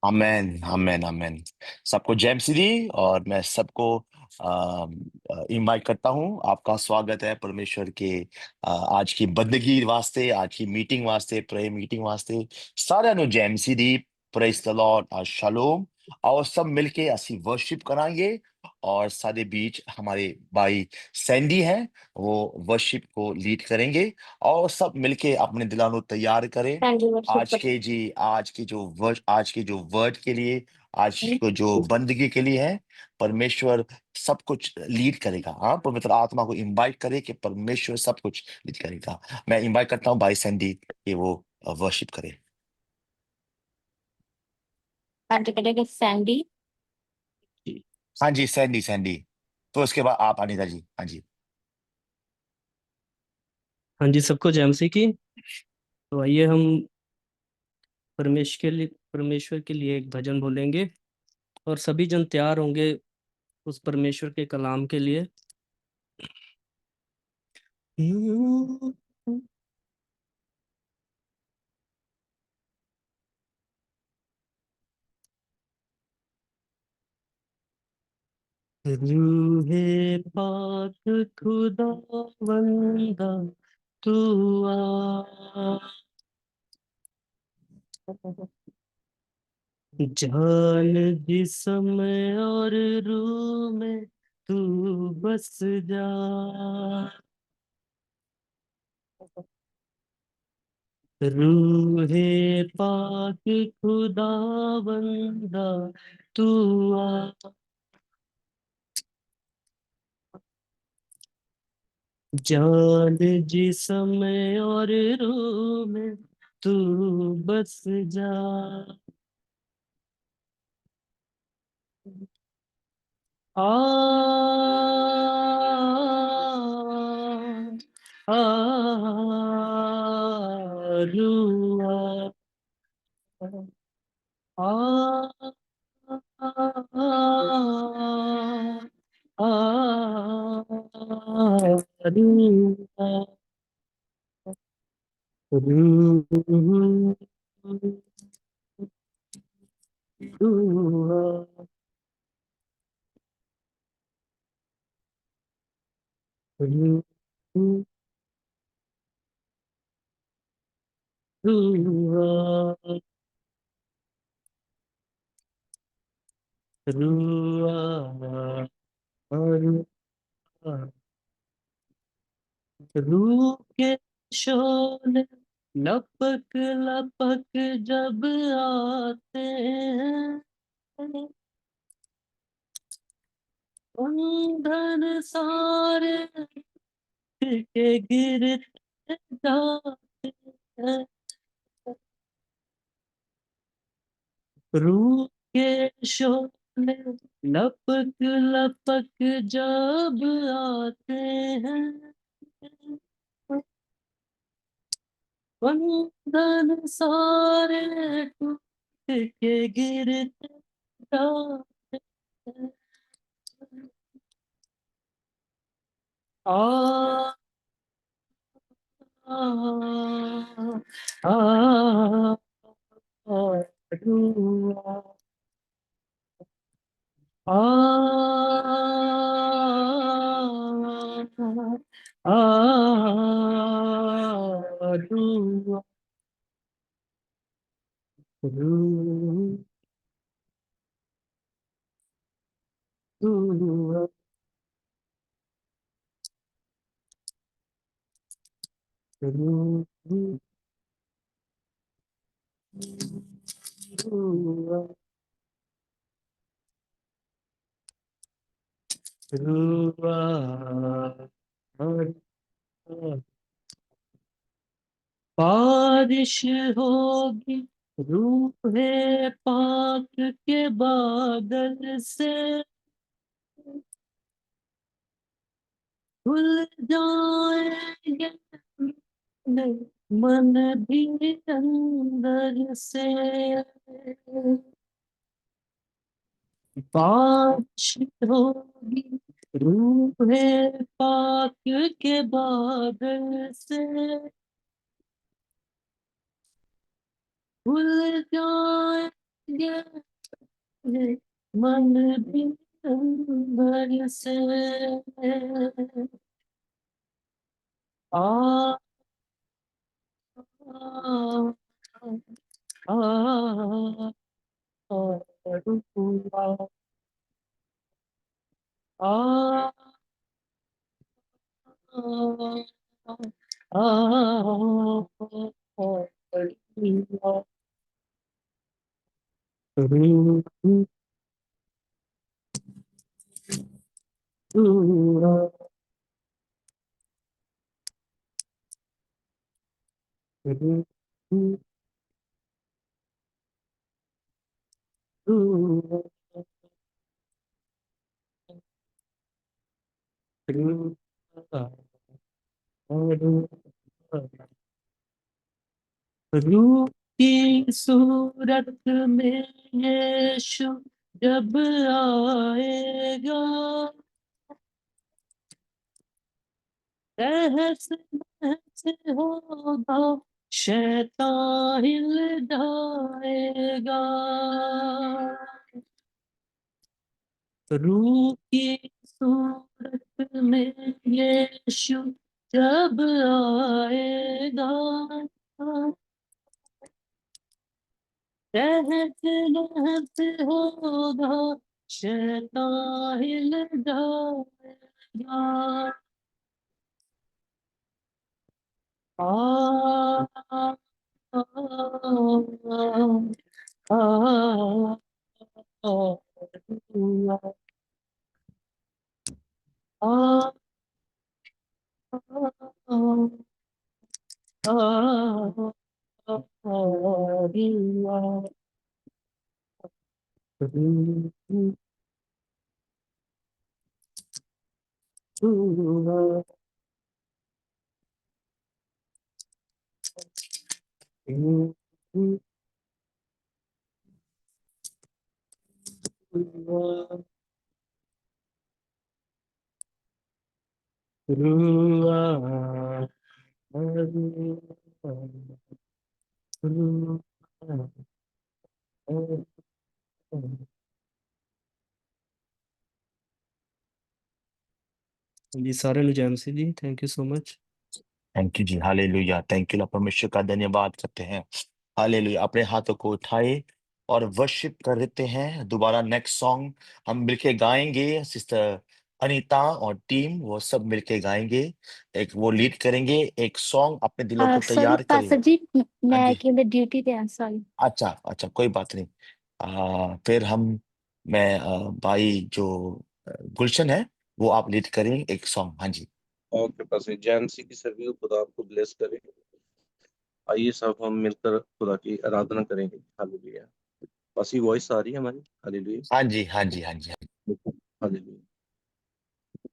आमेन आमेन आमेन। सबको जय मसीह दी। और मैं सबको इनवाइट करता हूं। आपका स्वागत है परमेश्वर के आज की बंदगी वास्ते, आज की मीटिंग वास्ते, प्रे मीटिंग वास्ते। सारे नु जय मसीह दी। प्रेज द लॉर्ड, शालोम। और सब मिलके ਅਸੀਂ वर्शिप करांगे। और सारे बीच हमारे भाई सैंडी हैं, वो वर्शिप को लीड करेंगे। और सब मिलके अपने दिलों को तैयार करें थैंक यू वर्शिप आज के जी आज के जो वर्ड के लिए, आज को जो करें। बंदगी के लिए है। परमेश्वर सब कुछ लीड करेगा। हाँ, पवित्र आत्मा को इनवाइट करे कि परमेश्वर सब कुछ लीड करेगा। मैं इनवाइट करता हूँ भाई सैंडी कि वो वर्शिप करे। एंटर करेगा सैंडी। जी। हाँ जी, सैंडी सैंडी। तो उसके बाद आप अनीता जी। हाँ जी। हाँ जी, सबको जय मसीह की। तो आइए हम परमेश्वर के लिए एक भजन बोलेंगे और सभी जन तैयार होंगे उस परमेश्वर के कलाम के लिए। रूहे पाक खुदा बंदा तू आ, जान जिस्म और रूह में तू बस जा। रूहे पाक खुदा बंदा तू आ, जान जिस्म और रूह में तू बस जा। आ आ रूह आ रूह के शोले लपक लपक जब आते हैं, बंधन सारे के गिरते जाते हैं। रूह के शोले लपक लपक जब आते हैं, बंधन सारे टूट के गिरते जाते हैं। आ आ आ आ बारिश होगी रूहे पाक के बादल से, खुल जाएंगे मन भी अंदर से। बारिश होगी रूहे पाक के बादल से, खुल जाए मन भी बरसे आ आ रुआ आ रूह की सूरत में यीशु जब आएगा, तहस नहस होगा, शैतान हिल जाएगा। रूह की सूरत में यीशु जब आएगा, तहस नहस होगा, शैतान हिल जाएगा। आ आ आ आ जी सारे नु जेएमसी जी, thank you so much. Thank you जी, हालेलुया। थैंक यू, परमेश्वर का धन्यवाद करते हैं। हालेलुया। अपने हाथों को उठाए और वर्शिप कर देते हैं। दोबारा नेक्स्ट सॉन्ग हम मिलके गाएंगे। सिस्टर अनीता और टीम वो सब मिलके गाएंगे। एक वो लीड करेंगे। एक सॉन्ग अपने दिलों को सॉरी तैयार करें। पास्टर जी, हाँ मैं जी। अकेले ड्यूटी पे हूँ, सॉरी। अच्छा अच्छा, कोई बात नहीं। फिर मैं भाई जो गुलशन है वो आप लीड करें एक सॉन्ग। हाँ जी। ओके पास जेएमसी की सभी को खुदा आपको ब्लेस करे। आइए सब हम मिलकर खुदा की आराधना करेंगे। हालेलुया। बस ये वॉइस आ रही है हमारी। हालेलुया हाँ जी। हाँ जी। हाँ जी। हालेलुया।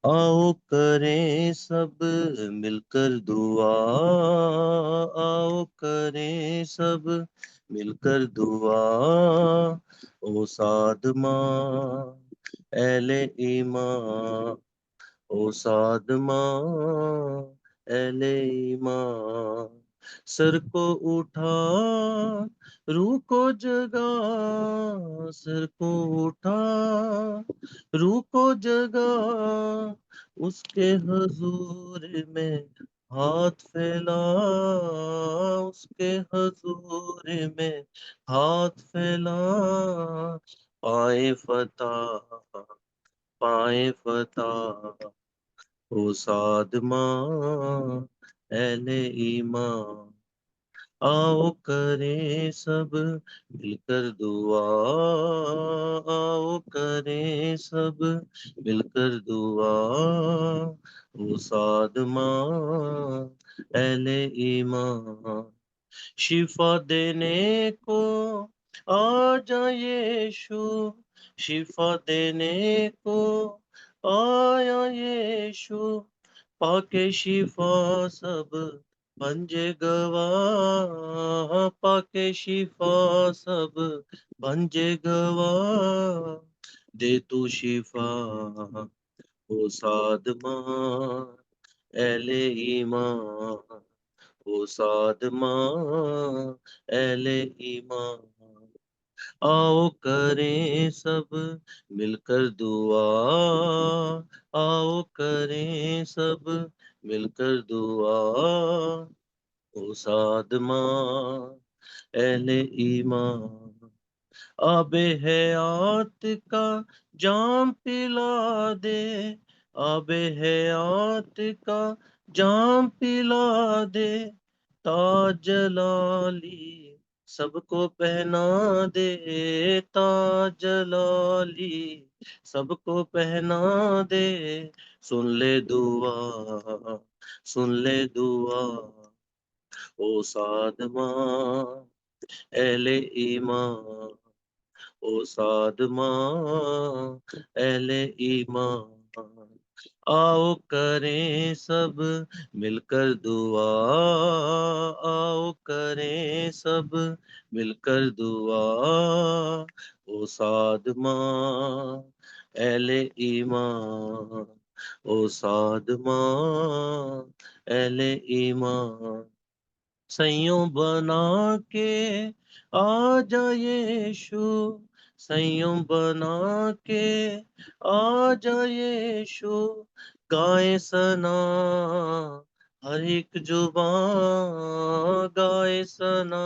आओ करें सब मिलकर दुआ, आओ करें सब मिलकर दुआ। ओ सादमा एले ईमान, ओ सादमा एले ईमान, सर को उठा रूह को जगा, सर को उठा रूह को जगा, उसके हजूर में हाथ फैला, उसके हजूर में हाथ फैला। पाए फतह, पाए फतह, ओ सादमा एले ईमान, आओ करें सब मिलकर दुआ, आओ करें सब मिलकर दुआ। ओ सादमा एले ईमान, शिफा देने को आ जा यीशु, शिफा देने को आया यीशु, पाके शिफा सब पंजे गवाह, पाके शिफा सब पंजे गवाह। दे तू शिफा ओ सादमा एले ईमान, ओ सादमा एले ईमान, आओ करें सब मिलकर दुआ, आओ करें सब मिलकर दुआ। ओ सादमा अहले ईमान, आबे हयात का जाम पिला दे, आबे हयात का जाम पिला दे। ताज जलाली सबको पहना दे, ताज जलाली सबको पहना दे। सुन ले दुआ, सुन ले दुआ, ओ सादमा अहले ईमान, ओ सादमा अहले ईमान। आओ करें सब मिलकर दुआ, आओ करें सब मिलकर दुआ। ओ सादमा अहले ईमान, ओ सादमा अहले ईमान। सैयों बना के आ जा यीशु, सैयों बना के आ जा यीशु। गाए सना हर एक जुबान, गाए सना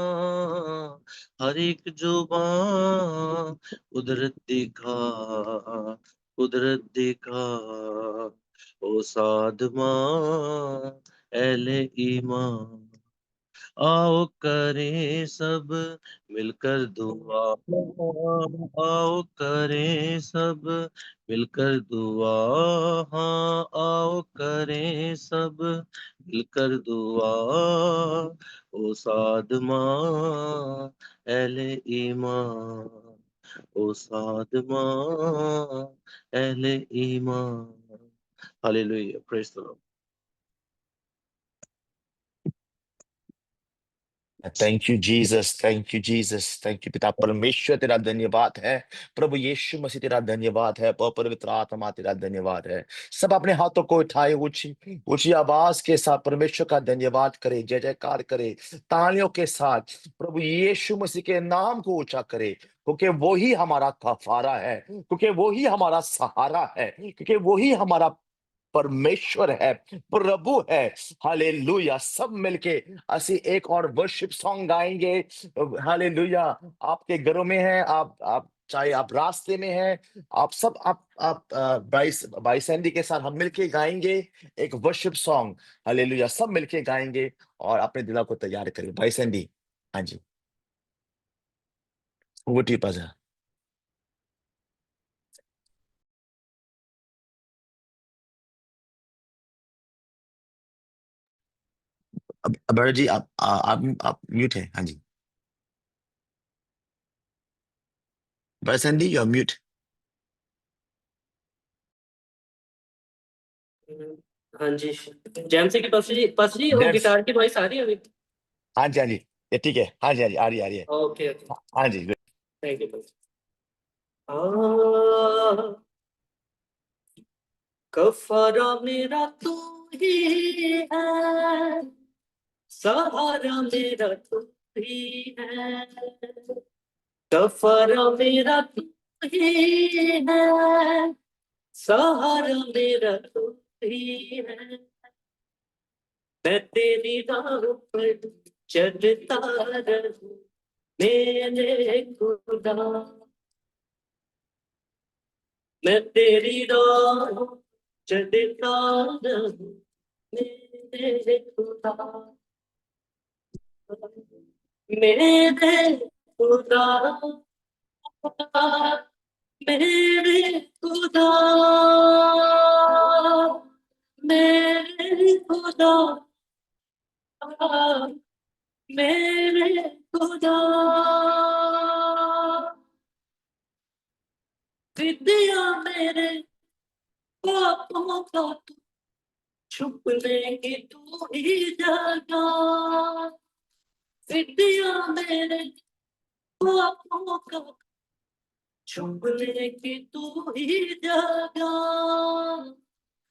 हर एक जुबान। कुदरत दिखा, कुदरत दिखा, ओ सादमा अहले ईमान। आओ करें सब मिलकर दुआ, आओ करें सब मिलकर दुआ। हाँ आओ करें सब मिलकर दुआ। ओ सादमा अहले ईमान, ओ सादमा अहले ईमान। Hallelujah, praise the Lord. Thank you Jesus, thank you Jesus, thank you पिता परमेश्वर, तेरा धन्यवाद है। प्रभु यीशु मसीह तेरा धन्यवाद है। पवित्र आत्मा तेरा धन्यवाद है। सब अपने हाथों को उठाए, ऊंची ऊंची आवाज के साथ परमेश्वर का धन्यवाद करे, जय जयकार करे तालियों के साथ। प्रभु यीशु मसीह के नाम को ऊंचा करे, क्योंकि वो ही हमारा कफारा है, क्योंकि वो ही हमारा सहारा है, क्योंकि वो ही हमारा परमेश्वर है, प्रभु है। हालेलुया। सब मिलके ऐसी एक और वर्शिप सॉन्ग गाएंगे। हालेलुया। आपके घरों में है, आप चाहे आप रास्ते में हैं, आप सब आप भाई सैंडी के साथ हम मिलके गाएंगे एक वर्शिप सॉन्ग। हालेलुया। सब मिलके गाएंगे और अपने दिलों को तैयार करें। भाई सैंडी, हाँ जी, वो टी पास है। अब अबर जी, आप म्यूट है। हाँ जी, भाई सैंडी यू म्यूट। हाँ जी, जैमसी की पास जी वो जेम्स, गिटार की वॉइस आ रही है अभी? हाँ जी, हाँ जी, ये ठीक है। हाँ जी, हाँ जी, आ रही है, आ रही है। ओके ओके, हाँ जी, good। Thank you. कफारा मेरा तू ही है, सहारा मेरा तू ही है, कफारा मेरा तू ही है, सहारा मेरा तू ही है। मैं तेरी राह पर चलता रहूं मेरे खुदा, मैं तेरी राह चलता रहूं मेरे खुदा, मेरे खुदा, मेरे खुदा, मेरे खुदा, मेरे खुदा। विद्या मेरे पापों का तू छुपने की तू ही जगह, विद्या मेरे पापों का छुपने की तू ही जगह,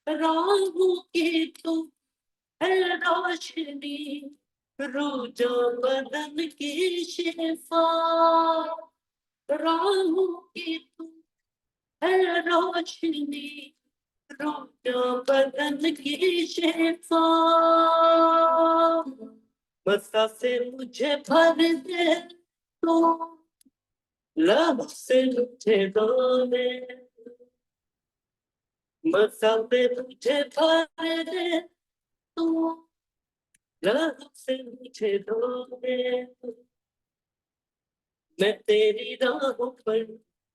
राहों की तू है रोशनी, रूजो बदन की शिफा, राहों की तू है रोशनी, रोटियां बदन की शेफा, मसा से मुझे भर दे तो, लब से मुझे धो दे, मसा पे मुझे भर दे तो, लब से मुझे धो दे। मैं तेरी राहों पर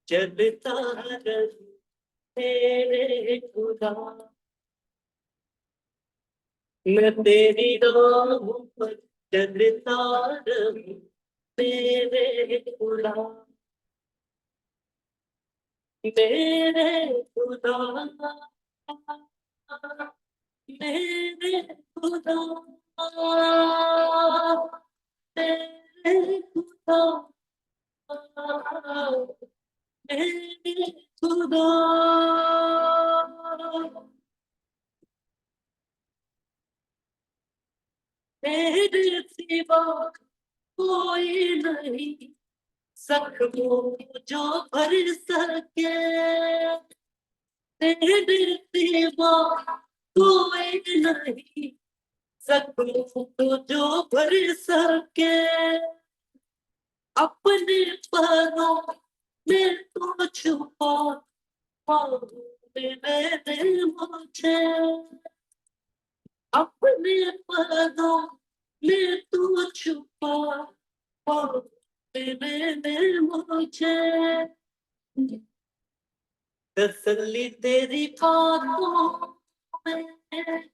चलता रहूं तेरे खुदा, मैं तेरी राहों पर चलता रहूं तेरे खुदा, मेरे खुदा, मेरे खुदा, तेरे खुदा, मेरे खुदा, तेरे सिवा कोई नहीं, जख्मों को जो भर सके, तेरे सिवा कोई नहीं, जख्मों को जो भर सके, अपने परों में तो छुपा मैंने मुझे, अपने परों में तो छुपा मैंने मुझे, तसल्ली तेरी बातों में,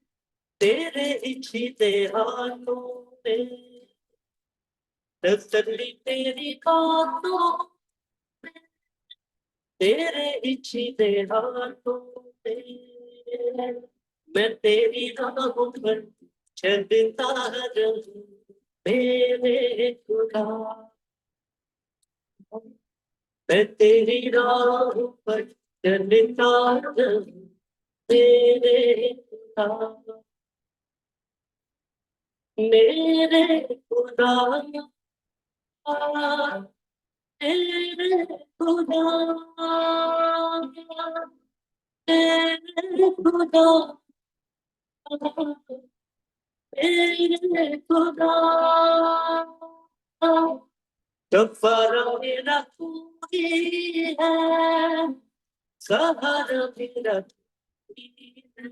तेरे इच्छिते हाथों में, तसल्ली तेरी बातों में, तेरे इच्छिते हाथों में, मैं तेरी राहों पर चलता रहूं मेरे खुदा, मैं तेरी राहों पर चलता रहूं मेरे खुदा, मेरे खुदा, मेरे खुदा, मेरे खुदा, मेरे खुदा, कफारा मेरा तू ही है, सहारा मेरा तू ही है,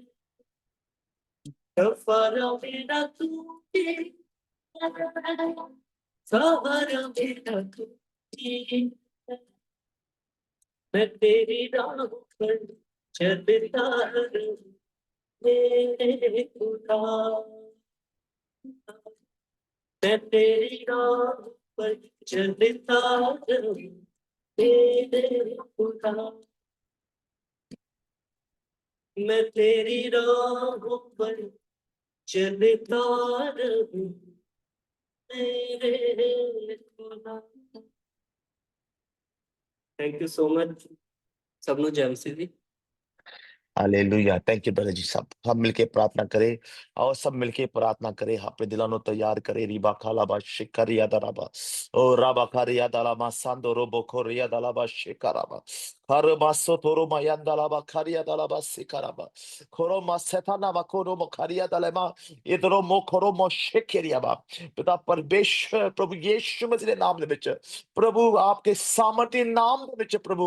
कफारा मेरा तू ही है, सहारा मेरा तू ही है, मैं तेरी राहों पर चलता रहूं मेरे खुदा, मैं तेरी राहों पर चलता रहूं मेरे खुदा, मैं तेरी राहों पर चलता रहूं मेरे खुदा। थैंक यू सो मच सबनों जेएमसी जी। हालेलुया। थैंक यू ब्रदर जी। सब हम मिलके प्रार्थना करें और सब मिलके प्रार्थना करें। अपने दिलानो तैयार करें। रिबा खालाबा शिकारिया दराबा ओ राबा खारिया दलामा सांदो रोबो खोरिया दलाबा शिकाराबा हर मासो तोरो मायंदलाबा खारिया दलाबा शिकाराबा खोरो मासेताना बकोरो मखारिया दलेमा इधरो मो खोरो मो शिकेरियाबा। पिता परमेश्वर प्रभु यीशु मसीह के नाम में प्रभु आपके सामर्थ्य नाम में प्रभु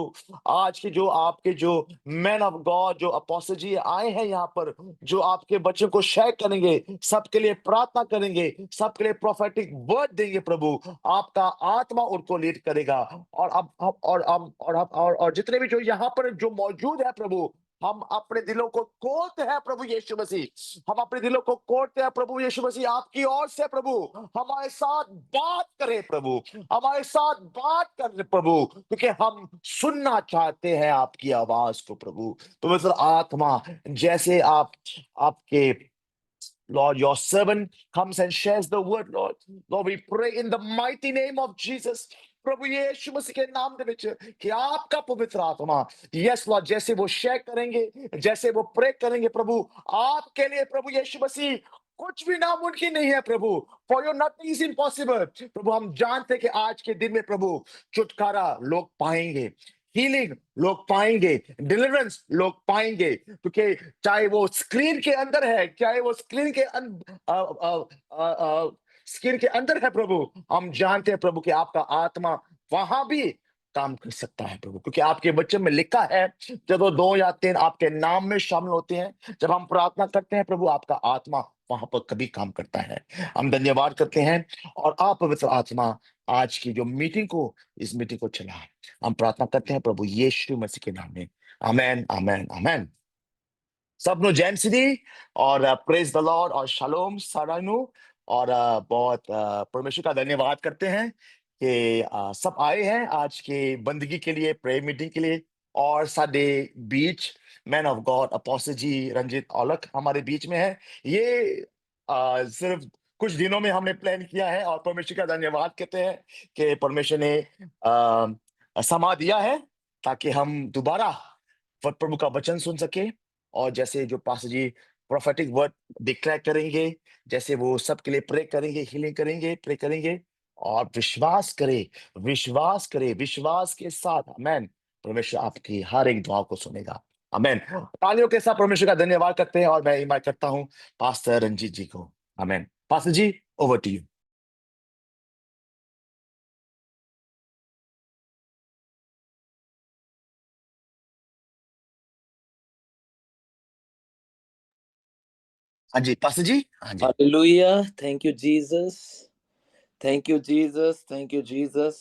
आज के जो आपके जो मैन ऑफ गॉड जो अपोस्टल जी आए हैं यहाँ पर जो आपके बच्चों को शेयर करेंगे सबके लिए प्रार्थना करेंगे सबके लिए प्रोफेटिक वर्ड देंगे प्रभु आपका आत्मा उनको लीड करेगा और अब और जितने भी जो यहाँ पर जो मौजूद है प्रभु हम अपने दिलों को खोलते हैं प्रभु यीशु मसीह हम अपने दिलों को खोलते हैं प्रभु यीशु मसीह आपकी ओर से प्रभु हमारे साथ बात करें प्रभु हमारे साथ बात कर प्रभु क्योंकि हम सुनना चाहते हैं आपकी आवाज को प्रभु पवित्र आत्मा जैसे आप आपके Lord, your servant comes and shares the word, Lord. Lord, we pray in the mighty name of Jesus. प्रभु यीशु मसीह के नाम दे विच कि आपका पवित्र आत्मा यस लॉर्ड जैसे वो शेयर करेंगे जैसे वो प्रे करेंगे प्रभु आपके लिए प्रभु यीशु मसीह कुछ भी नामुमकिन नहीं है प्रभु। For your nothing is impossible. प्रभु हम जानते हैं कि आज के दिन में प्रभु छुटकारा लोग पाएंगे, हीलिंग लोग पाएंगे, डिलीवरेंस लोग पाएंगे, क्योंकि चाहे वो स्क्रीन के अंदर है, चाहे वो स्क्रीन के स्क्रीन के अंदर है प्रभु, हम जानते हैं प्रभु कि आपका आत्मा वहां भी काम कर सकता है प्रभु, क्योंकि आपके वचन में लिखा है जब वो 2 या 3 आपके नाम में शामिल होते हैं, जब हम प्रार्थना करते हैं प्रभु, आपका आत्मा वहां पर कभी काम करता है। हम धन्यवाद करते हैं और आप पवित्र आत्मा आज की जो मीटिंग को, इस मीटिंग को चला, हम प्रार्थना करते हैं प्रभु यीशु मसीह के नाम में। आमेन, आमेन, आमेन। सबनो जैन सिदी और प्रेज द लॉर्ड और शालोम सारानु। और बहुत परमेश्वर का धन्यवाद करते हैं कि सब आए हैं आज के बंदगी के लिए, प्रेयर मीटिंग के लिए। और साडे बीच मैन ऑफ गॉड अपोस्टल जी रंजीत औलख हमारे बीच में है। ये सिर्फ कुछ दिनों में हमने प्लान किया है और परमेश्वर का धन्यवाद कहते हैं कि परमेश्वर ने समा दिया है ताकि हम दोबारा प्रभु का वचन सुन सके। और जैसे जो पास्टर जी प्रोफेटिक वर्ड डिक्लेयर करेंगे, जैसे वो सबके लिए प्रे करेंगे, हीलिंग करेंगे, प्रे करेंगे, और विश्वास करे, विश्वास करे, विश्वास के साथ आमेन, परमेश्वर आपकी हर एक दुआ को सुनेगा। आमेन। तालियों के साथ परमेश्वर का धन्यवाद करते हैं और मैं इनवाइट करता हूं पास्टर रंजीत जी को। आमेन। पास्टर जी, ओवर टू यू। हाँ जी पास्टर जी, हाँ जी। Hallelujah. Thank you, Jesus. Thank you, Jesus. Thank you, Jesus.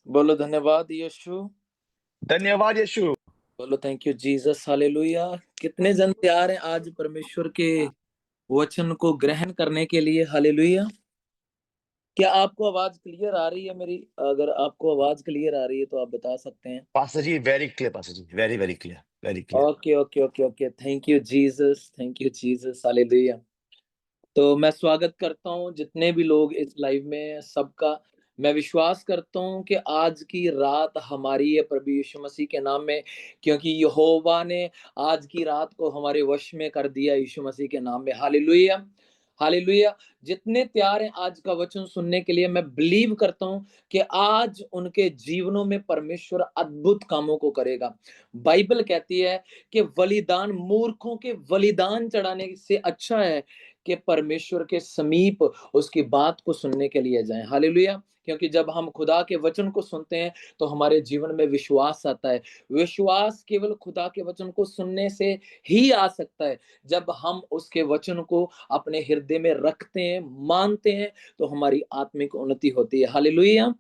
बोलो धन्यवाद यीशु। धन्यवाद यीशु। बोलो थैंक यू जीसस। हालेलुया। कितने जन तैयार हैं आज परमेश्वर के वचन को ग्रहण करने के लिए? हालेलुया। क्या आपको आवाज क्लियर आ रही है मेरी? अगर आपको आवाज क्लियर आ रही है तो आप बता सकते हैं। Pastor ji very clear, pastor ji very very clear, very clear. Okay okay okay okay. Thank you Jesus, thank you Jesus. Hallelujah. तो मैं स्वागत करता हूं जितने भी लोग इस लाइव में हैं, सबका। मैं विश्वास करता हूं कि आज की रात हमारी है प्रभु यीशु मसीह के नाम में, क्योंकि यहोवा ने आज की रात को हमारे वश में कर दिया यीशु मसीह के नाम में। Hallelujah, hallelujah. जितने तैयार हैं आज का वचन सुनने के लिए, मैं बिलीव करता हूं कि आज उनके जीवनों में परमेश्वर अद्भुत कामों को करेगा। बाइबल कहती है कि बलिदान, मूर्खों के बलिदान चढ़ाने से अच्छा है कि परमेश्वर के समीप उसकी बात को सुनने के लिए जाएं। हालेलुया। क्योंकि जब हम खुदा के वचन को सुनते हैं तो हमारे जीवन में विश्वास आता है। विश्वास केवल खुदा के वचन को सुनने से ही आ सकता है। जब हम उसके वचन को अपने हृदय में रखते हैं, मानते हैं, तो हमारी आत्मिक उन्नति होती है। Hallelujah,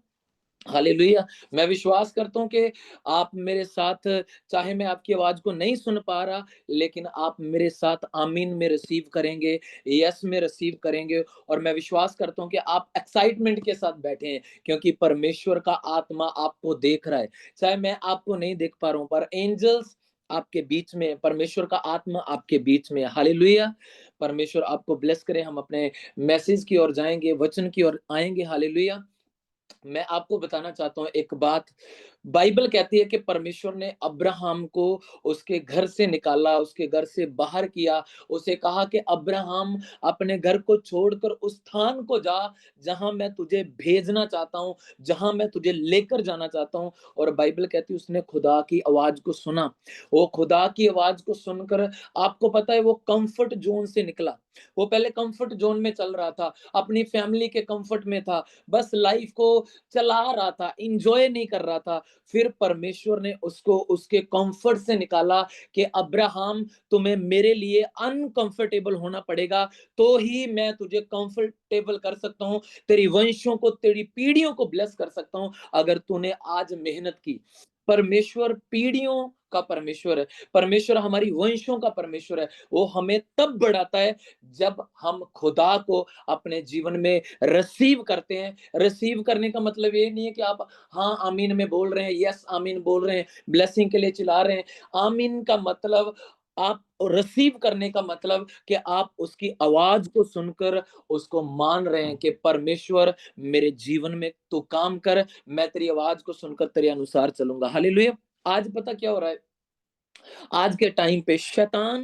hallelujah. मैं विश्वास करता हूं कि आप मेरे साथ, चाहे मैं आपकी आवाज को नहीं सुन पा रहा, लेकिन आप मेरे साथ आमीन में रिसीव करेंगे, यस में रिसीव करेंगे। और मैं विश्वास करता हूं कि आप एक्साइटमेंट के साथ बैठे हैं, क्योंकि परमेश्वर का आत्मा आपको देख रहा है। चाहे मैं आपको नहीं देख पा रहा हूं, पर एंजल्स आपके बीच में, परमेश्वर का आत्मा आपके बीच में। हालेलुया। परमेश्वर आपको ब्लेस करे। हम अपने मैसेज की ओर जाएंगे, वचन की ओर आएंगे। हालेलुया। मैं आपको बताना चाहता हूं एक बात। बाइबल कहती है कि परमेश्वर ने अब्राहम को उसके घर से निकाला, उसके घर से बाहर किया। उसे कहा कि अब्राहम अपने घर को छोड़कर उस स्थान को जा जहां मैं तुझे भेजना चाहता हूं, जहां मैं तुझे लेकर जाना चाहता हूं। और बाइबल कहती है उसने खुदा की आवाज को सुना। वो खुदा की आवाज को सुनकर, आपको पता है, वो कंफर्ट जोन से निकला। वो पहले कंफर्ट जोन में चल रहा था, अपनी फैमिली के कंफर्ट में था, बस लाइफ को चला रहा था, इंजॉय नहीं कर रहा था। फिर परमेश्वर ने उसको उसके कंफर्ट से निकाला कि अब्राहम, तुम्हें मेरे लिए अनकंफर्टेबल होना पड़ेगा, तो ही मैं तुझे कंफर्टेबल कर सकता हूं, तेरी वंशों को, तेरी पीढ़ियों को ब्लेस कर सकता हूं, अगर तूने आज मेहनत की। परमेश्वर पीढ़ियों का परमेश्वर है। परमेश्वर हमारी वंशों का परमेश्वर है। वो हमें तब बढ़ाता है जब हम खुदा को अपने जीवन में रिसीव करते हैं। रिसीव करने का मतलब ये नहीं है कि आप हाँ आमीन में बोल रहे हैं, यस आमीन बोल रहे हैं, ब्लेसिंग के लिए चिल्ला रहे हैं। आमीन का मतलब, आप रिसीव करने का मतलब कि आप उसकी आवाज को सुनकर उसको मान रहे हैं कि परमेश्वर मेरे जीवन में तू काम कर, मैं तेरी आवाज को सुनकर तेरे अनुसार चलूंगा। हालेलुया। आज पता क्या हो रहा है? आज के टाइम पे शैतान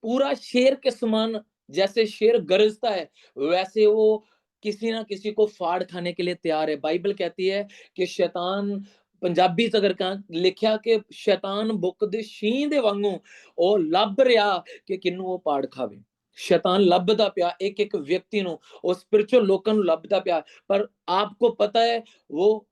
पूरा शेर के समान जैसे शेर गरजता है वैसे वो किसी ना किसी को फाड़ खाने के लिए तैयार है। बाइबल कहती है कि शैतान, पंजाबी च अगर लिखा कि शैतान बुकदे शीं दे वांगू ओ लभ रहा कि किन्नू वो पाड़ खावे। शैतान लभदा पिया एक एक व्यक्ति नु, ओ स्पिरिचुअल लोकां नु लभदा पिया, पर आपको पता है वो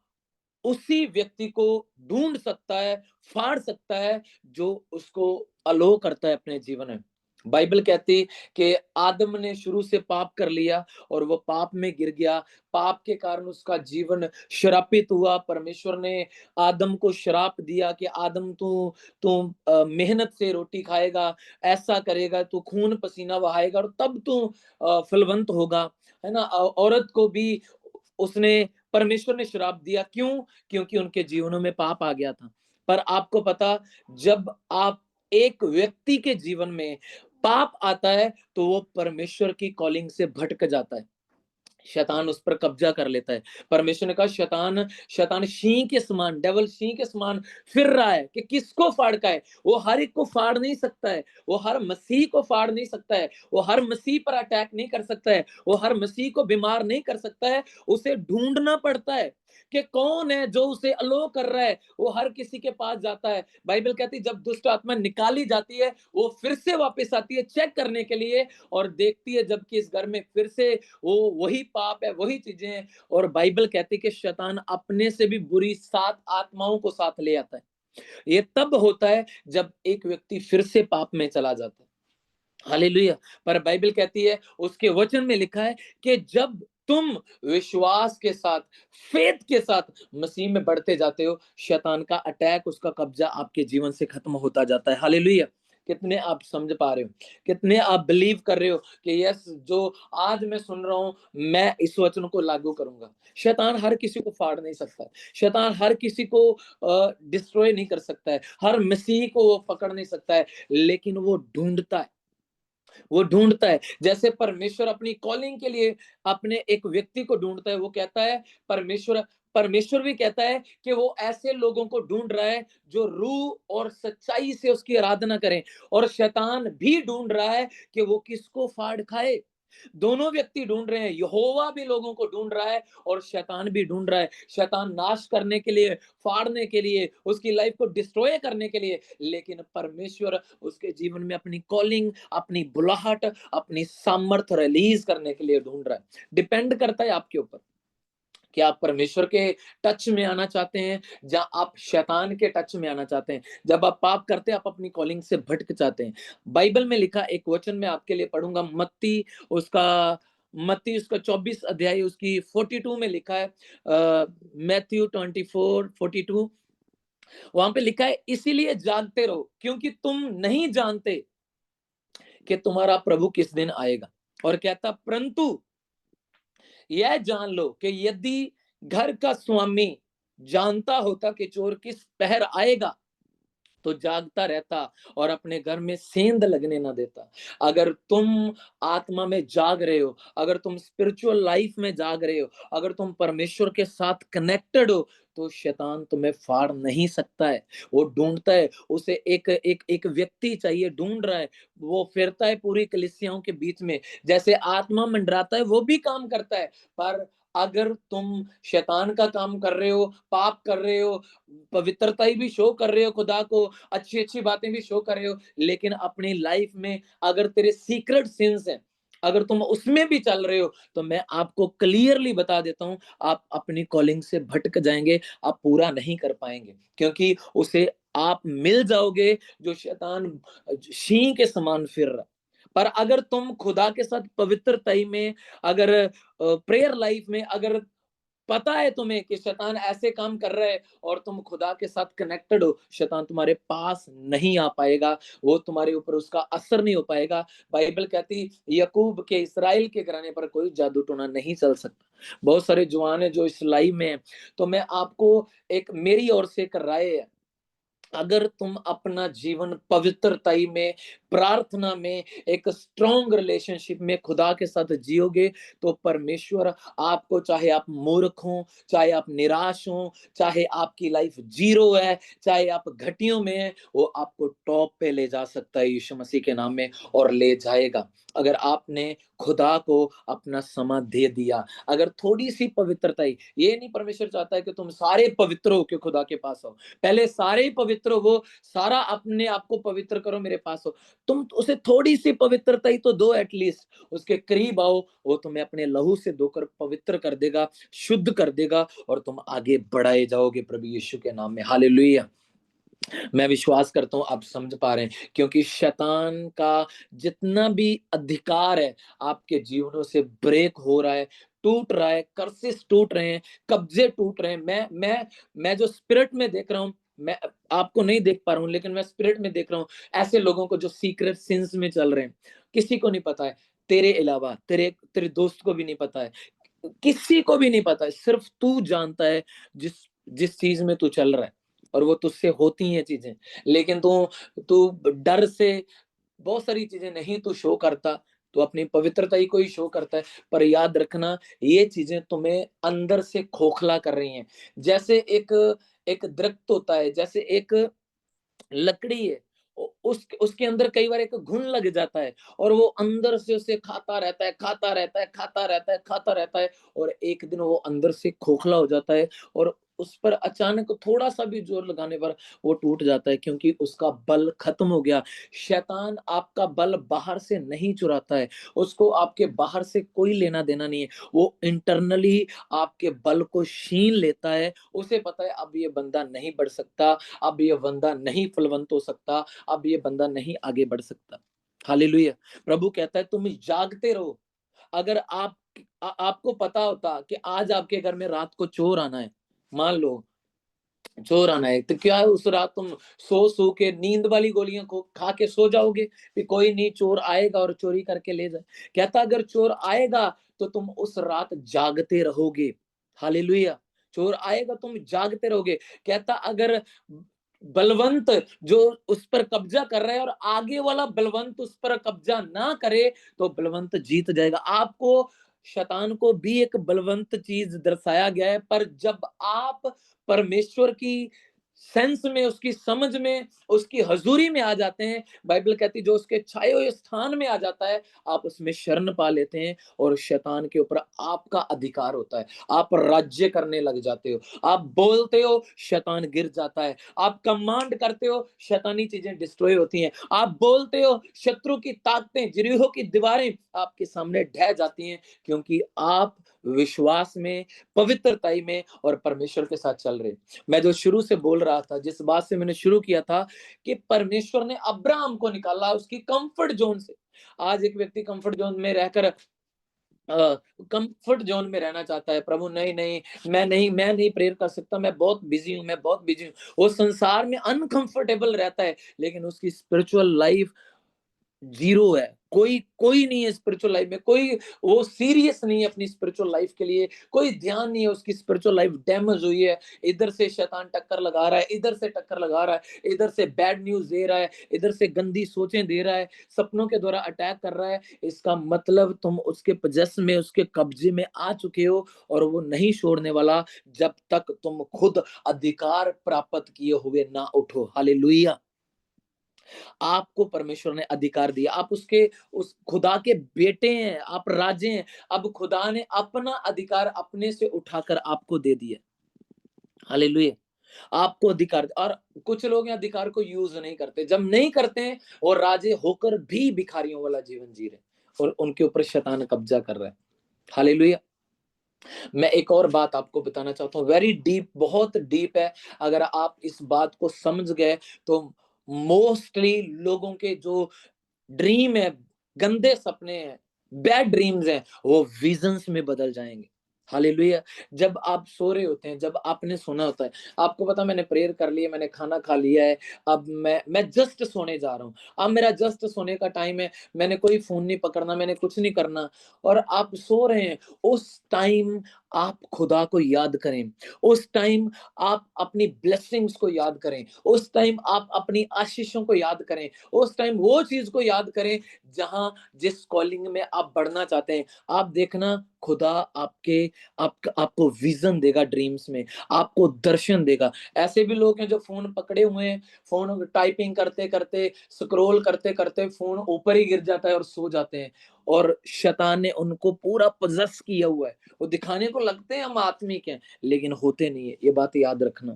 उसी व्यक्ति को ढूंढ सकता है, फाड़ सकता है जो उसको अलो करता है अपने जीवन में। बाइबल कहती कि आदम ने शुरू से पाप कर लिया और वो पाप में गिर गया। पाप के कारण उसका जीवन श्रापित हुआ। परमेश्वर ने आदम को श्राप दिया कि आदम तू तू मेहनत से रोटी खाएगा, ऐसा करेगा, तू खून पसीना बहाएगा और तब तू फलवंत होगा, है ना। औरत को भी उसने, परमेश्वर ने श्राप दिया। क्यों? क्योंकि उनके जीवनों में पाप आ गया था। पर आपको पता, जब आप एक व्यक्ति के जीवन में पाप आता है तो वो परमेश्वर की कॉलिंग से भटक जाता है, शैतान उस पर कब्जा कर लेता है। परमेश्वर ने कहा शैतान शैतान शीं के समान, डेविल शीं के समान फिर रहा है कि किसको फाड़ का है। वो हर एक को फाड़ नहीं सकता है, वो हर मसीह को फाड़ नहीं सकता है, वो हर मसीह पर अटैक नहीं कर सकता है, वो हर मसीह को बीमार नहीं कर सकता है। उसे ढूंढना पड़ता है कि कौन है जो उसे अलो कर रहा है। वो हर किसी के पास जाता है। बाइबल कहती है जब दुष्ट आत्मा निकाली जाती है वो फिर से वापस आती है चेक करने के लिए और देखती है जबकि इस घर में फिर से वो वही पाप है, वही चीजें हैं। और बाइबल कहती है कि शैतान अपने से भी बुरी 7 आत्माओं को साथ ले आता है। ये तब होता है जब एक व्यक्ति फिर से पाप में चला जाता है। हालेलुया। पर बाइबल कहती है, उसके वचन में लिखा है कि जब तुम विश्वास के साथ, फेथ के साथ मसीह में बढ़ते जाते हो, शैतान का अटैक, उसका कब्जा आपके जीवन से खत्म होता जाता है। हालेलुया। कितने आप समझ पा रहे हो? कितने आप बिलीव कर रहे हो कि यस, जो आज मैं सुन रहा हूं मैं इस वचन को लागू करूंगा। शैतान हर किसी को फाड़ नहीं सकता है, शैतान हर किसी को डिस्ट्रॉय नहीं कर सकता है, हर मसीह को वो पकड़ नहीं सकता है, लेकिन वो ढूंढता है, वो ढूंढता है। जैसे परमेश्वर अपनी कॉलिंग के लिए अपने एक व्यक्ति को ढूंढता है, वो कहता है परमेश्वर भी कहता है कि वो ऐसे लोगों को ढूंढ रहा है जो रूह और सच्चाई से उसकी आराधना करें। और शैतान भी ढूंढ रहा है कि वो किसको फाड़ खाए। दोनों व्यक्ति ढूंढ रहे हैं, यहोवा भी लोगों को ढूंढ रहा है और शैतान भी ढूंढ रहा है। शैतान नाश करने के लिए, फाड़ने के लिए, उसकी लाइफ को डिस्ट्रॉय करने के लिए, लेकिन परमेश्वर उसके जीवन में अपनी कॉलिंग, अपनी बुलाहट, अपनी सामर्थ रिलीज करने के लिए ढूंढ रहा है। डिपेंड करता है आपके ऊपर कि आप परमेश्वर के टच में आना चाहते हैं या आप शैतान के टच में आना चाहते हैं। जब आप पाप करते हैं आप अपनी कॉलिंग से भटक जाते हैं। बाइबल में लिखा एक वचन मैं आपके लिए पढ़ूंगा, मत्ती उसका 24 अध्याय उसकी 42 में लिखा है, मैथ्यू 24:42। वहां पे लिखा है, इसीलिए जागते रहो क्योंकि तुम नहीं जानते कि तुम्हारा प्रभु किस दिन आएगा। और कहता, परंतु यह जान लो कि यदि घर का स्वामी जानता होता कि चोर किस पहर आएगा तो जागता रहता और अपने घर में सेंध लगने ना देता। अगर तुम आत्मा में जाग रहे हो, अगर तुम स्पिरिचुअल लाइफ में जाग रहे हो, अगर तुम परमेश्वर के साथ कनेक्टेड हो, तो शैतान तुम्हें फाड़ नहीं सकता है। वो ढूंढता है, उसे एक व्यक्ति चाहिए, ढूंढ रहा है। वो फिरता है पूरी कलीसियाओं के बीच में, जैसे आत्मा मंडराता है वो भी काम करता है। पर अगर तुम शैतान का काम कर रहे हो, पाप कर रहे हो, पवित्रता ही भी शो कर रहे हो, खुदा को अच्छी अच्छी बातें भी शो कर रहे हो, लेकिन अपनी लाइफ में अगर तेरे सीक्रेट सिंस हैं, अगर तुम उसमें भी चल रहे हो, तो मैं आपको क्लियरली बता देता हूं, आप अपनी कॉलिंग से भटक जाएंगे, आप पूरा नहीं कर पाएंगे, क्योंकि उसे आप मिल जाओगे जो शैतान शीं के समान फिर रहा। पर अगर तुम खुदा के साथ पवित्रता में, अगर प्रेयर लाइफ में, अगर पता है तुम्हें कि शैतान ऐसे काम कर रहा है और तुम खुदा के साथ कनेक्टेड हो, शैतान तुम्हारे पास नहीं आ पाएगा, वो तुम्हारे ऊपर उसका असर नहीं हो पाएगा। बाइबल कहती याकूब के, इस्राएल के घराने पर कोई जादू टोना नहीं चल सकता। बहुत सारे जवान है जो इस लाइव में है, तो मैं आपको एक मेरी ओर से एक राय है अगर तुम अपना जीवन पवित्रताई में, प्रार्थना में, एक स्ट्रॉन्ग रिलेशनशिप में खुदा के साथ जियोगे, तो परमेश्वर आपको, चाहे आप मूर्ख हो, चाहे आप निराश हो, चाहे आपकी लाइफ जीरो है, चाहे आप घटियों में है, वो आपको टॉप पे ले जा सकता है यीशु मसीह के नाम में, और ले जाएगा। अगर आपने खुदा को अपना समय दे दिया, अगर थोड़ी सी पवित्रता ही, ये नहीं परमेश्वर चाहता है कि तुम सारे पवित्र हो के खुदा के पास हो, पहले सारे ही पवित्र हो, सारा अपने आप को पवित्र करो, मेरे पास हो। तुम उसे थोड़ी सी पवित्रता ही तो दो, एटलीस्ट उसके करीब आओ, वो तुम्हें अपने लहू से धोकर पवित्र कर देगा, शुद्ध कर देगा, और तुम आगे बढ़ाए जाओगे प्रभु यीशु के नाम में। हालेलुया। मैं विश्वास करता हूं आप समझ पा रहे हैं, क्योंकि शैतान का जितना भी अधिकार है आपके जीवनों से ब्रेक हो रहा है, टूट रहा है, कर्सेस टूट रहे हैं, कब्जे टूट रहे हैं। मैं जो स्पिरिट में देख रहा हूं, मैं आपको नहीं देख पा रहा हूं, लेकिन मैं स्पिरिट में देख रहा हूं ऐसे लोगों को जो सीक्रेट सिंस में चल रहे हैं, किसी को नहीं पता है, तेरे अलावा, तेरे तेरे दोस्त को भी नहीं पता है, किसी को भी नहीं पता है, सिर्फ तू जानता है जिस जिस चीज में तू चल रहा है, और वो तुझसे होती हैं चीजें, लेकिन तू तू डर से बहुत सारी चीजें नहीं तू शो करता, तू अपनी पवित्रता ही को ही शो करता है। पर याद रखना, ये चीजें तुम्हें अंदर से खोखला कर रही हैं। जैसे एक एक दरख्त होता है, जैसे एक लकड़ी है, उसके अंदर कई बार एक घुन लग जाता है, और वो अंदर से उसे खाता रहता है, खाता रहता है, खाता रहता है, खाता रहता है, और एक दिन वो अंदर से खोखला हो जाता है, और उस पर अचानक थोड़ा सा भी जोर लगाने पर वो टूट जाता है, क्योंकि उसका बल खत्म हो गया। शैतान आपका बल बाहर से नहीं चुराता है, उसको आपके बाहर से कोई लेना देना नहीं है, वो इंटरनली आपके बल को छीन लेता है। उसे पता है अब ये बंदा नहीं बढ़ सकता, अब ये बंदा नहीं फलवंत हो सकता, अब ये बंदा नहीं आगे बढ़ सकता। हालेलुया। प्रभु कहता है तुम जागते रहो। अगर आपको पता होता कि आज आपके घर में रात को चोर आना है, मान लो चोर आना है, तो क्या उस रात तुम सो सो के नींद वाली गोलियां को खा के सो जाओगे कि कोई नहीं, चोर आएगा और चोरी करके ले जाए? कहता अगर चोर आएगा तो तुम उस रात जागते रहोगे। हालेलुया। चोर आएगा तुम जागते रहोगे। कहता अगर बलवंत जो उस पर कब्जा कर रहा है और आगे वाला बलवंत उस पर कब्जा ना करे, तो बलवंत जीत जाएगा। आपको, शैतान को भी एक बलवंत चीज दर्शाया गया है, पर जब आप परमेश्वर की सेंस में, उसकी समझ में, उसकी हजूरी में आ जाते हैं, बाइबल कहती है जो उसके छाए हुए स्थान में आ जाता है, आप उसमें शरण पा लेते हैं, और शैतान के ऊपर आपका अधिकार होता है। आप राज्य करने लग जाते हो, आप बोलते हो, शैतान गिर जाता है, आप कमांड करते हो, शैतानी चीजें डिस्ट्रॉय होती हैं, आप बोलते हो, शत्रु की ताकतें, यरीहो की दीवारें आपके सामने ढह जाती हैं, क्योंकि आप विश्वास में, पवित्रताई में और परमेश्वर के साथ चल रहे। मैं जो शुरू से बोल रहा था, जिस बात से मैंने शुरू किया था कि परमेश्वर ने अब्राहम को निकाला उसकी कंफर्ट जोन से। आज एक व्यक्ति कंफर्ट जोन में रहकर कंफर्ट जोन में रहना चाहता है, प्रभु नहीं नहीं, मैं नहीं प्रेयर कर सकता, मैं बहुत बिजी हूँ, मैं बहुत बिजी हूँ। वो संसार में अनकंफर्टेबल रहता है, लेकिन उसकी स्पिरिचुअल लाइफ जीरो है। कोई नहीं है स्पिरिचुअल लाइफ में, कोई वो सीरियस नहीं है अपनी स्पिरिचुअल लाइफ के लिए, कोई ध्यान नहीं है, उसकी स्पिरिचुअल लाइफ डैमेज हुई है। इधर से शैतान टक्कर लगा रहा है, इधर से टक्कर लगा रहा है, इधर से बैड न्यूज दे रहा है, इधर से गंदी सोचें दे रहा है, सपनों के द्वारा अटैक कर रहा है। इसका मतलब तुम उसके पजेस में, उसके कब्जे में आ चुके हो, और वो नहीं छोड़ने वाला जब तक तुम खुद अधिकार प्राप्त किए हुए ना उठो। हालेलुया। आपको परमेश्वर ने अधिकार दिया, आप उसके, उस खुदा के बेटे हैं, आप राजे हैं। अब खुदा ने अपना अधिकार अपने से उठाकर आपको दे दिया। हालेलुया। आपको अधिकार, और कुछ लोग अधिकार को यूज नहीं करते, जब नहीं करते हैं और राजे होकर भी भिखारियों वाला जीवन जी रहे, और उनके ऊपर शैतान कब्जा कर रहा है। हालेलुया। मैं एक और बात आपको बताना चाहता हूँ, वेरी डीप, बहुत डीप है। अगर आप इस बात को समझ गए तो मोस्टली लोगों के जो ड्रीम है, गंदे सपने हैं, बैड ड्रीम्स हैं, वो विजन्स में बदल जाएंगे। हालेलुया। जब आप सो रहे होते हैं, जब आपने सोना होता है, आपको पता मैंने प्रेयर कर लिया, मैंने खाना खा लिया है, अब मैं जस्ट सोने जा रहा हूँ, अब मेरा जस्ट सोने का टाइम है, मैंने कोई फोन नहीं पकड़ना, मैंने कुछ नहीं करना, और आप सो रहे हैं। उस टाइम आप खुदा को याद करें, उस टाइम आप अपनी ब्लेसिंग्स को याद करें, उस टाइम आप अपनी आशीषों को याद करें, उस टाइम वो चीज को याद करें जहां जिस कॉलिंग में आप बढ़ना चाहते हैं। आप देखना खुदा आपको विजन देगा, ड्रीम्स में आपको दर्शन देगा। ऐसे भी लोग हैं जो फोन पकड़े हुए हैं, फोन टाइपिंग करते करते, स्क्रॉल करते करते फोन ऊपर ही गिर जाता है और सो जाते हैं, और शैतान ने उनको पूरा पजेस किया हुआ है। वो दिखाने को लगते हैं हम आत्मिक हैं, लेकिन होते नहीं है। ये बात याद रखना।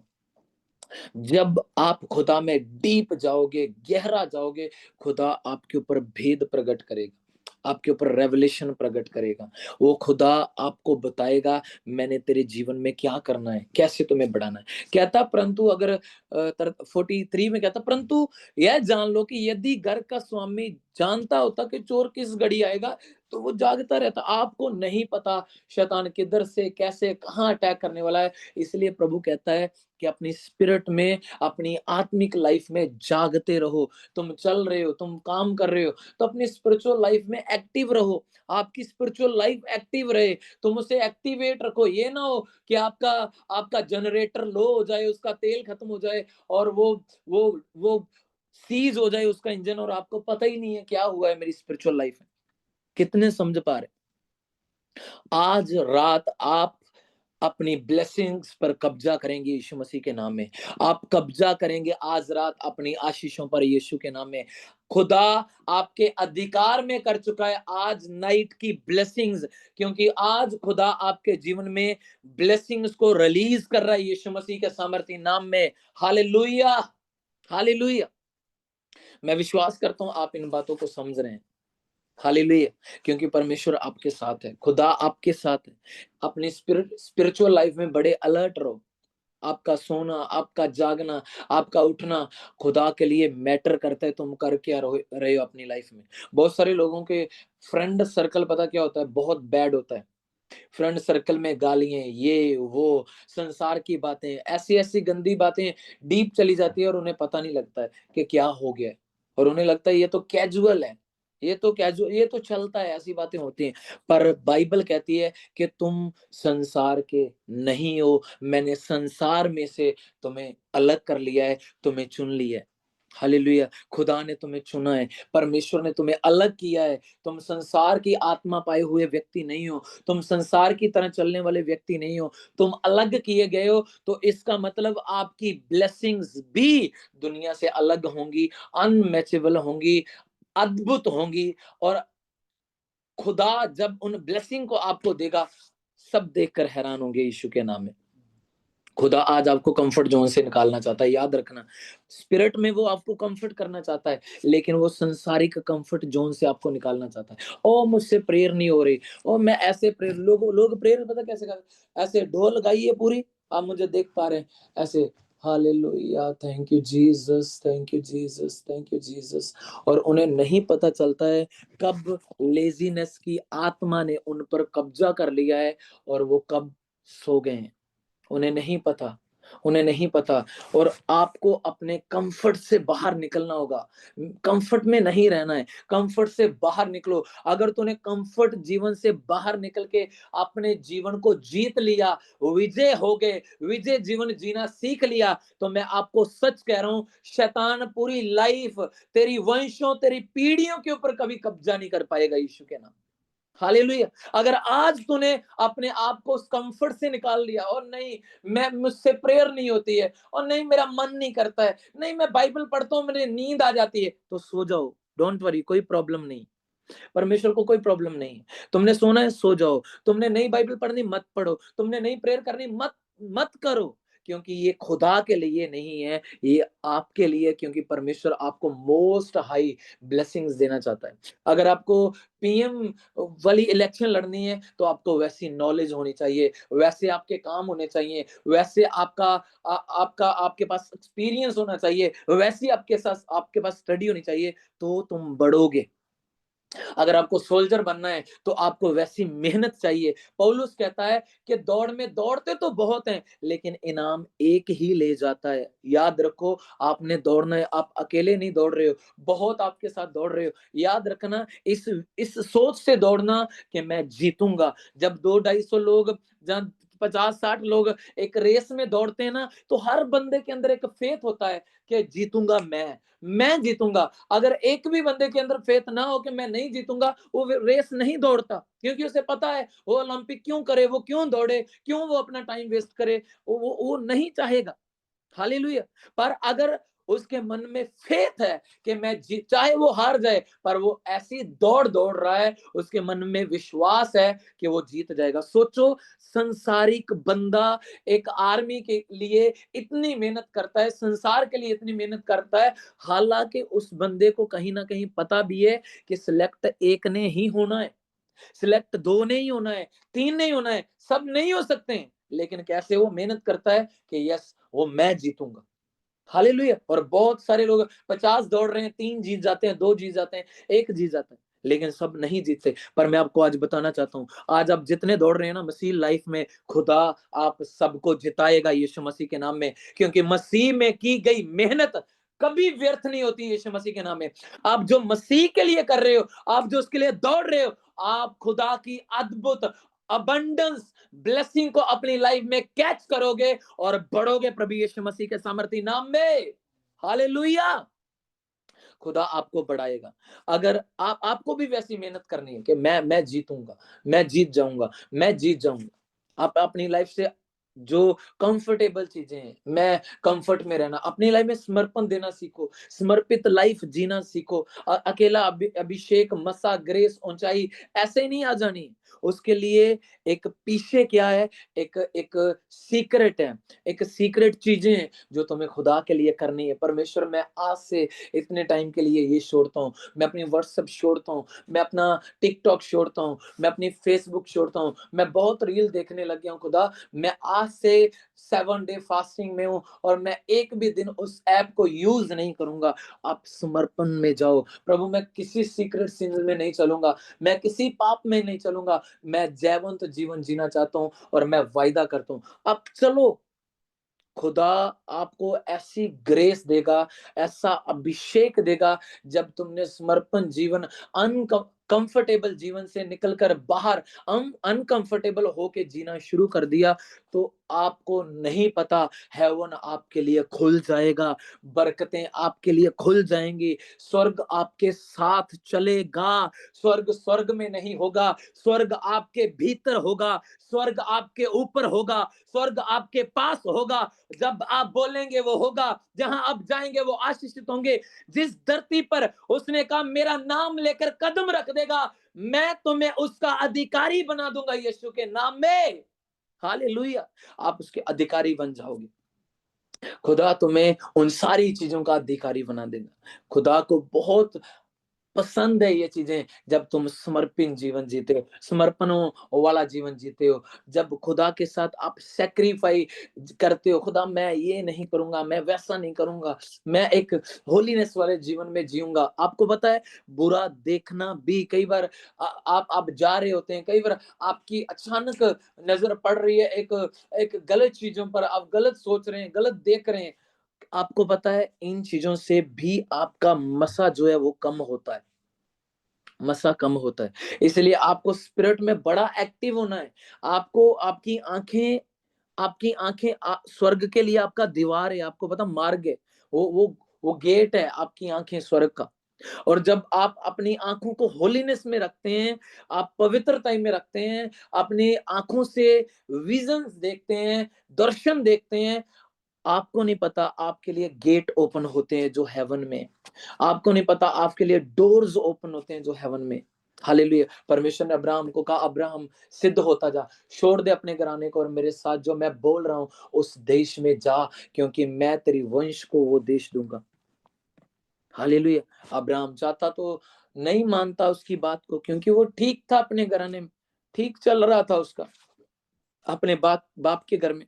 जब आप खुदा में डीप जाओगे, गहरा जाओगे, खुदा आपके ऊपर भेद प्रकट करेगा, आपके ऊपर रेवलेशन प्रकट करेगा। वो खुदा आपको बताएगा मैंने तेरे जीवन में क्या करना है, कैसे तुम्हें बढ़ाना है। कहता परंतु अगर 43 में कहता, परंतु यह जान लो कि यदि घर का स्वामी जानता होता कि चोर किस घड़ी आएगा तो वो जागता रहता। आपको नहीं पता शैतान किधर से कैसे कहाँ अटैक करने वाला है। इसलिए प्रभु कहता है कि अपनी स्पिरिट में, अपनी आत्मिक लाइफ में जागते रहो। तुम चल रहे हो, तुम काम कर रहे हो, तो अपनी स्पिरिचुअल लाइफ में एक्टिव रहो। आपकी स्पिरिचुअल लाइफ एक्टिव रहे, तुम उसे एक्टिवेट रखो। ये ना हो कि आपका जनरेटर लो हो जाए, उसका तेल खत्म हो जाए और वो सीज हो जाए उसका इंजन, और आपको पता ही नहीं है क्या हुआ है मेरी स्पिरिचुअल लाइफ में। कितने समझ पा रहे? आज रात आप अपनी ब्लेसिंग्स पर कब्जा करेंगे यीशु मसीह के नाम में। आप कब्जा करेंगे आज रात अपनी आशीषों पर यीशु के नाम में। खुदा आपके अधिकार में कर चुका है आज नाइट की ब्लेसिंग्स, क्योंकि आज खुदा आपके जीवन में ब्लेसिंग्स को रिलीज कर रहा है यीशु मसीह के सामर्थ्य नाम में। Hallelujah, hallelujah. मैं विश्वास करता हूं आप इन बातों को समझ रहे हैं। हालेलुया। क्योंकि परमेश्वर आपके साथ है, खुदा आपके साथ है। अपनी स्पिरिचुअल लाइफ में बड़े अलर्ट रहो। आपका सोना, आपका जागना, आपका उठना खुदा के लिए मैटर करता है। तुम कर क्या रहे हो अपनी लाइफ में। बहुत सारे लोगों के फ्रेंड सर्कल पता क्या होता है, बहुत बैड होता है। फ्रेंड सर्कल में गालियां, ये वो संसार की बातें, ऐसी ऐसी गंदी बातें डीप चली जाती है और उन्हें पता नहीं लगता है कि क्या हो गया है। और उन्हें लगता है ये तो कैजुअल है, ये तो कैजुअल, ये तो चलता है, ऐसी बातें होती हैं। पर बाइबल कहती है कि तुम संसार के नहीं हो, मैंने संसार में से तुम्हें अलग कर लिया है, तुम्हें चुन लिया है। हालेलुया। खुदा ने तुम्हें चुना है, परमेश्वर ने तुम्हें अलग किया है। तुम संसार की आत्मा पाए हुए व्यक्ति नहीं हो, तुम संसार की तरह चलने वाले व्यक्ति नहीं हो, तुम अलग किए गए हो। तो इसका मतलब आपकी ब्लेसिंग्स भी दुनिया से अलग होंगी, अनमैचेबल होंगी, अद्भुत होंगी। और खुदा जब उन ब्लेसिंग को आपको देगा, सब देखकर हैरान होंगे यीशु के नाम में। खुदा आज आपको कंफर्ट जोन से निकालना चाहता है। याद रखना, स्पिरिट में वो आपको कंफर्ट करना चाहता है, लेकिन वो संसारिक कंफर्ट जोन से आपको निकालना चाहता है। ओ मुझसे प्रेयर नहीं हो रही, ओ मैं ऐसे प्रेयर, लोग प्रेयर पता कैसे कर, ऐसे ढोल लगाइए पूरी, आप मुझे देख पा रहे हैं ऐसे, hallelujah, thank you Jesus, thank you Jesus, thank you Jesus. और उन्हें नहीं पता चलता है कब लेजीनेस की आत्मा ने उन पर कब्जा कर लिया है और वो कब सो गए हैं। उन्हें नहीं पता, उन्हें नहीं पता। और आपको अपने कंफर्ट से बाहर निकलना होगा। कंफर्ट में नहीं रहना है, कंफर्ट से बाहर निकलो। अगर तूने कंफर्ट जीवन से बाहर निकल के अपने जीवन को जीत लिया, विजय हो गए, विजय जीवन जीना सीख लिया, तो मैं आपको सच कह रहा हूं, शैतान पूरी लाइफ तेरी वंशों, तेरी पीढ़ियों के ऊपर कभी कब्जा नहीं कर पाएगा यीशु के नाम। हालेलुया। अगर आज तूने अपने आप को उस कंफर्ट से निकाल लिया, और नहीं मैं, मुझसे प्रेयर नहीं होती है, और नहीं मेरा मन नहीं करता है, नहीं मैं बाइबल पढ़ता हूं मुझे नींद आ जाती है, तो सो जाओ, डोंट वरी, कोई प्रॉब्लम नहीं। परमेश्वर को कोई प्रॉब्लम नहीं है। तुमने सोना है, सो जाओ। तुमने नई बाइबल पढ़नी, मत पढ़ो। तुमने नई प्रेयर करनी, मत मत करो। क्योंकि ये खुदा के लिए नहीं है, ये आपके लिए, क्योंकि परमेश्वर आपको मोस्ट हाई ब्लेसिंग्स देना चाहता है। अगर आपको पीएम वाली इलेक्शन लड़नी है, तो आपको वैसी नॉलेज होनी चाहिए, वैसे आपके काम होने चाहिए, वैसे आपके पास एक्सपीरियंस होना चाहिए, वैसी आपके पास स्टडी होनी चाहिए, तो तुम बढ़ोगे। अगर आपको सोल्जर बनना है तो आपको वैसी मेहनत चाहिए। पौलुस कहता है कि दौड़ में दौड़ते तो बहुत हैं, लेकिन इनाम एक ही ले जाता है। याद रखो, आपने दौड़ना है, आप अकेले नहीं दौड़ रहे हो, बहुत आपके साथ दौड़ रहे हो। याद रखना, इस सोच से दौड़ना कि मैं जीतूंगा। जब 200-250 लोग, जहाँ 50-60 लोग एक रेस में दौड़ते हैं ना, तो हर बंदे के अंदर एक फेथ होता है कि जीतूंगा, मैं जीतूंगा। अगर एक भी बंदे के अंदर फेथ ना हो कि मैं नहीं जीतूंगा, वो रेस नहीं दौड़ता, क्योंकि उसे पता है वो ओलंपिक क्यों करे, वो क्यों दौड़े, क्यों वो अपना टाइम वेस्ट करे, वो नहीं चाहेगा। हालेलुया। पर अगर उसके मन में फेथ है कि मैं चाहे वो हार जाए, पर वो ऐसी दौड़ दौड़ रहा है, उसके मन में विश्वास है कि वो जीत जाएगा। सोचो, संसारिक बंदा एक आर्मी के लिए इतनी मेहनत करता है, संसार के लिए इतनी मेहनत करता है, हालांकि उस बंदे को कहीं ना कहीं पता भी है कि सिलेक्ट एक ने ही होना है, सिलेक्ट 2 ने ही होना है, 3 नहीं होना है, सब नहीं हो सकते हैं। लेकिन कैसे वो मेहनत करता है कि यस, वो मैं जीतूंगा। हालेलुया। और बहुत सारे लोग 50 दौड़ रहे हैं, 3 जीत जाते हैं, 2 जीत जाते हैं, 1 जीत जाता है, लेकिन सब नहीं जीतते। पर मैं आपको आज बताना चाहता हूं, आज आप जितने दौड़ रहे हैं ना मसीह लाइफ में, खुदा आप सबको जिताएगा यीशु मसीह के नाम में, क्योंकि मसीह में की गई मेहनत कभी व्यर्थ नहीं होती यीशु मसीह के नाम में। आप जो मसीह के लिए कर रहे हो, आप जो उसके लिए दौड़ रहे हो, आप खुदा की अद्भुत अबंडेंस ब्लेसिंग को अपनी लाइफ में कैच करोगे और बढ़ोगे प्रभु यीशु मसीह के सामर्थी नाम में। हालेलुया। खुदा आपको बढ़ाएगा। अगर आपको भी वैसी मेहनत करनी है कि मैं जीतूंगा, मैं जीत जाऊंगा, मैं जीत जाऊंगा। आप अपनी लाइफ से जो कंफर्टेबल चीजें हैं, मैं कंफर्ट में रहना, अपनी लाइफ में समर्पण देना सीखो, समर्पित लाइफ जीना सीखो। अकेला अभिषेक, मसा, ग्रेस, ऊंचाई ऐसे नहीं आ जानी। उसके लिए एक पीछे क्या है, एक एक सीक्रेट है, एक सीक्रेट चीजें हैं जो तुम्हें खुदा के लिए करनी है। परमेश्वर, मैं आज से इतने टाइम के लिए ये छोड़ता हूँ, मैं अपनी व्हाट्सएप छोड़ता हूँ, मैं अपना टिकटॉक छोड़ता हूँ, मैं अपनी फेसबुक छोड़ता हूँ, मैं बहुत रील देखने लग गया हूँ। खुदा, मैं आज से 7 डे फास्टिंग में हूँ और मैं एक भी दिन उस ऐप को यूज नहीं करूंगा। आप समर्पण में जाओ। प्रभु, मैं किसी सीक्रेट सिन में नहीं चलूंगा, मैं किसी पाप में नहीं चलूंगा, मैं जयवंत जीवन जीना चाहता हूँ और मैं वायदा करता हूँ। अब चलो, खुदा आपको ऐसी ग्रेस देगा, ऐसा अभिषेक देगा, जब तुमने समर्पण जीवन, अनकंफर्टेबल जीवन से निकलकर बाहर अनकंफर्टेबल होके जीना शुरू कर दिया, तो आपको नहीं पता, हेवन आपके लिए खुल जाएगा, बरकतें आपके लिए खुल जाएंगी, स्वर्ग आपके साथ चलेगा। स्वर्ग में नहीं होगा, स्वर्ग आपके भीतर होगा, स्वर्ग आपके ऊपर होगा, स्वर्ग आपके पास होगा। जब आप बोलेंगे वो होगा, जहां आप जाएंगे वो आशीषित होंगे। जिस धरती पर उसने कहा मेरा नाम लेकर कदम रख देगा, मैं तुम्हें उसका अधिकारी बना दूंगा यीशु के नाम में। हालेलुया। आप उसके अधिकारी बन जाओगे। खुदा तुम्हें उन सारी चीजों का अधिकारी बना देगा। खुदा को बहुत पसंद है ये चीजें, जब तुम समर्पित जीवन जीते हो, समर्पणों वाला जीवन जीते हो, जब खुदा के साथ आप सेक्रीफाई करते हो। खुदा, मैं ये नहीं करूंगा, मैं वैसा नहीं करूंगा, मैं एक होलीनेस वाले जीवन में जीऊंगा। आपको पता है, बुरा देखना भी कई बार, आप जा रहे होते हैं, कई बार आपकी अचानक नजर पड़ रही है एक एक गलत चीजों पर, आप गलत सोच रहे हैं, गलत देख रहे हैं। आपको पता है, इन चीजों से भी आपका मसा जो है वो कम होता है, मसा कम होता है। इसलिए आपको स्पिरिट में बड़ा एक्टिव होना है। आपको आपकी आंखें स्वर्ग के लिए आपका दीवार है, आपको पता, मार्ग है, वो गेट है, आपकी आंखें स्वर्ग का। और जब आप अपनी आंखों को होलीनेस में रखते हैं, आप पवित्रता में रखते हैं, अपनी आंखों से विजन्स देखते हैं, दर्शन देखते हैं, आपको नहीं पता आपके लिए गेट ओपन होते हैं जो हेवन में। आपको नहीं पता आपके लिए डोर्स ओपन होते हैं जो हेवन में। हालेलुया। परमेश्वर ने अब्राहम को कहा, अब्राहम सिद्ध होता जा, छोड़ दे अपने घराने को और मेरे साथ जो मैं बोल रहा हूं उस देश में जा, क्योंकि मैं तेरी वंश को वो देश दूंगा। हालेलुया। अब्राहम चाहता तो नहीं मानता उसकी बात को, क्योंकि वो ठीक था, अपने घराने में ठीक चल रहा था उसका, अपने बाप के घर में।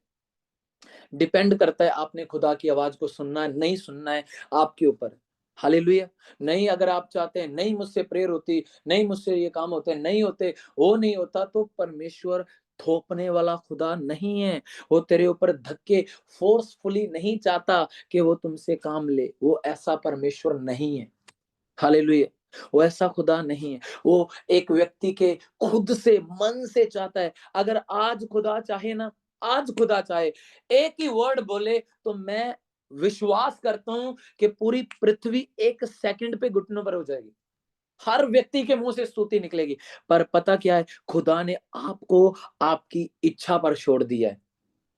डिपेंड करता है आपने खुदा की आवाज को सुनना है नहीं सुनना है, आपके ऊपर। हालेलुया। नहीं, अगर आप चाहते हैं नहीं मुझसे प्रेयर होती, नहीं मुझसे ये काम होते, नहीं होते, वो नहीं होता, तो परमेश्वर थोपने वाला खुदा नहीं है। वो तेरे ऊपर धक्के फोर्सफुली नहीं चाहता कि वो तुमसे काम ले। वो ऐसा परमेश्वर नहीं है। हालेलुया। वो ऐसा खुदा नहीं है। वो एक व्यक्ति के खुद से मन से चाहता है। अगर आज खुदा चाहे ना, आज खुदा चाहे एक ही वर्ड बोले, तो मैं विश्वास करता हूं कि पूरी पृथ्वी एक सेकंड पे घुटनों पर हो जाएगी। हर व्यक्ति के मुंह से स्तुति निकलेगी। पर पता क्या है, खुदा ने आपको आपकी इच्छा पर छोड़ दिया है।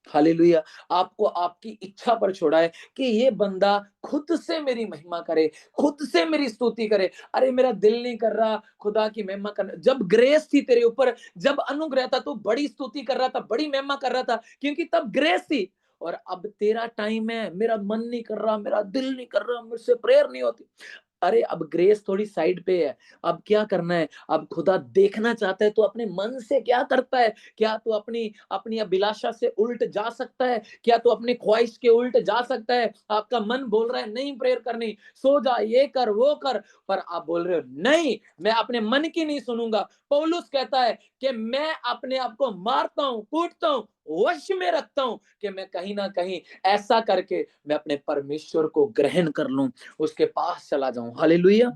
हालेलुया। आपको आपकी इच्छा पर छोड़ा है कि ये बंदा खुद से मेरी महिमा करे, खुद से मेरी स्तुति करे। अरे मेरा दिल नहीं कर रहा खुदा की महिमा करना। जब ग्रेस थी तेरे ऊपर, जब अनुग्रह था, तो बड़ी स्तुति कर रहा था, बड़ी महिमा कर रहा था, क्योंकि तब ग्रेस थी। और अब तेरा टाइम है, मेरा मन नहीं कर रहा, मेरा दिल नहीं कर रहा, मुझसे प्रेयर नहीं होती। अरे अब ग्रेस थोड़ी साइड पे है। अब क्या करना है, अब खुदा देखना चाहता है तो अपने मन से क्या करता है। क्या तू अपनी अपनी अभिलाषा से उल्ट जा सकता है? क्या तू अपने ख्वाहिश के उल्ट जा सकता है? आपका मन बोल रहा है नहीं प्रेयर करनी, सो जा, ये कर वो कर, पर आप बोल रहे हो नहीं, मैं अपने मन की नहीं सुनूंगा। पौलुस कहता है कि मैं अपने आप को मारता हूं, कूटता हूं, वश में रखता हूं, कि मैं कहीं ना कहीं ऐसा करके मैं अपने परमेश्वर को ग्रहण कर लूं, उसके पास चला जाऊं। हालेलुया।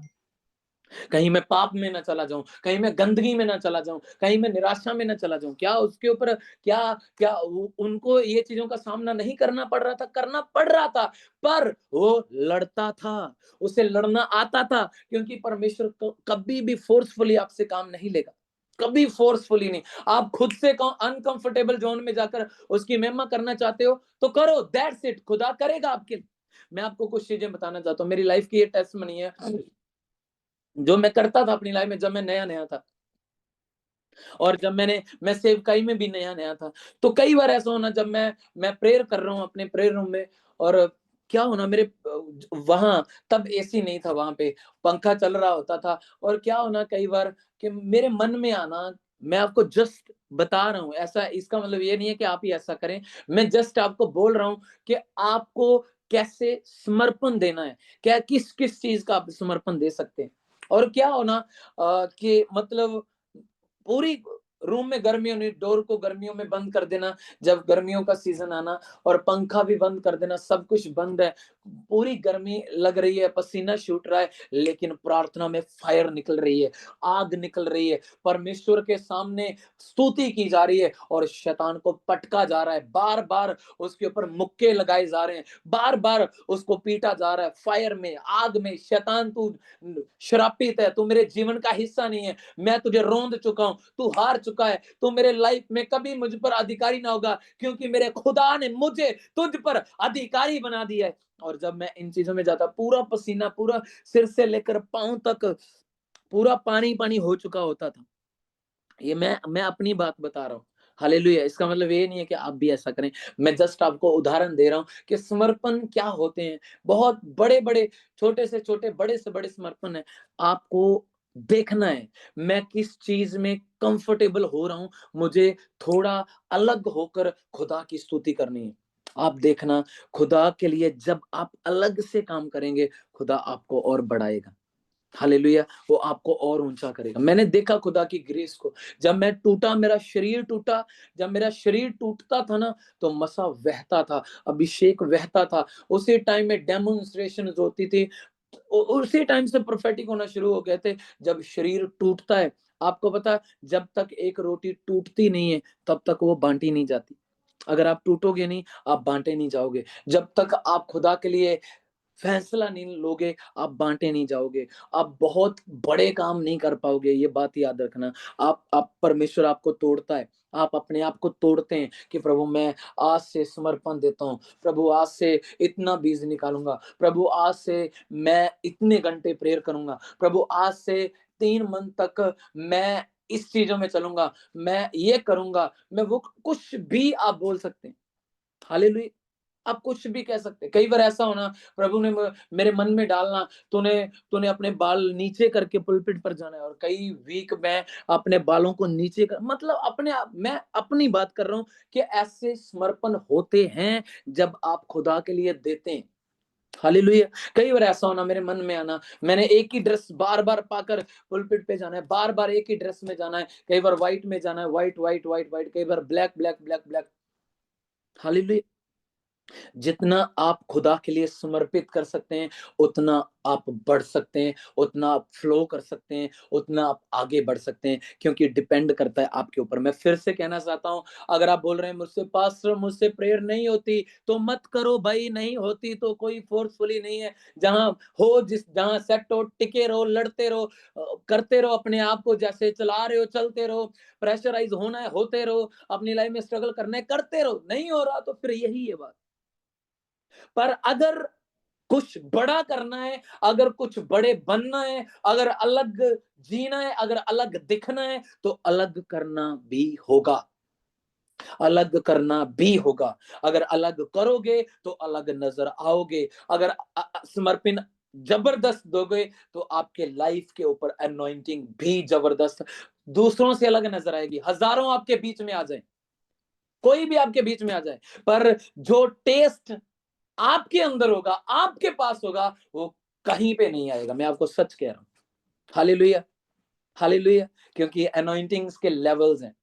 कहीं मैं पाप में ना चला जाऊं, कहीं मैं गंदगी में ना चला जाऊं, कहीं मैं निराशा में ना चला जाऊं। क्या उसके ऊपर क्या क्या उनको ये चीजों का सामना नहीं करना पड़ रहा था? करना पड़ रहा था, पर वो लड़ता था, उसे लड़ना आता था, क्योंकि परमेश्वर कभी भी फोर्सफुली आपसे काम नहीं लेगा, कभी फोर्सफुली नहीं। आप खुद से अनकंफर्टेबल जोन में जाकर उसकी महिमा करना चाहते हो तो करो, दैट्स इट, खुदा करेगा आपके लिए। मैं आपको कुछ चीजें बताना चाहता हूँ। मेरी लाइफ की ये टेस्टमनी है, जो मैं करता था अपनी लाइफ में जब मैं नया नया था, और जब मैं सेवकाई में भी नया नया था, तो कई बार ऐसा होना, जब मैं प्रेयर कर रहा हूँ अपने प्रेयर रूम में, और क्या होना, मेरे वहां तब एसी नहीं था, वहां पे पंखा चल रहा होता था, और क्या होना कई बार कि मेरे मन में आना, मैं आपको जस्ट बता रहा हूँ, ऐसा इसका मतलब ये नहीं है कि आप ही ऐसा करें, मैं जस्ट आपको बोल रहा हूँ कि आपको कैसे समर्पण देना है, क्या किस किस चीज का आप समर्पण दे सकते हैं। और क्या होना कि मतलब पूरी रूम में गर्मियों ने डोर को गर्मियों में बंद कर देना, जब गर्मियों का सीजन आना, और पंखा भी बंद कर देना, सब कुछ बंद है, पूरी गर्मी लग रही है, पसीना छूट रहा है, लेकिन प्रार्थना में फायर निकल रही है, आग निकल रही है, परमेश्वर के सामने स्तुति की जा रही है, और शैतान को पटका जा रहा है, बार बार उसके ऊपर मुक्के लगाए जा रहे हैं, बार बार उसको पीटा जा रहा है, फायर में, आग में। शैतान तू श्रापित है, तू मेरे जीवन का हिस्सा नहीं है, मैं तुझे रोंद चुका हूं, तू हार चुका है, तू मेरे लाइफ में कभी मुझ पर अधिकारी ना होगा, क्योंकि मेरे खुदा ने मुझे तुझ पर अधिकारी बना दिया है। और जब मैं इन चीजों में जाता, पूरा पसीना, पूरा सिर से लेकर पांव तक पूरा पानी पानी हो चुका होता था। ये मैं अपनी बात बता रहा हूँ। हालेलुया। इसका मतलब ये नहीं है कि आप भी ऐसा करें, मैं जस्ट आपको उदाहरण दे रहा हूँ कि समर्पण क्या होते हैं। बहुत बड़े बड़े, छोटे से छोटे, बड़े से बड़े समर्पण है। आपको देखना है मैं किस चीज में कंफर्टेबल हो रहा हूं, मुझे थोड़ा अलग होकर खुदा की स्तुति करनी है। आप देखना, खुदा के लिए जब आप अलग से काम करेंगे, खुदा आपको और बढ़ाएगा। हालेलुया। वो आपको और ऊंचा करेगा। मैंने देखा खुदा की ग्रेस को, जब मैं टूटा, मेरा शरीर टूटा, जब मेरा शरीर टूटता था ना, तो मसा बहता था, अभिषेक बहता था। उसी टाइम में डेमोन्स्ट्रेशन होती थी, उसी टाइम से प्रोफेटिक होना शुरू हो गए थे। जब शरीर टूटता है, आपको पता है, जब तक एक रोटी टूटती नहीं है तब तक वो बांटी नहीं जाती। अगर आप टूटोगे नहीं, आप बांटे नहीं जाओगे। जब तक आप खुदा के लिए फैसला नहीं लोगे, आप बांटे नहीं जाओगे, आप बहुत बड़े काम नहीं कर पाओगे। ये बात याद रखना। आप परमेश्वर आपको तोड़ता है, आप अपने आप को तोड़ते हैं कि प्रभु मैं आज से समर्पण देता हूँ, प्रभु आज से इतना बीज निकालूंगा, प्रभु आज से मैं इतने घंटे प्रेयर करूंगा, प्रभु आज से 3 मंथ तक मैं इस चीजों में चलूंगा, मैं ये करूंगा, मैं वो, कुछ भी आप बोल सकते हैं। हालेलुया। आप कुछ भी कह सकते हैं। कई बार ऐसा होना, प्रभु ने मेरे मन में डालना, तूने तूने अपने बाल नीचे करके पुलपिट पर जाना है, और कई वीक मैं अपने बालों को नीचे कर, मतलब अपने आप, मैं अपनी बात कर रहा हूं कि ऐसे समर्पण होते हैं जब आप खुदा के लिए देते हैं। हालेलुया। कई बार ऐसा होना, मेरे मन में आना, मैंने एक ही ड्रेस बार बार पाकर पुलपिट पे जाना है, बार बार एक ही ड्रेस में जाना है, कई बार व्हाइट में जाना है, व्हाइट व्हाइट व्हाइट व्हाइट, कई बार black black black black. Hallelujah. जितना आप खुदा के लिए समर्पित कर सकते हैं, उतना आप बढ़ सकते हैं, उतना आप फ्लो कर सकते हैं, उतना आप आगे बढ़ सकते हैं, क्योंकि डिपेंड करता है आपके ऊपर। मैं फिर से कहना चाहता हूं, अगर आप बोल रहे हैं मुझसे पास्टर मुझसे प्रेयर नहीं होती, तो मत करो भाई, नहीं होती तो कोई फोर्सफुली नहीं है। जहां हो, जहां सेट हो, टिके रहो, लड़ते रहो, करते रहो, अपने आप को जैसे चला रहे हो चलते रहो, प्रेशराइज होना है होते रहो, अपनी लाइफ में स्ट्रगल करना है करते रहो। नहीं हो रहा तो फिर यही है बात। पर अगर कुछ बड़ा करना है, अगर कुछ बड़े बनना है, अगर अलग जीना है, अगर अलग दिखना है, तो अलग करना भी होगा, अलग करना भी होगा। अगर अलग करोगे तो अलग नजर आओगे। अगर समर्पण जबरदस्त दोगे तो आपके लाइफ के ऊपर अनॉइंटिंग भी जबरदस्त, दूसरों से अलग नजर आएगी। हजारों आपके बीच में आ जाए, कोई भी आपके बीच में आ जाए, पर जो टेस्ट आपके अंदर होगा, आपके पास होगा, वो कहीं पे नहीं आएगा। मैं आपको सच कह रहा हूं। Hallelujah, hallelujah. क्योंकि अनॉइंटिंग्स के लेवल्स हैं,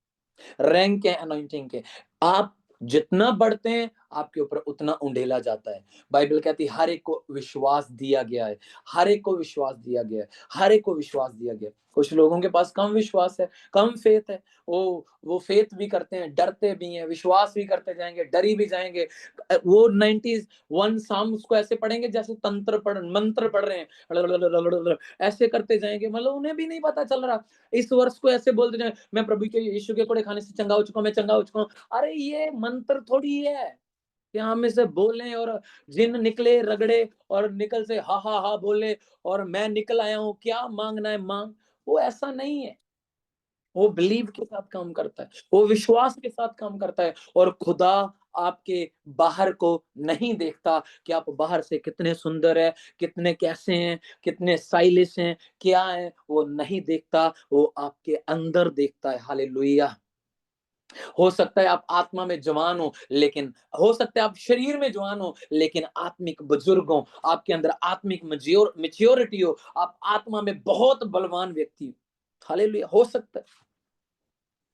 रैंक है अनॉइंटिंग के। आप जितना बढ़ते हैं, आपके ऊपर उतना उंडेला जाता है। बाइबल कहती है हर एक को विश्वास दिया गया है, हर एक को विश्वास दिया गया है, हर एक को विश्वास दिया गया है। कुछ लोगों के पास कम विश्वास है, कम फेथ है, वो फेथ भी करते हैं, डरते भी हैं, विश्वास भी करते जाएंगे, डरी भी जाएंगे। वो 91 साम्स को ऐसे पढ़ेंगे जैसे मंत्र पढ़ रहे हैं, ऐसे करते जाएंगे, मतलब उन्हें भी नहीं पता चल रहा। इस वर्ष को ऐसे बोलते जाए, मैं प्रभु के यीशु के कोड़े खाने से चंगा हो चुका हूं, मैं चंगा हो चुका हूं। अरे ये मंत्र थोड़ी है कि हम इसे बोलें और जिन निकले रगड़े और निकल से हा हा हा बोले और मैं निकल आया हूं, क्या मांगना है मांग। वो ऐसा नहीं है। वो बिलीव के साथ काम करता है, वो विश्वास के साथ काम करता है। और खुदा आपके बाहर को नहीं देखता कि आप बाहर से कितने सुंदर है, कितने कैसे हैं, कितने स्टाइलिश हैं, क्या है, वो नहीं देखता। वो आपके अंदर देखता है। हालेलुया। हो सकता है आप आत्मा में जवान हो, लेकिन हो सकता है आप शरीर में जवान हो, लेकिन आत्मिक बुजुर्ग हो, आपके अंदर आत्मिक मैच्योरिटी हो, आप आत्मा में बहुत बलवान व्यक्ति हो। हालेलुया। हो सकता है।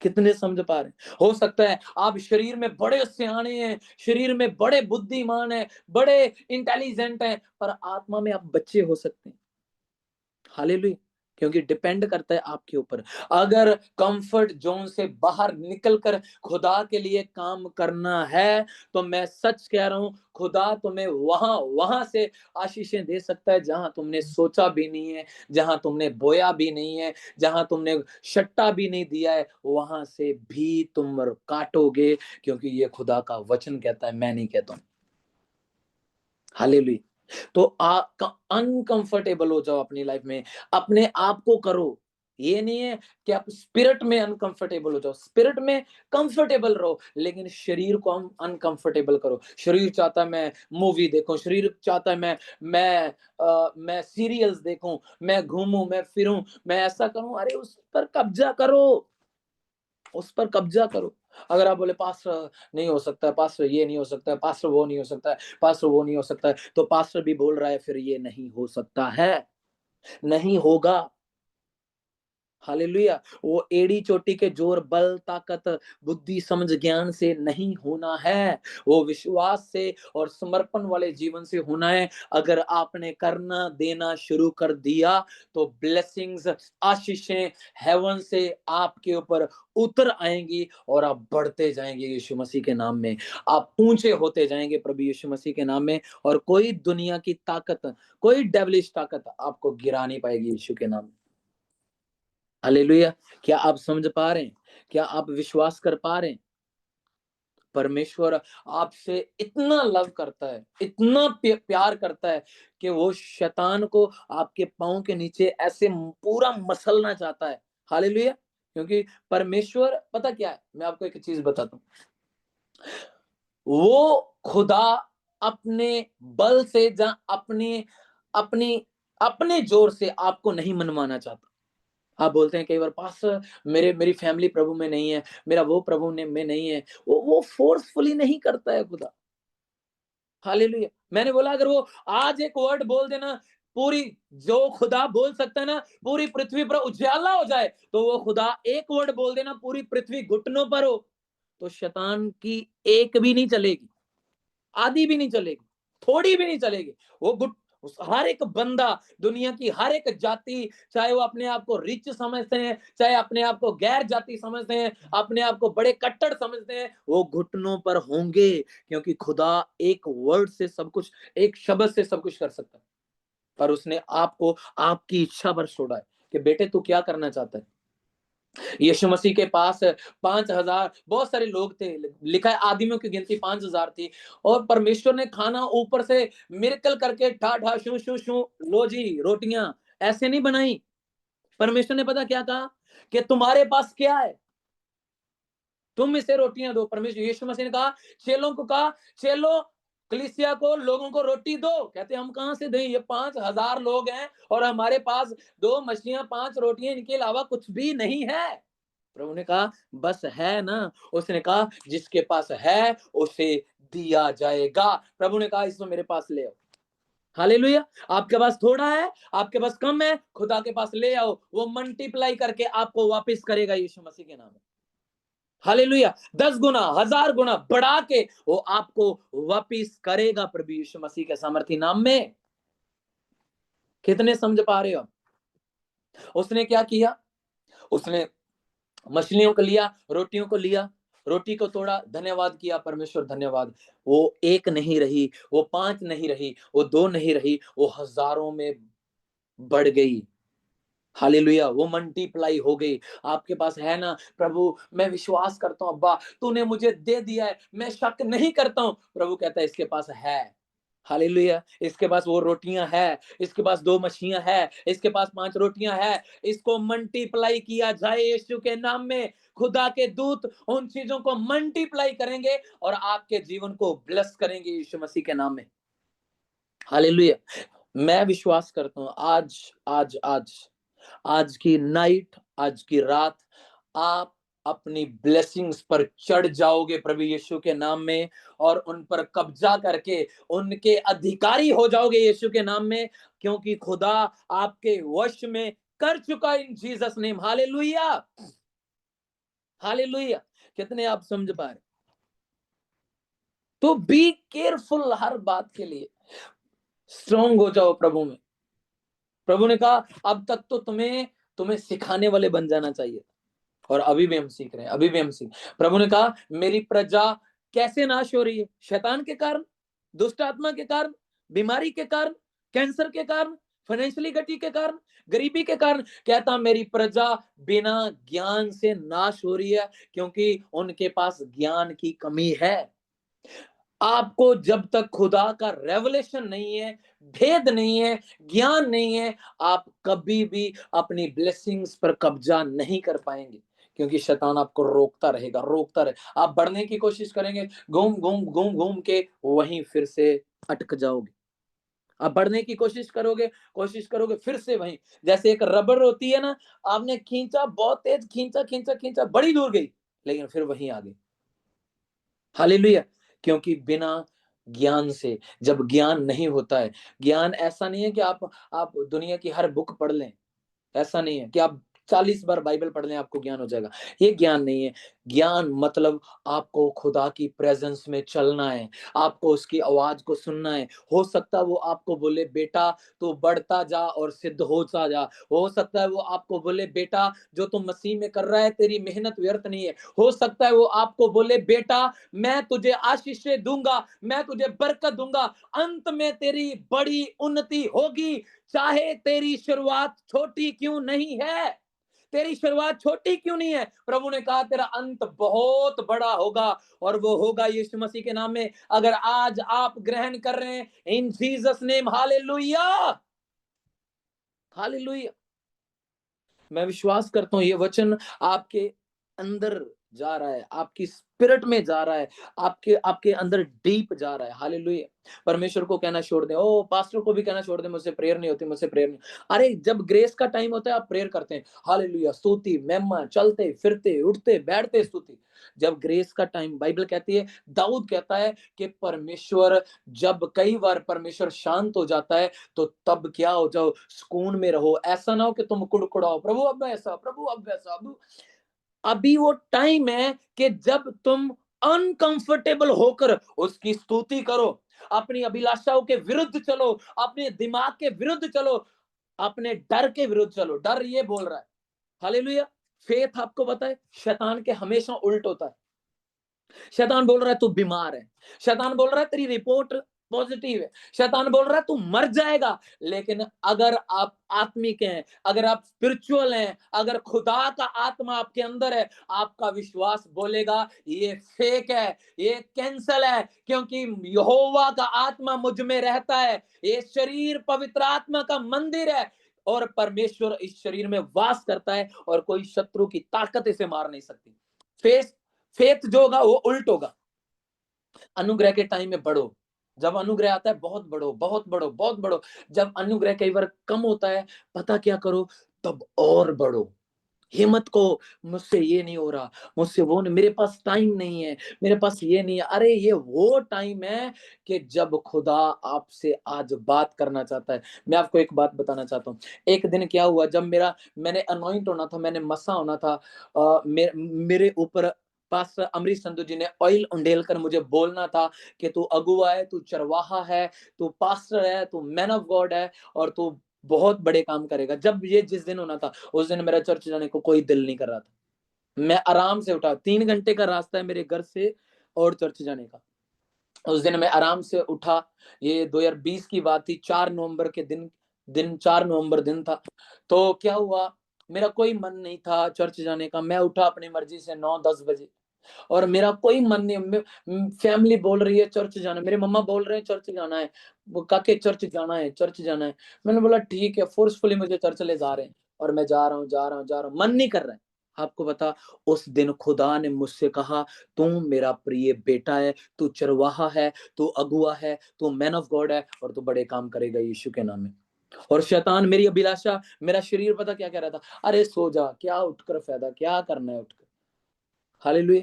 कितने समझ पा रहे हैं? हो सकता है आप शरीर में बड़े सियाने हैं, शरीर में बड़े बुद्धिमान हैं, बड़े इंटेलिजेंट हैं, पर आत्मा में आप बच्चे हो सकते हैं। हालेलुया। क्योंकि डिपेंड करता है आपके ऊपर। अगर कंफर्ट जोन से बाहर निकलकर खुदा के लिए काम करना है, तो मैं सच कह रहा हूं, खुदा तुम्हें वहां से आशीषें दे सकता है जहां तुमने सोचा भी नहीं है, जहां तुमने बोया भी नहीं है, जहां तुमने शट्टा भी नहीं दिया है, वहां से भी तुम काटोगे। क्योंकि ये खुदा का वचन कहता है, मैं नहीं कहता हूं। हालेलुया। तो अनकंफर्टेबल हो जाओ अपनी लाइफ में, अपने आप को करो। ये नहीं है कि आप स्पिरिट में अनकंफर्टेबल हो जाओ, स्पिरिट में कंफर्टेबल रहो, लेकिन शरीर को हम अनकंफर्टेबल करो। शरीर चाहता है मैं मूवी देखूं, शरीर चाहता है मैं सीरियल्स देखूं, मैं घूमूं, मैं फिरूं, मैं ऐसा करूं। अरे उस पर कब्जा करो, उस पर कब्जा करो। अगर आप बोले पास्टर नहीं हो सकता है, पास्टर ये नहीं हो सकता है, पास्टर वो नहीं हो सकता है, पास्टर वो नहीं हो सकता है, तो पास्टर भी बोल रहा है फिर ये नहीं हो सकता है, नहीं होगा। हालेलुया। वो एड़ी चोटी के जोर बल ताकत बुद्धि समझ ज्ञान से नहीं होना है, वो विश्वास से और समर्पण वाले जीवन से होना है। अगर आपने करना देना शुरू कर दिया, तो ब्लेसिंग्स, आशीषें हेवन से आपके ऊपर उतर आएंगी और आप बढ़ते जाएंगे यीशु मसीह के नाम में। आप ऊंचे होते जाएंगे प्रभु यीशु मसीह के नाम में, और कोई दुनिया की ताकत, कोई डेविलिश ताकत आपको गिरा नहीं पाएगी यीशु के नाम में। हालेलुया। क्या आप समझ पा रहे हैं? क्या आप विश्वास कर पा रहे हैं? परमेश्वर आपसे इतना लव करता है, इतना प्यार करता है कि वो शैतान को आपके पांव के नीचे ऐसे पूरा मसलना चाहता है। हालेलुया। क्योंकि परमेश्वर पता क्या है, मैं आपको एक चीज बताता हूं। वो खुदा अपने बल से अपने अपनी अपने जोर से आपको नहीं मनवाना चाहता। आप बोलते हैं कई बार पास्टर मेरी फैमिली प्रभु में नहीं है, मेरा वो प्रभु में नहीं है। वो फोर्सफुली नहीं करता है खुदा। हालेलुया। मैंने बोला अगर वो आज एक वर्ड बोल देना, पूरी जो खुदा बोल सकता है ना, पूरी पृथ्वी पर उजाला हो जाए, तो वो खुदा एक वर्ड बोल देना, पूरी पृथ्वी घुटनों पर हो, तो शैतान की एक भी नहीं चलेगी, आधी भी नहीं चलेगी, थोड़ी भी नहीं चलेगी। वो हर एक बंदा, दुनिया की हर एक जाति, चाहे वो अपने आप को रिच समझते हैं, चाहे अपने आप को गैर जाति समझते हैं, अपने आप को बड़े कट्टर समझते हैं, वो घुटनों पर होंगे, क्योंकि खुदा एक वर्ड से सब कुछ, एक शब्द से सब कुछ कर सकता है। पर उसने आपको आपकी इच्छा पर छोड़ा है कि बेटे तू क्या करना चाहता है। यीशु मसीह के पास 5,000 बहुत सारे लोग थे, लिखा है आदमियों की गिनती 5,000 थी, और परमेश्वर ने खाना ऊपर से मिरेकल करके ठा ठा शू शू शू, लो जी रोटियां, ऐसे नहीं बनाई। परमेश्वर ने पता क्या कहा कि तुम्हारे पास क्या है, तुम इसे रोटियां दो। परमेश्वर यीशु मसीह ने कहा, चेलों को कहा, चेलो कलीसिया को, लोगों को रोटी दो। कहते हम कहां से दें, ये 5,000 लोग हैं और हमारे पास 2 मछलियां 5 रोटियां, इनके अलावा कुछ भी नहीं है। प्रभु ने कहा बस है ना। उसने कहा जिसके पास है उसे दिया जाएगा। प्रभु ने कहा इसको मेरे पास ले आओ। हालेलुया। आपके पास थोड़ा है, आपके पास कम है, खुदा के पास ले आओ, वो मल्टीप्लाई करके आपको वापस करेगा यीशु मसीह के नाम में। हालेलुया। 10 गुना 1000 गुना बढ़ा के वो आपको वापिस करेगा प्रभु यीशु मसीह के सामर्थी नाम में। कितने समझ पा रहे हो? उसने क्या किया, उसने मछलियों को लिया, रोटियों को लिया, रोटी को तोड़ा, धन्यवाद किया, परमेश्वर धन्यवाद। वो 1 नहीं रही, वो 5 नहीं रही, वो 2 नहीं रही, वो हजारों में बढ़ गई। हालेलुया। वो मल्टीप्लाई हो गई। आपके पास है ना, प्रभु मैं विश्वास करता हूं अब्बा, तूने मुझे दे दिया है, मैं शक नहीं करता हूं। प्रभु कहता है इसके पास है। हालेलुया। इसके पास वो रोटियां है, इसके पास 2 मछलियां है, इसके पास 5 रोटियां है। इसको मल्टीप्लाई किया जाए यीशु के नाम में। खुदा के दूत उन चीजों को मल्टीप्लाई करेंगे और आपके जीवन को ब्लेस करेंगे यीशु मसीह के नाम में। हालेलुया। मैं विश्वास करता हूं आज आज आज आज की नाइट, आज की रात, आप अपनी ब्लेसिंग्स पर चढ़ जाओगे प्रभु यीशु के नाम में, और उन पर कब्जा करके उनके अधिकारी हो जाओगे यीशु के नाम में, क्योंकि खुदा आपके वश में कर चुका इन जीसस नेम। हालेलुया। हालेलुया। कितने आप समझ पा रहे? तो बी केयरफुल, हर बात के लिए स्ट्रांग हो जाओ प्रभु में। प्रभु ने कहा अब तक तो तुम्हें सिखाने वाले बन जाना चाहिए, और अभी भी हम सीख रहे हैं, अभी भी हम सीख। प्रभु ने कहा मेरी प्रजा कैसे नाश हो रही है, शैतान के कारण, दुष्ट आत्मा के कारण, बीमारी के कारण, कैंसर के कारण, फाइनेंशियली गति के कारण, गरीबी के कारण। कहता मेरी प्रजा बिना ज्ञान से नाश हो रही है, क्योंकि उनके पास ज्ञान की कमी है। आपको जब तक खुदा का रेवलेशन नहीं है, भेद नहीं है, ज्ञान नहीं है, आप कभी भी अपनी ब्लेसिंग्स पर कब्जा नहीं कर पाएंगे, क्योंकि शैतान आपको रोकता रहेगा, रोकता रहे। आप बढ़ने की कोशिश करेंगे, घूम घूम घूम घूम के वहीं फिर से अटक जाओगे। आप बढ़ने की कोशिश करोगे फिर से वहीं, जैसे एक रबर होती है ना, आपने खींचा, बहुत तेज खींचा खींचा खींचा, बड़ी दूर गई, लेकिन फिर वहीं आ गई। हालेलुया। क्योंकि बिना ज्ञान से, जब ज्ञान नहीं होता है, ज्ञान ऐसा नहीं है कि आप दुनिया की हर बुक पढ़ लें, ऐसा नहीं है कि आप 40 बार बाइबल पढ़ लें आपको ज्ञान हो जाएगा, ये ज्ञान नहीं है। ज्ञान मतलब आपको खुदा की प्रेजेंस में चलना है, आपको उसकी आवाज को सुनना है। हो सकता है वो आपको बोले बेटा तू बढ़ता जा और सिद्ध होता जा। हो सकता है वो आपको बोले बेटा जो तू मसीह में कर रहा है तेरी मेहनत व्यर्थ नहीं है। हो सकता है वो आपको बोले बेटा मैं तुझे आशीषें दूंगा, मैं तुझे बरकत दूंगा, अंत में तेरी बड़ी उन्नति होगी, चाहे तेरी शुरुआत छोटी क्यों नहीं है। तेरी शुरुआत छोटी क्यों नहीं है, प्रभु ने कहा तेरा अंत बहुत बड़ा होगा, और वो होगा यीशु मसीह के नाम में। अगर आज आप ग्रहण कर रहे हैं in Jesus name, hallelujah. Hallelujah. मैं विश्वास करता हूं ये वचन आपके अंदर जा रहा है, आपकी स्पिरिट में जा रहा है, आपके आपके अंदर डीप जा रहा है। हालेलुया। परमेश्वर को कहना छोड़ दें, ओ पास्टर को भी कहना छोड़ दें, मुझसे प्रेयर नहीं होती, मुझसे प्रेयर नहीं। अरे जब ग्रेस का टाइम होता है आप प्रेयर करते हैं, हालेलुया, स्तुति, महिमा, चलते फिरते उठते बैठते स्तुति। जब ग्रेस का टाइम, बाइबल कहती है, दाऊद कहता है कि परमेश्वर, जब कई बार परमेश्वर शांत हो जाता है तो तब क्या हो जाओ, सुकून में रहो। ऐसा ना हो कि तुम कुड़कुड़ाओ, प्रभु अब ऐसा, प्रभु अब वैसा। अभी वो टाइम है कि जब तुम अनकंफर्टेबल होकर उसकी स्तुति करो, अपनी अभिलाषाओं के विरुद्ध चलो, अपने दिमाग के विरुद्ध चलो, अपने डर के विरुद्ध चलो। डर ये बोल रहा है, हालेलुया। फेथ आपको पता है शैतान के हमेशा उल्ट होता है। शैतान बोल रहा है तू बीमार है, शैतान बोल रहा है तेरी रिपोर्ट पॉजिटिव है, शैतान बोल रहा है तू मर जाएगा। लेकिन अगर आप आत्मिक हैं, अगर आप स्पिरिचुअल हैं, अगर खुदा का आत्मा आपके अंदर है, आपका विश्वास बोलेगा ये फेक है, ये कैंसल है, क्योंकि यहोवा का आत्मा मुझ में रहता है। ये शरीर पवित्र आत्मा का मंदिर है और परमेश्वर इस शरीर में वास करता है और कोई शत्रु की ताकत इसे मार नहीं सकती। फेस फेथ जो होगा वो उल्ट होगा। अनुग्रह के टाइम में बढ़ो, जब अनुग्रह आता है बहुत बढ़ो, बहुत बढ़ो, बहुत बढ़ो। जब अनुग्रह कई बार कम होता है, पता क्या करो, तब और बढ़ो। हिम्मत को, मुझसे ये नहीं हो रहा, मुझसे वो नहीं, मेरे पास टाइम नहीं है, मेरे पास ये नहीं है। अरे ये वो टाइम है कि जब खुदा आपसे आज बात करना चाहता है। मैं आपको एक बात बताना चाहता हूँ। एक दिन क्या हुआ, जब मैंने अनॉइंट होना था, मैंने मसा होना था, मेरे ऊपर पास्टर अमरीश संधू जी ने ऑयल उंडेल कर मुझे बोलना था कि तू अगुआ है, तू चरवाहा है, तू पास्टर है, तू मैन ऑफ गॉड है और तू बहुत बड़े काम करेगा। जब ये जिस दिन होना था, उस दिन मेरा चर्च जाने को कोई दिल नहीं कर रहा था। मैं आराम से उठा, 3 घंटे का रास्ता है मेरे घर से और चर्च जाने का। उस दिन मैं आराम से उठा, ये 2020 की बात थी, 4 नवंबर के दिन 4 नवंबर दिन था। तो क्या हुआ, मेरा कोई मन नहीं था चर्च जाने का। मैं उठा अपनी मर्जी से 9-10 बजे और मेरा कोई मन नहीं। फैमिली बोल रही है चर्च जाना, मेरे मम्मा बोल रहे हैं चर्च जाना है, वो काके चर्च जाना है, चर्च जाना है। मैंने बोला ठीक है, फोर्सफुली मुझे चर्च ले जा रहे हैं और मैं जा रहा हूँ, मन नहीं कर रहा है। आपको बता, उस दिन खुदा ने मुझसे कहा तू मेरा प्रिय बेटा है, तू चरवाहा है, तू अगुआ है, तू मैन ऑफ गॉड है और तू बड़े काम करेगा यीशु के नाम में। और शैतान, मेरी अभिलाषा, मेरा शरीर पता क्या कह रहा था, अरे सो जा, क्या उठकर फायदा, क्या करना है उठकर। हालेलुया।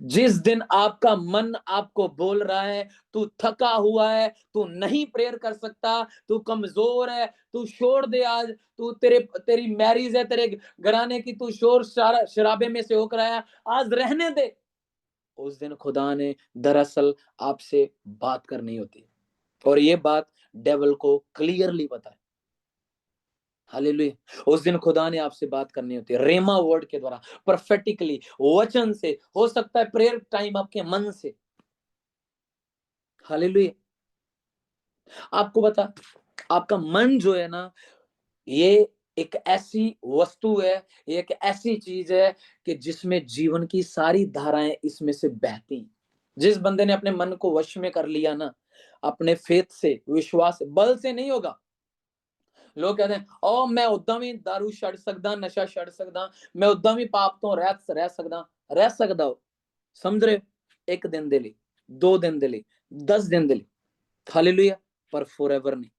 जिस दिन आपका मन आपको बोल रहा है तू थका हुआ है, तू नहीं प्रेयर कर सकता, तू कमजोर है, तू छोड़ दे, आज तू तेरी मैरिज है, तेरे घराने की तू शोर शराबे में से होकर आया, आज रहने दे, उस दिन खुदा ने दरअसल आपसे बात करनी होती है। और ये बात डेविल को क्लियरली पता है। हालेलुया। उस दिन खुदा ने आपसे बात करनी होती है रेमा वर्ड के द्वारा, प्रोफेटिकली, वचन से, हो सकता है प्रेयर टाइम आपके मन से। हालेलुया। आपको बता, आपका मन जो है ना, ये एक ऐसी वस्तु है, ये एक ऐसी चीज है कि जिसमें जीवन की सारी धाराएं इसमें से बहती। जिस बंदे ने अपने मन को वश में कर लिया ना, अपने फेथ से, विश्वास से, बल से नहीं होगा। लोग कहते हैं ओ मैं उद्दाम ही दारू छड़ सकदा, नशा छड़ सकदा, मैं उद्दाम ही पाप तो रह सकदा हो। समझ रहे हो? 1 दिन दे ਲਈ, 2 दिन दे ਲਈ, 10 दिन दे ਲਈ, हालेलुया, पर फॉरएवर नहीं।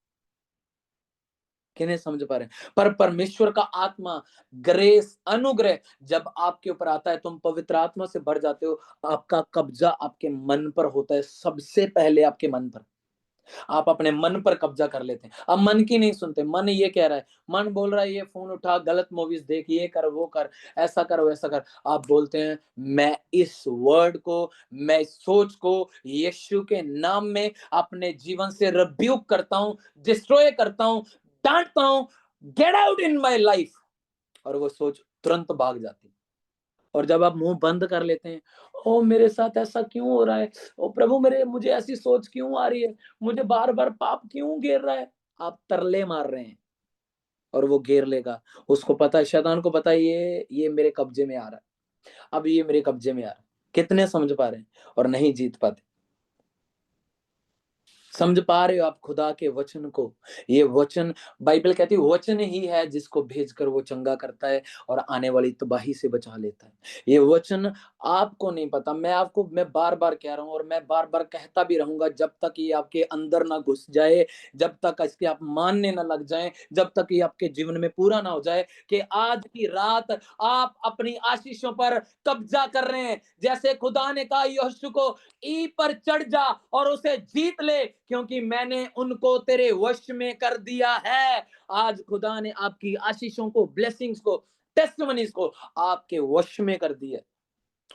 किन्हें समझ पा रहे हैं? पर परमेश्वर का आत्मा, ग्रेस, अनुग्रह जब आपके ऊपर आता है, तुम पवित्र आत्मा से भर जाते हो, आपका कब्जा आपके मन पर होता है, सबसे पहले आपके मन पर। आप अपने मन पर कब्जा कर लेते हैं। अब मन की नहीं सुनते, मन ये कह रहा है, मन बोल रहा है ये फोन उठा, गलत मूवीज देख, ये कर, वो कर, ऐसा कर, वैसा कर। आप बोलते हैं मैं इस वर्ड को, मैं इस सोच को यीशु के नाम में अपने जीवन से रिब्यूक करता हूं, डिस्ट्रॉय करता हूं, डांटता हूं, get out in my life, और वो सोच तुरंत भाग जाती है। और जब आप मुंह बंद कर लेते हैं, ओ मेरे साथ ऐसा क्यों हो रहा है, ओ प्रभु मुझे ऐसी सोच क्यों आ रही है, मुझे बार बार पाप क्यों घेर रहा है, आप तरले मार रहे हैं और वो घेर लेगा। उसको पता है, शैतान को पता है ये मेरे कब्जे में आ रहा है, अब ये मेरे कब्जे में आ रहा है। कितने समझ पा रहे हैं? और नहीं जीत पाते। समझ पा रहे हो आप खुदा के वचन को? ये वचन, बाइबल कहती है वचन ही है जिसको भेजकर वो चंगा करता है और आने वाली तबाही से बचा लेता है। ये वचन आपको नहीं पता, मैं बार बार कह रहा हूं और मैं बार बार कहता भी रहूंगा, जब तक ये आपके अंदर ना घुस जाए, जब तक इसके आप मानने ना लग जाएं, जब तक ये आपके जीवन में पूरा ना हो जाए कि आज की रात आप अपनी आशीषों पर कब्जा कर रहे हैं। जैसे खुदा ने कहा यहोशू को, ई पर चढ़ जा और उसे जीत ले, क्योंकि मैंने उनको तेरे वश में कर दिया है। आज खुदा ने आपकी आशीषों को, ब्लेसिंग्स को, टेस्टिमनीज को आपके वश में कर दिया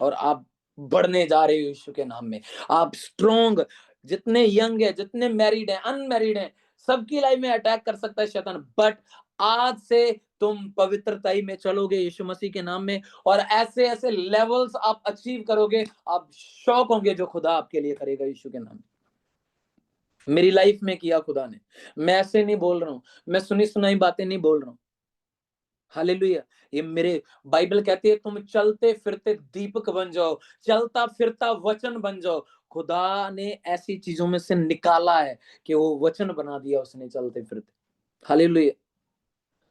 और आप बढ़ने जा रहे हो यीशु के नाम में। आप स्ट्रॉन्ग, जितने यंग है, जितने मैरिड हैं, अनमैरिड हैं, सबकी लाइफ में अटैक कर सकता है शैतान, बट आज से तुम पवित्रताई में चलोगे यीशु मसीह के नाम में और ऐसे ऐसे लेवल्स आप अचीव करोगे, आप शौक होंगे जो खुदा आपके लिए करेगा यीशु के नाम में। मेरी लाइफ में किया खुदा ने। मैं ऐसे नहीं बोल रहा हूं, मैं सुनी सुनाई बातें नहीं बोल रहा हूं। हालेलुया। ये मेरे, बाइबल कहती है तुम चलते फिरते दीपक बन जाओ, चलता फिरता वचन बन जाओ। खुदा ने ऐसी चीजों में से निकाला है कि वो वचन बना दिया उसने चलते फिरते। हालेलुया।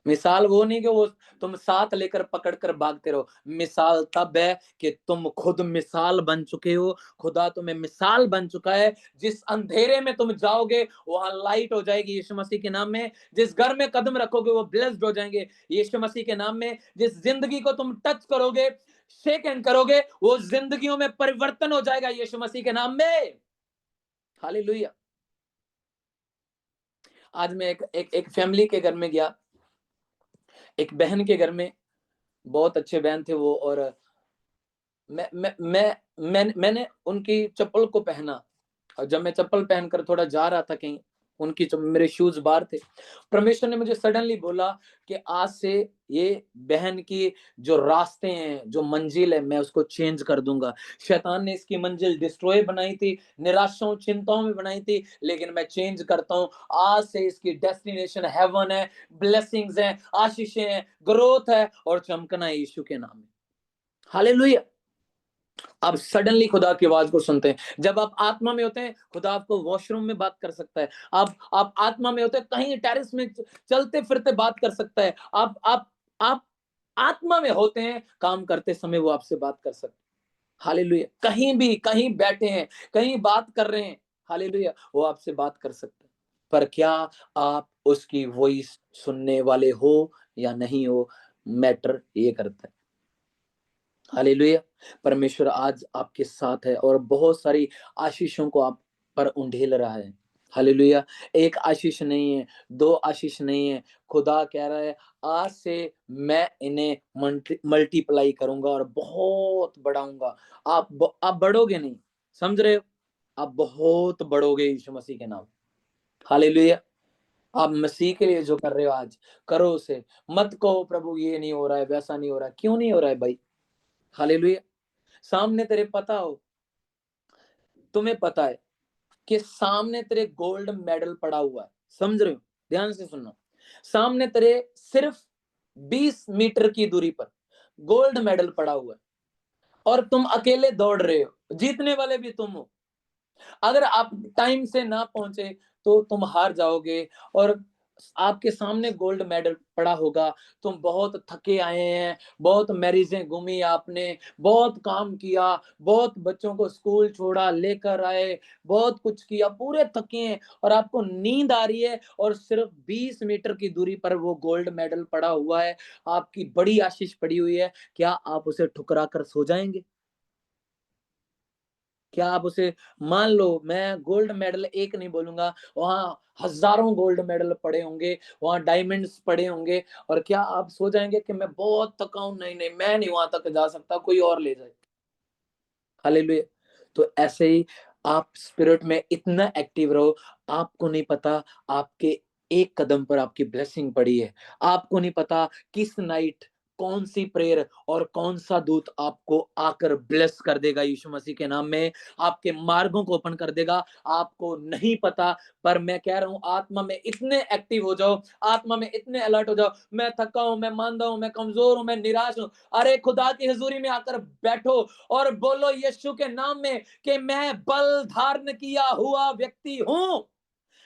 मिसाल वो नहीं कि वो तुम साथ लेकर पकड़ कर भागते रहो, मिसाल तब है कि तुम खुद मिसाल बन चुके हो। खुदा तुम्हें मिसाल बन चुका है। जिस अंधेरे में तुम जाओगे वहां लाइट हो जाएगी यीशु मसीह के नाम में। जिस घर में कदम रखोगे वो ब्लेस्ड हो जाएंगे यीशु मसीह के नाम में। जिस जिंदगी को तुम टच करोगे, शेक हैंड करोगे, वो जिंदगियों में परिवर्तन हो जाएगा यीशु मसीह के नाम में। हालेलुया। आज मैं एक फैमिली के घर में गया, एक बहन के घर में, बहुत अच्छे बहन थे वो, और मैंने उनकी चप्पल को पहना और जब मैं चप्पल पहनकर थोड़ा जा रहा था कहीं, उनकी मेरे शूज बाहर थे। परमेश्वर ने मुझे सडनली बोला कि आज से ये बहन की जो रास्ते हैं, जो मंजिल है, मैं उसको चेंज कर दूंगा। शैतान ने इसकी मंजिल डिस्ट्रॉय बनाई थी, निराशाओं चिंताओं में बनाई थी, लेकिन मैं चेंज करता हूं। आज से इसकी डेस्टिनेशन हेवन है, ब्लेसिंग्स हैं, आशीषें हैं, ग्रोथ है और चमकना है यीशु के नाम में। हालेलुया। आप सडनली खुदा की आवाज को सुनते हैं। जब आप आत्मा में होते हैं, खुदा आपको वॉशरूम में बात कर सकता है। आप आत्मा में होते हैं, कहीं टेरेस में चलते फिरते बात कर सकता है। आप आत्मा में होते हैं, काम करते समय वो आपसे बात कर सकते हैं। हालेलुया। कहीं भी, कहीं बैठे हैं, कहीं बात कर रहे हैं, हालेलुया, वो आपसे बात कर सकते हैं। पर क्या आप उसकी वॉइस सुनने वाले हो या नहीं हो, मैटर ये करता है। हालेलुया। परमेश्वर आज आपके साथ है और बहुत सारी आशीषों को आप पर उंडेल रहा है। हालेलुया। एक आशीष नहीं है, दो आशीष नहीं है, खुदा कह रहा है आज से मैं इन्हें मल्टीप्लाई करूंगा और बहुत बढ़ाऊंगा। आप बढ़ोगे नहीं, समझ रहे हो? आप बहुत बढ़ोगे यीशु मसीह के नाम। हालेलुया। आप मसीह के लिए जो कर रहे हो आज, करो उसे। मत कहो प्रभु ये नहीं हो रहा है, वैसा नहीं हो रहा है। क्यों नहीं हो रहा है भाई? हालेलुया। सामने तेरे पता हो, तुम्हें पता है कि सामने तेरे गोल्ड मेडल पड़ा हुआ है। समझ रहे हो? ध्यान से सुनना। सामने तेरे सिर्फ 20 मीटर की दूरी पर गोल्ड मेडल पड़ा हुआ है और तुम अकेले दौड़ रहे हो, जीतने वाले भी तुम हो। अगर आप टाइम से ना पहुंचे तो तुम हार जाओगे और आपके सामने गोल्ड मेडल पड़ा होगा। तुम बहुत थके आए हैं, बहुत मैरिजें घूमी आपने, बहुत काम किया, बहुत बच्चों को स्कूल छोड़ा, लेकर आए, बहुत कुछ किया, पूरे थके हैं और आपको नींद आ रही है और सिर्फ 20 मीटर की दूरी पर वो गोल्ड मेडल पड़ा हुआ है, आपकी बड़ी आशीष पड़ी हुई है। क्या आप उसे ठुकरा कर सो जाएंगे? क्या आप उसे, मान लो, मैं गोल्ड मेडल एक नहीं बोलूंगा, वहां हजारों गोल्ड मेडल पड़े होंगे, वहां डायमंड्स पड़े होंगे, और क्या आप सो जाएंगे कि मैं बहुत थका हूं, नहीं नहीं मैं नहीं वहां तक जा सकता, कोई और ले जाए? हालेलुया। तो ऐसे ही आप स्पिरिट में इतना एक्टिव रहो। आपको नहीं पता आपके एक कदम पर आपकी ब्लेसिंग पड़ी है। आपको नहीं पता किस नाइट कौन सी प्रेयर और कौन सा दूत आपको आकर ब्लेस कर देगा यीशु मसीह के नाम में, आपके मार्गों को ओपन कर देगा। आपको नहीं पता, पर मैं कह रहा हूं आत्मा में इतने एक्टिव हो जाओ, आत्मा में इतने अलर्ट हो जाओ। मैं थका हूं, मैं मांदा हूं, मैं कमजोर हूं, मैं निराश हूं, अरे खुदा की हुजूरी में आकर बैठो और बोलो यीशु के नाम में कि मैं बल धारण किया हुआ व्यक्ति हूं।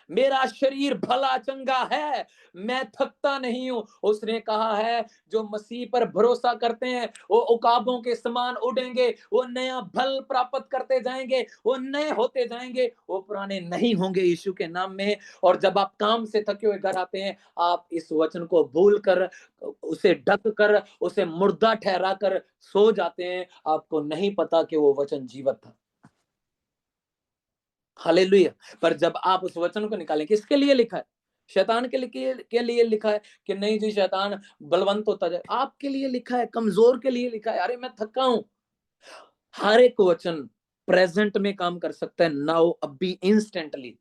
मेरा शरीर भला चंगा है, मैं थकता नहीं हूं। उसने कहा है जो मसीह पर भरोसा करते हैं वो उकाबों के समान उड़ेंगे, वो नया बल प्राप्त करते जाएंगे, वो नए होते जाएंगे, वो पुराने नहीं होंगे यीशु के नाम में। और जब आप काम से थके हुए घर आते हैं, आप इस वचन को भूल कर, उसे ढक कर, उसे मुर्दा ठहरा कर सो जाते हैं। आपको नहीं पता कि वो वचन जीवित था। हालेलुया। पर जब आप उस वचन को निकालें, किसके लिए लिखा है? शैतान के लिए लिखा है कि नहीं जी शैतान बलवंत होता जाए। आपके लिए लिखा है, कमजोर के लिए लिखा है। अरे मैं थका हूं। हर एक वचन प्रेजेंट में काम कर सकता है, नाउ, अभी, इंस्टेंटली।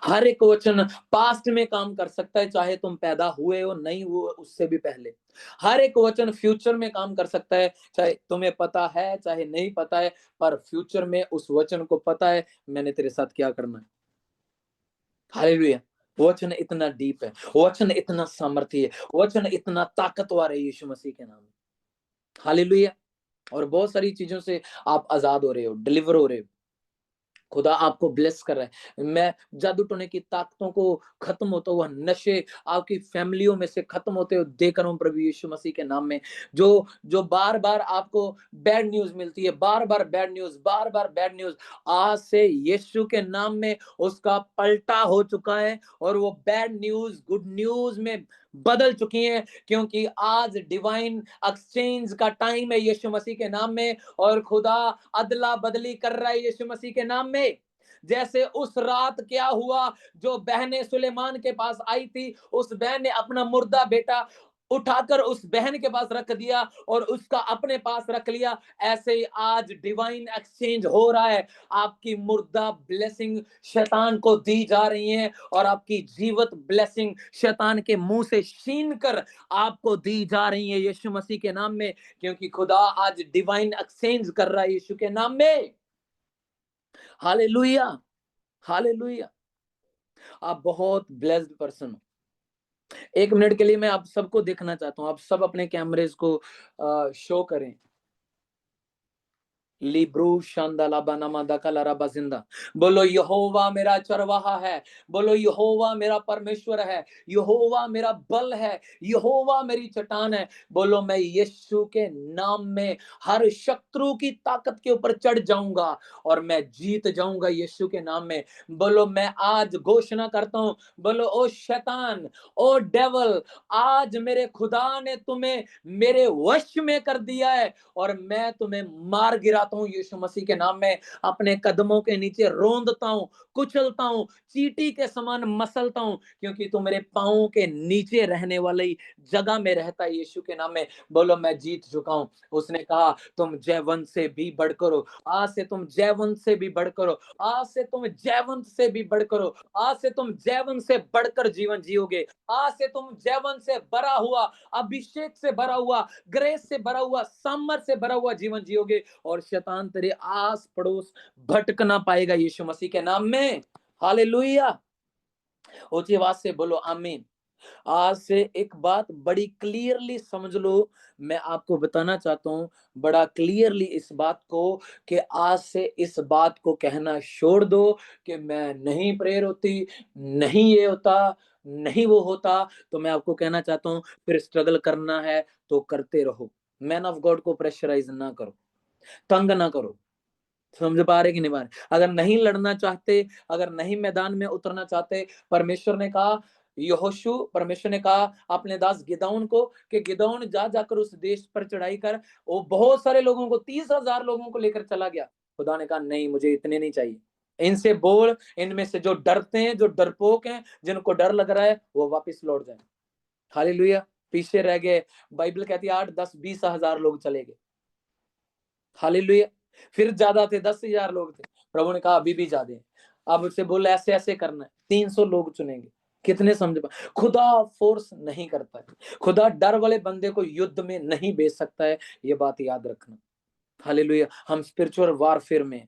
हर एक वचन पास्ट में काम कर सकता है, चाहे तुम पैदा हुए हो नहीं हुए उससे भी पहले। हर एक वचन फ्यूचर में काम कर सकता है, चाहे तुम्हें पता है चाहे नहीं पता है, पर फ्यूचर में उस वचन को पता है मैंने तेरे साथ क्या करना है। हालेलुया। वचन इतना डीप है, वचन इतना सामर्थ्य है, वचन इतना ताकतवर है यीशु मसीह के नाम में। हालेलुया। और बहुत सारी चीजों से आप आजाद हो रहे हो, डिलीवर हो रहे हो। खुदा आपको ब्लेस कर रहा है। मैं जादू टोने की ताकतों को खत्म होता हुआ, नशे आपकी फैमिलियों में से खत्म होते हुए देख रहा हूं प्रभु यीशु मसीह के नाम में। जो जो बार बार आपको बैड न्यूज मिलती है, बार बार बैड न्यूज, बार बार बैड न्यूज, आज से यीशु के नाम में उसका पलटा हो चुका है और वो बैड न्यूज गुड न्यूज में बदल चुकी हैं, क्योंकि आज डिवाइन एक्सचेंज का टाइम है यीशु मसीह के नाम में। और खुदा अदला बदली कर रहा है यीशु मसीह के नाम में। जैसे उस रात क्या हुआ, जो बहनें सुलेमान के पास आई थी, उस बहन ने अपना मुर्दा बेटा उठाकर उस बहन के पास रख दिया और उसका अपने पास रख लिया। ऐसे ही आज डिवाइन एक्सचेंज हो रहा है। आपकी मुर्दा ब्लेसिंग शैतान को दी जा रही है और आपकी जीवित ब्लेसिंग शैतान के मुंह से छीन कर आपको दी जा रही है यीशु मसीह के नाम में, क्योंकि खुदा आज डिवाइन एक्सचेंज कर रहा है यीशु के नाम में। Hallelujah, hallelujah. आप बहुत ब्लेस्ड पर्सन हो। 1 मिनट के लिए मैं आप सबको देखना चाहता हूं, आप सब अपने कैमरेज को शो करें। लिब्रू शांदालाबानामा दकालाराबा जिंदा। बोलो यहोवा मेरा चरवाहा है, बोलो यहोवा मेरा परमेश्वर है, यहोवा मेरा बल है, यहोवा मेरी चट्टान है। बोलो मैं यीशु के नाम में हर शत्रु की ताकत के ऊपर चढ़ जाऊंगा और मैं जीत जाऊंगा यीशु के नाम में। बोलो मैं आज घोषणा करता हूं, बोलो ओ शैतान, ओ डेविल, आज मेरे खुदा ने तुम्हें मेरे वश में कर दिया है और मैं तुम्हें मार गिराता हूं यीशु मसीह के नाम में। अपने कदमों के नीचे रोंदता हूं, कुचलता हूं, चींटी के समान मसलता हूं, क्योंकि तू मेरे पांवों के नीचे रहने वाली जगह में रहता है यीशु के नाम में। बोलो मैं जीत चुका हूं। उसने कहा तुम जयवंत से भी बढ़कर हो, आज से तुम जयवंत से भी बढ़कर हो, आज से तुम जयवंत से भी बढ़कर हो, आज से तुम जयवंत से बढ़कर जीवन जियोगे, आज से तुम जयवंत से भरा हुआ, अभिषेक से भरा हुआ, ग्रेस से भरा हुआ, सामर्थ से भरा हुआ जीवन जियोगे और शैतान तेरे आस पड़ोस भटक ना पाएगा यीशु मसीह के नाम में। हालेलुया। ऊंची आवाज से बोलो आमीन। आज से एक बात बड़ी क्लियरली समझ लो, मैं आपको बताना चाहता हूं बड़ा क्लियरली इस बात को, कि आज से इस बात को कहना छोड़ दो कि मैं नहीं प्रेयर होती, नहीं ये होता, नहीं वो होता। तो मैं आपको कहना चाहता हूं फिर स्ट्रगल करना है तो करते रहो। मैन ऑफ गॉड को प्रेशराइज ना करो, तंग ना करो। समझ पा रहे कि नहीं पा रहे? अगर नहीं लड़ना चाहते, अगर नहीं मैदान में उतरना चाहते, परमेश्वर ने कहा, यहोशू परमेश्वर ने कहा अपने दास गिदौन को कि गिदौन जा जाकर उस देश पर चढ़ाई कर। वो बहुत सारे लोगों को, 30,000 लोगों को लेकर चला गया। खुदा ने कहा नहीं, मुझे इतने नहीं चाहिए, इनसे बोल, इनमें से जो डरते हैं, जो डरपोक हैं, जिनको डर लग रहा है, वो वापस लौट जाए। हालेलुया। पीछे रह गए, बाइबल कहती है 8, 10, 20,000 लोग चले गए। हालेलुया। फिर ज्यादा थे, 10,000 लोग थे। प्रभु ने कहा अभी भी ज्यादा है, अब उससे बोला ऐसे ऐसे करना है, 300 लोग चुनेंगे। कितने समझ पा? खुदा फोर्स नहीं करता है, खुदा डर वाले बंदे को युद्ध में नहीं भेज सकता है, ये बात याद रखना। हालेलुया। हम स्पिरिचुअल वारफेयर में,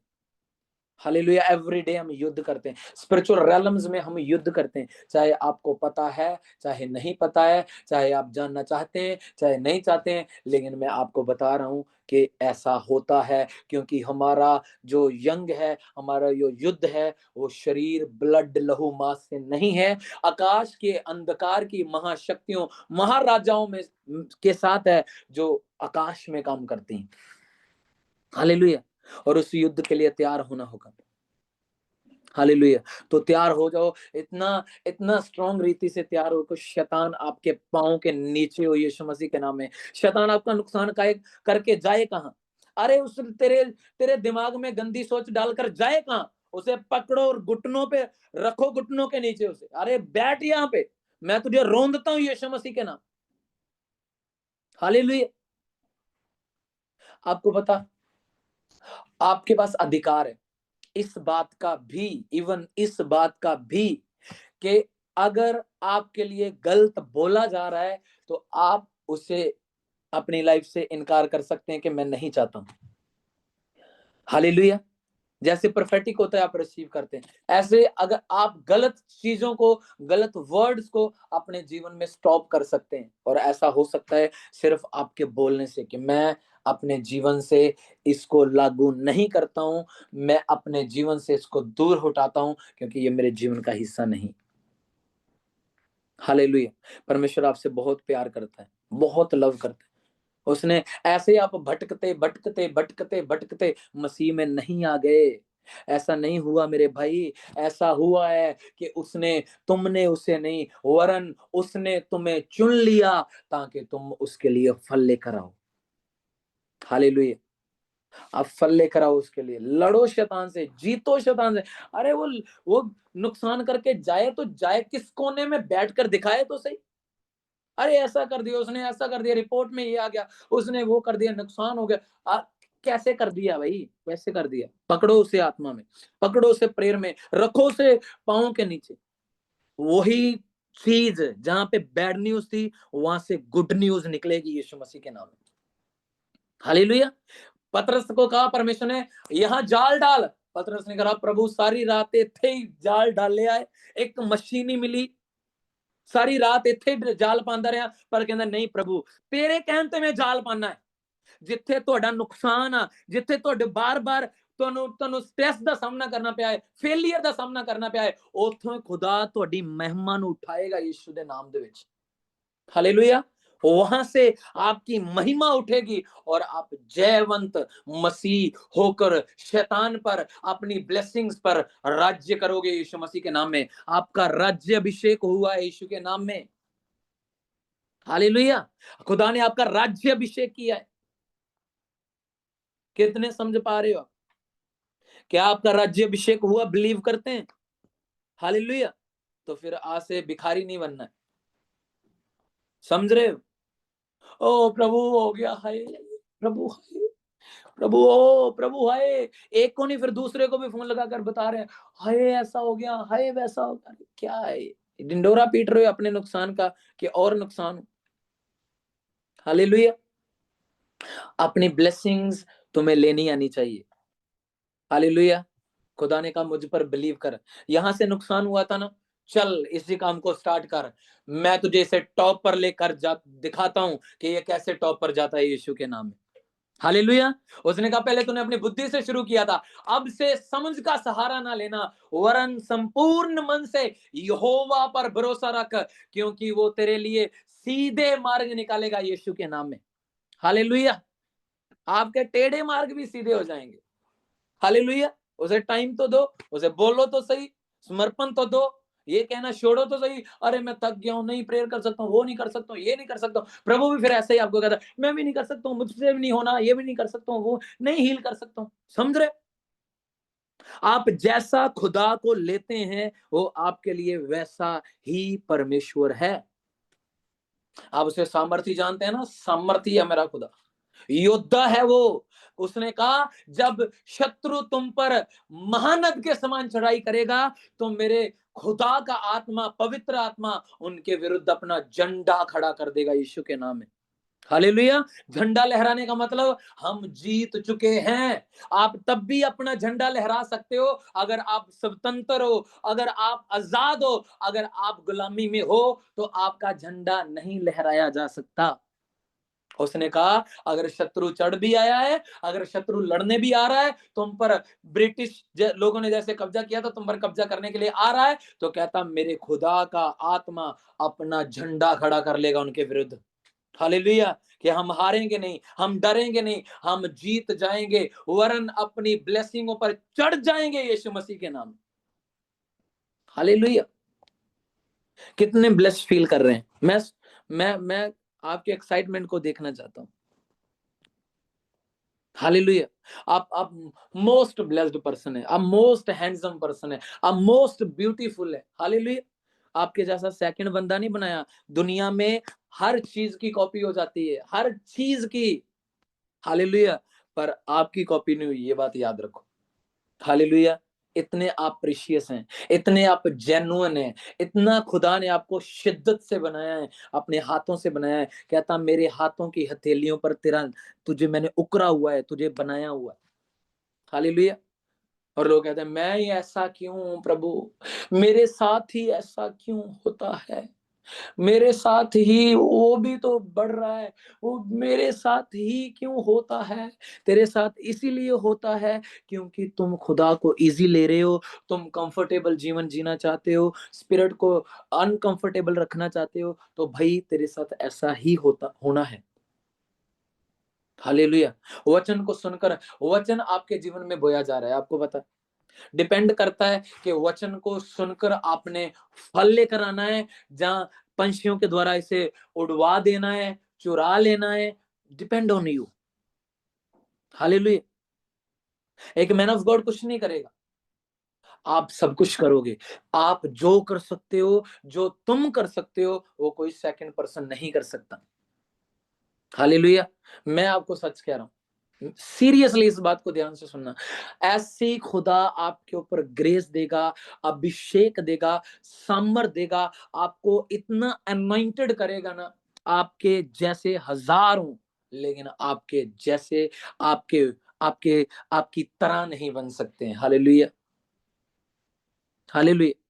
हालेलुया। एवरी डे हम युद्ध करते हैं, स्पिरिचुअल रेलम्स में हम युद्ध करते हैं, चाहे आपको पता है चाहे नहीं पता है, चाहे आप जानना चाहते हैं चाहे नहीं चाहते हैं, लेकिन मैं आपको बता रहा हूं कि ऐसा होता है, क्योंकि हमारा जो यंग है, हमारा जो युद्ध है, वो शरीर ब्लड लहू मांस से नहीं है, आकाश के अंधकार की महाशक्तियों महाराजाओं में के साथ है, जो आकाश में काम करती हैं। हालेलुया। और उस युद्ध के लिए तैयार होना होगा। हालेलुया। तो तैयार हो जाओ, इतना इतना स्ट्रांग रीति से तैयार हो कि शैतान आपके पांव के नीचे हो, यीशु मसीह के नाम में। शैतान आपका नुकसान करके जाए कहां? अरे उस तेरे तेरे दिमाग में गंदी सोच डालकर जाए कहां? उसे पकड़ो और घुटनों पे रखो, घुटनों के नीचे उसे। अरे बैठ यहाँ पे, मैं तुझे रोंदता हूं यीशु मसीह के नाम। हालेलुया। आपको पता, आपके पास अधिकार है इस बात का भी, इवन इस बात का भी, कि अगर आपके लिए गलत बोला जा रहा है तो आप उसे अपनी लाइफ से इनकार कर सकते हैं कि मैं नहीं चाहता हूं। हालेलुया। जैसे प्रोफेटिक होता है आप रिसीव करते हैं, ऐसे अगर आप गलत चीजों को, गलत वर्ड्स को अपने जीवन में स्टॉप कर सकते हैं। और ऐसा हो सकता है सिर्फ आपके बोलने से, कि मैं अपने जीवन से इसको लागू नहीं करता हूं, मैं अपने जीवन से इसको दूर हटाता हूं, क्योंकि ये मेरे जीवन का हिस्सा नहीं। हालेलुया। परमेश्वर आपसे बहुत प्यार करता है, बहुत लव करता है। उसने ऐसे आप भटकते भटकते भटकते भटकते मसीह में नहीं आ गए। ऐसा नहीं हुआ मेरे भाई, ऐसा हुआ है कि तुमने उसे नहीं, वरन उसने तुम्हें चुन लिया ताकि तुम उसके लिए फल लेकर आओ। हालेलुया। आप फल लेकर आओ उसके लिए, लड़ो शैतान से, जीतो शैतान से। अरे वो नुकसान करके जाए तो जाए किस कोने में बैठकर दिखाए तो सही। अरे ऐसा कर दिया उसने, ऐसा कर दिया, रिपोर्ट में ये आ गया, उसने वो कर दिया, नुकसान हो गया। कैसे कर दिया भाई, कैसे कर दिया? पकड़ो उसे आत्मा में, पकड़ो उसे प्रेयर में, रखो उसे पांव के नीचे। वही चीज जहां पे बैड न्यूज थी, वहां से गुड न्यूज निकलेगी यीशु मसीह के नाम में। हालेलुया। पतरस को कहा परमेश्वर ने, यहाँ जाल डाल। पतरस ने कहा प्रभु सारी रात थे ही जाल डाल ले आए, एक मशीन ही मिली, सारी रात इत्थे जाल पांदा रहा, पर कहंदा नहीं प्रभु तेरे कहण ते मैं जाल पाना है। जिथे तुहाडा नुकसान आ, जिथे तुहाडे बार-बार ਤੁਹਾਨੂੰ ਸਟ੍ਰੈਸ ਦਾ ਸਾਹਮਣਾ ਕਰਨਾ ਪਿਆ ਹੈ, ਫੇਲਿਅਰ ਦਾ ਸਾਹਮਣਾ ਕਰਨਾ ਪਿਆ ਹੈ, ਉੱਥੋਂ ਖੁਦਾ ਤੁਹਾਡੀ ਮਹਿਮਾ ਨੂੰ ਉਠਾਏਗਾ ਯीशु ਦੇ ਨਾਮ ਦੇ ਵਿੱਚ। हालेलुया। वहां से आपकी महिमा उठेगी और आप जयवंत मसीह होकर शैतान पर, अपनी ब्लेसिंग्स पर राज्य करोगे यीशु मसीह के नाम में। आपका राज्य अभिषेक हुआ है यीशु के नाम में। हालेलुया। खुदा ने आपका राज्य अभिषेक किया है। कितने समझ पा रहे हो आप? क्या आपका राज्य अभिषेक हुआ? बिलीव करते हैं? हालेलुया। तो फिर आज से भिखारी नहीं बनना है। समझ रहे हो? ओ प्रभु हो गया, हाय प्रभु, हाय प्रभु, ओ प्रभु, हाय। एक को नहीं, फिर दूसरे को भी फोन लगाकर बता रहे हैं, हाय ऐसा हो गया, हाय वैसा हो गया। क्या है, डिंडोरा पीट रहे हो अपने नुकसान का कि और नुकसान। हालेलुया। अपनी ब्लेसिंग्स तुम्हें लेनी आनी चाहिए। हालेलुया। खुदा ने कहा मुझ पर बिलीव कर। यहां से नुकसान हुआ था ना, चल इसी काम को स्टार्ट कर, मैं तुझे इसे टॉप पर लेकर दिखाता हूं कि ये कैसे टॉप पर जाता है यीशु के नाम में। हालेलुया। उसने कहा पहले तूने अपनी बुद्धि से शुरू किया था, अब से समझ का सहारा ना लेना, वरन संपूर्ण मन से यहोवा पर भरोसा रख, क्योंकि वो तेरे लिए सीधे मार्ग निकालेगा यीशु के नाम में। हालेलुया। आपके टेढ़े मार्ग भी सीधे हो जाएंगे। हालेलुया। उसे टाइम तो दो, उसे बोलो तो सही, समर्पण तो दो। ये कहना छोड़ो तो सही, अरे मैं थक गया हूं, नहीं प्रेयर कर सकता हूं, वो नहीं कर सकता हूं, ये नहीं कर सकता हूं। प्रभु भी फिर ऐसे ही आपको कहता है, मैं भी नहीं कर सकता हूं, मुझसे भी नहीं होना, ये भी नहीं कर सकता हूं, वो नहीं हील कर सकता हूं। समझ रहे? आप जैसा खुदा को लेते हैं, वो आपके लिए वैसा ही परमेश्वर है। आप उसे सामर्थी जानते हैं ना, सामर्थी है मेरा खुदा, योद्धा है वो। उसने कहा जब शत्रु तुम पर महानद के समान चढ़ाई करेगा, तो मेरे खुदा का आत्मा, पवित्र आत्मा उनके विरुद्ध अपना झंडा खड़ा कर देगा यीशु के नाम में। हालेलुया। झंडा लहराने का मतलब हम जीत चुके हैं। आप तब भी अपना झंडा लहरा सकते हो अगर आप स्वतंत्र हो, अगर आप आजाद हो। अगर आप गुलामी में हो तो आपका झंडा नहीं लहराया जा सकता। उसने कहा अगर शत्रु चढ़ भी आया है, अगर शत्रु लड़ने भी आ रहा है तुम पर, ब्रिटिश लोगों ने जैसे कब्जा किया था तुम पर कब्जा करने के लिए आ रहा है, तो कहता मेरे खुदा का आत्मा अपना झंडा खड़ा कर लेगा उनके विरुद्ध। हालेलुया। कि हम हारेंगे नहीं, हम डरेंगे नहीं, हम जीत जाएंगे, वरन अपनी ब्लेसिंगों पर चढ़ जाएंगे यीशु मसीह के नाम। हालेलुया। कितने ब्लेस्ड फील कर रहे हैं? मैं आपके एक्साइटमेंट को देखना चाहता हूं। हालेलुया। आप मोस्ट ब्लेस्ड पर्सन है, आप मोस्ट हैंडसम पर्सन है, आप मोस्ट ब्यूटीफुल है। हालेलुया। आपके जैसा सेकंड बंदा नहीं बनाया। दुनिया में हर चीज की कॉपी हो जाती है, हर चीज की। हालेलुया। पर आपकी कॉपी नहीं हुई, ये बात याद रखो। हालेलुया। इतने आप प्रीशियस हैं, इतने आप जेन्युइन हैं, इतना खुदा ने आपको शिद्दत से बनाया है, अपने हाथों से बनाया है। कहता मेरे हाथों की हथेलियों पर तेरा, तुझे मैंने उकरा हुआ है, तुझे बनाया हुआ है। हालेलुया। और लोग कहते हैं मैं ही ऐसा क्यों हूं प्रभु, मेरे साथ ही ऐसा क्यों होता है, मेरे साथ ही वो भी तो बढ़ रहा है, वो मेरे साथ ही क्यों होता है। तेरे साथ इसीलिए होता है क्योंकि तुम खुदा को इजी ले रहे हो, तुम कंफर्टेबल जीवन जीना चाहते हो, स्पिरिट को अनकंफर्टेबल रखना चाहते हो, तो भाई तेरे साथ ऐसा ही होना है। हालेलुया। वचन को सुनकर वचन आपके जीवन में बोया जा रहा है, आपको पता है। डिपेंड करता है कि वचन को सुनकर आपने फल लेकर आना है, जहां पंछियों के द्वारा इसे उड़वा देना है, चुरा लेना है। Depend on you. हालेलुया। एक मैन ऑफ गॉड कुछ नहीं करेगा, आप सब कुछ करोगे। आप जो कर सकते हो, जो तुम कर सकते हो, वो कोई सेकंड पर्सन नहीं कर सकता। हालेलुया। मैं आपको सच कह रहा हूं, सीरियसली इस बात को ध्यान से सुनना। ऐसी खुदा आपके ऊपर ग्रेस देगा, अभिषेक देगा, सामर्थ देगा, आपको इतना अनॉइंटेड करेगा ना, आपके जैसे हजार हों लेकिन आपके जैसे, आपके आपके आपकी तरह नहीं बन सकते हैं। हालेलुया। हालेलुया।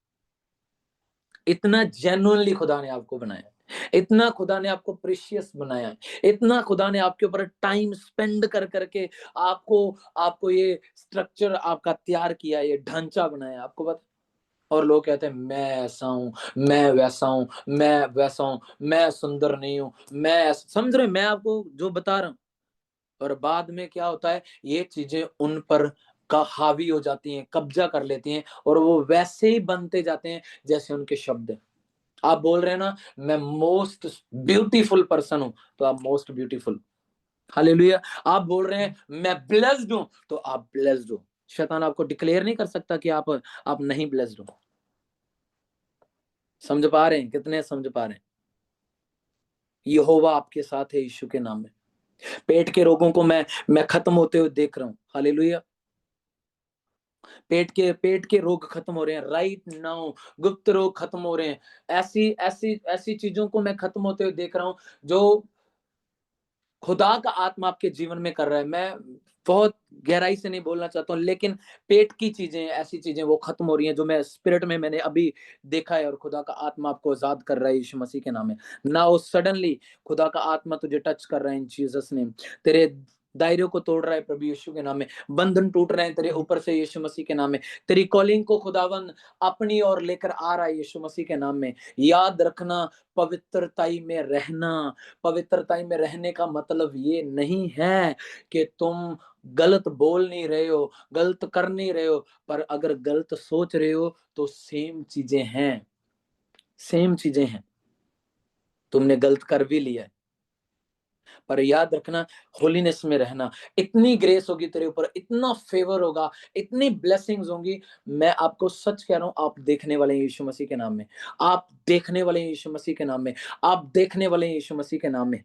इतना जेन्युइनली खुदा ने आपको बनाया है, इतना खुदा ने आपको प्रीशियस बनाया है, इतना खुदा ने आपके ऊपर टाइम स्पेंड कर करके आपको आपको ये स्ट्रक्चर आपका तैयार किया, ये ढांचा बनाया, आपको पता। और लोग कहते हैं मैं ऐसा हूं, मैं वैसा हूं, मैं वैसा हूं, मैं सुंदर नहीं हूं, समझ रहे, मैं आपको जो बता रहा हूं। और बाद में क्या होता है, ये चीजें उन पर का हावी हो जाती हैं, कब्जा कर लेती हैं, और वो वैसे ही बनते जाते हैं जैसे उनके शब्द हैं। आप बोल रहे हैं ना मैं मोस्ट ब्यूटीफुल पर्सन हूं, तो आप मोस्ट ब्यूटीफुल। हालेलुया। आप बोल रहे हैं मैं ब्लेस्ड हूं, तो आप ब्लेस्ड हो। शैतान आपको डिक्लेयर नहीं कर सकता कि आप नहीं ब्लेस्ड हो। समझ पा रहे हैं? कितने समझ पा रहे हैं? यहोवा आपके साथ है, यीशु के नाम में। पेट के रोगों को मैं खत्म होते हुए देख रहा हूं। हालेलुया। पेट के रोग खत्म हो रहे हैं राइट नाउ, गुप्त रोग खत्म हो रहे हैं। ऐसी ऐसी ऐसी चीजों को मैं खत्म होते हुए देख रहा हूं जो खुदा का आत्मा आपके जीवन में कर रहा है। मैं बहुत गहराई से नहीं बोलना चाहता हूँ, लेकिन पेट की चीजें, ऐसी चीजें वो खत्म हो रही हैं जो मैं स्पिरिट में मैंने अभी देखा है, और खुदा का आत्मा आपको आजाद कर रहा है यीशु मसीह के नाम में। नाउ सडनली खुदा का आत्मा तुझे टच कर रहा है इन जीसस नेम। तेरे दायरों को तोड़ रहा है प्रभु यीशु के नाम में। बंधन टूट रहे हैं तेरे ऊपर से यीशु मसीह के नाम में। तेरी कॉलिंग को खुदावन अपनी ओर लेकर आ रहा है यीशु मसीह के नाम में। याद रखना, पवित्रताई में रहना, पवित्रताई में रहने का मतलब ये नहीं है कि तुम गलत बोल नहीं रहे हो, गलत कर नहीं रहे हो, पर अगर गलत सोच रहे हो तो सेम चीजें हैं, सेम चीजें हैं। तुमने गलत कर भी लिया है, पर याद रखना होलीनेस में रहना। इतनी ग्रेस होगी तेरे ऊपर, इतना फेवर होगा, इतनी ब्लेसिंग्स होंगी। मैं आपको सच कह रहा हूं, आप देखने वाले हैं यीशु मसीह के नाम में, आप देखने वाले हैं यीशु मसीह के नाम में, आप देखने वाले हैं यीशु मसीह के नाम में।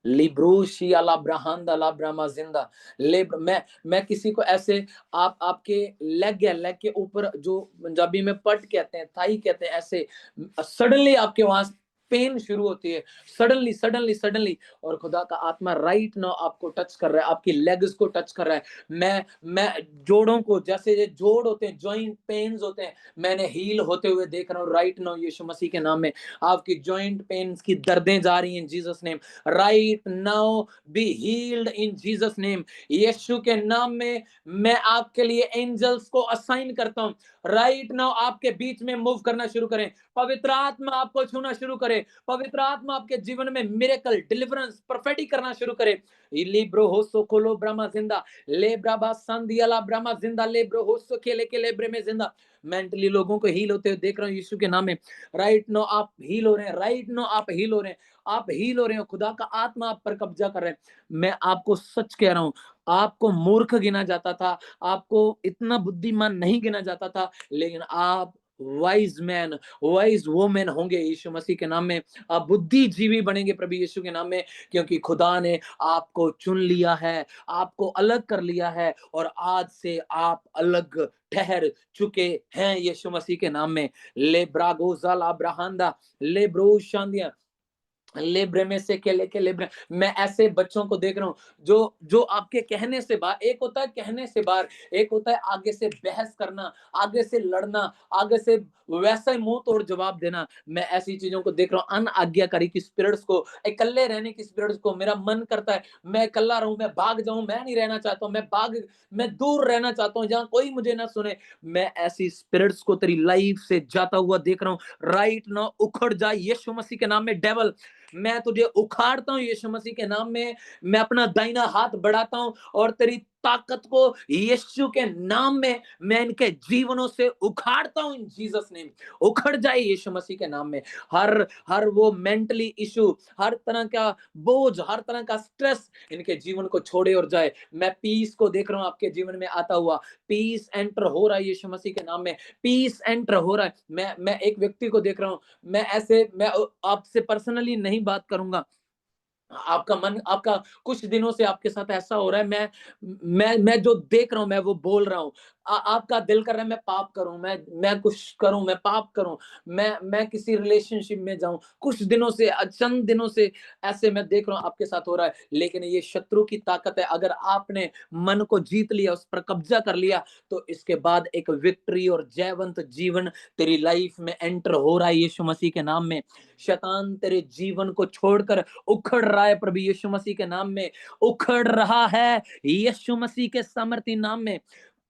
लिब्रूशी अला ब्रहांदा ला ब्रह्मा जिंदा ले। मैं किसी को ऐसे आपके लेग के ऊपर, जो पंजाबी में पट कहते हैं, थाई कहते हैं, ऐसे सडनली आपके वहां पेन शुरू होती है सडनली सडनली सडनली, और खुदा का आत्मा राइट नाउ आपको टच कर रहा है, आपकी लेग्स को टच कर रहा है। मैं जोड़ों को, जैसे ये जोड़ होते हैं, जॉइंट पेन्स होते हैं, मैंने हील होते हुए देख रहा हूँ राइट नाउ यीशु मसीह के नाम में। आपकी जॉइंट पेन्स की दर्दें जा रही हैं in Jesus name. Right now be healed in Jesus name. Yeshu के नाम में मैं आपके लिए एंजल्स को असाइन करता हूं। राइट नाउ आपके बीच में मूव करना शुरू करें। पवित्र आत्मा आपको छूना शुरू करे। पवित्र आत्मा आपके जीवन में मिरेकल, डिलीवरेंस, प्रोफेटिक करना शुरू करे। लिब्रो होसो कोलो ब्रह्मा जिंदा, ले ब्राबा संदियाला ब्रह्मा जिंदा, ले ब्रो होसो केले के लेब्रे में जिंदा। मेंटली लोगों को हील होते हुए देख रहा हूं यीशु के नाम में। राइट नो आप हील हो रहे हैं, राइट नो आप हील हो रहे हैं, आप हील हो रहे हो। खुदा का आत्मा आप पर कब्जा कर रहे हैं। मैं आपको सच कह रहा हूं, आपको मूर्ख गिना जाता था, आपको इतना बुद्धिमान नहीं गिना जाता था, लेकिन आप वाइज मैन, वाइज वोमेन होंगे यीशु मसीह के नाम में। आप बुद्धिजीवी बनेंगे प्रभु यीशु के नाम में, क्योंकि खुदा ने आपको चुन लिया है, आपको अलग कर लिया है, और आज से आप अलग ठहर चुके हैं यीशु मसीह के नाम में। ले ब्रागोजाल अब्राहंदा, ले ब्रो शांदिया, लेब्रे में से के लेके लेब्रे। मैं ऐसे बच्चों को देख रहा हूं जो जो आपके कहने से बाहर, एक होता है कहने से बाहर, एक होता है आगे से बहस करना, आगे से लड़ना, आगे से वैसा ही मुंह तोड़ जवाब देना। मैं ऐसी चीजों को देख रहा हूं, अनाज्ञाकारी की स्पिरिट्स को, इकल्ले रहने की स्पिरिट्स को। मेरा मन करता है मैं इकल्ला रहूं, मैं भाग जाऊं, मैं नहीं रहना चाहता हूं, मैं दूर रहना चाहता हूं जहां कोई मुझे ना सुने। मैं ऐसी स्पिरिट्स को तेरी लाइफ से जाता हुआ देख रहा हूं। राइट नाउ उखड़ जा यीशु मसीह के नाम में। डेविल, मैं तुझे उखाड़ता हूं यीशु मसीह के नाम में। मैं अपना दाहिना हाथ बढ़ाता हूं और तेरी ताकत को यीशु के नाम में मैं इनके जीवनों से उखाड़ता हूं इन जीसस नेम। उखड़ जाए यीशु मसीह के नाम में। हर वो मेंटली इशू, हर तरह का बोझ, हर तरह का स्ट्रेस इनके जीवन को छोड़े और जाए। मैं पीस को देख रहा हूं आपके जीवन में आता हुआ। पीस एंटर हो रहा है यीशु मसीह के नाम में। पीस एंटर हो रहा है। मैं एक व्यक्ति को देख रहा हूं, मैं आपसे पर्सनली नहीं बात करूंगा। आपका मन, आपका कुछ दिनों से आपके साथ ऐसा हो रहा है, मैं जो देख रहा हूं मैं वो बोल रहा हूं। आपका दिल कर रहा है मैं पाप करूं, मैं कुछ करूं, मैं पाप करूं, मैं किसी रिलेशनशिप में जाऊं। कुछ दिनों से, चंद दिनों से ऐसे मैं देख रहा हूं आपके साथ हो रहा है। लेकिन ये शत्रु की ताकत है। अगर आपने मन को जीत लिया, उस पर कब्जा कर लिया, तो इसके बाद एक विक्ट्री और जयवंत जीवन तेरी लाइफ में एंटर हो रहा है यीशु मसीह के नाम में। शैतान तेरे जीवन को छोड़कर उखड़ रहा है प्रभु यीशु मसीह के नाम में। उखड़ रहा है यीशु मसीह के सामर्थी नाम में।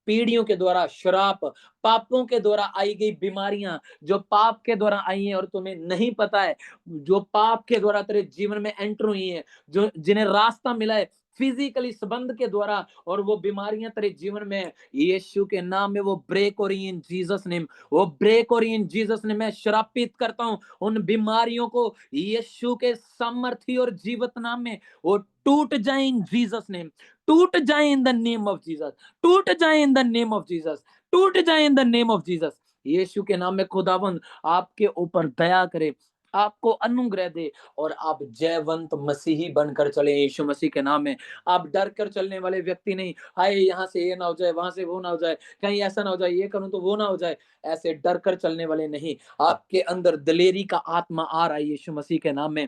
पीढ़ियों के द्वारा श्राप, पापों के द्वारा आई गई बीमारियां, जो पाप के द्वारा आई हैं और तुम्हें नहीं पता है, जो पाप के द्वारा तेरे जीवन में एंटर हुई हैं, जो जिन्हें रास्ता मिला है फिजिकली संबंध के द्वारा, और वो बीमारियां तेरे जीवन में यीशु के नाम में वो ब्रेक हो रही हैं इन जीसस नेम। वो ब्रेक हो रही हैं इन जीसस नेम। मैं श्रापित करता हूं उन बीमारियों को यीशु के सामर्थी और जीवित नाम में। वो टूट जाए इन जीसस नेम। टूट जाए in the name of Jesus. टूट जाए in the name of Jesus. टूट जाए in the name of Jesus. Yeshu के नाम में खुदावंद आपके ऊपर दया करे, आपको अनुग्रह दे, और आप जयवंत मसीही बनकर चले यीशु मसीह के नाम में। आप डर कर चलने वाले व्यक्ति नहीं, हाय यहाँ से ये ना हो जाए, वहां से वो ना हो जाए, कहीं ऐसा ना हो जाए, ये करूं तो वो ना हो जाए, ऐसे डर कर चलने वाले नहीं। आपके अंदर दिलेरी का आत्मा आ रहा है यीशु मसीह के नाम में।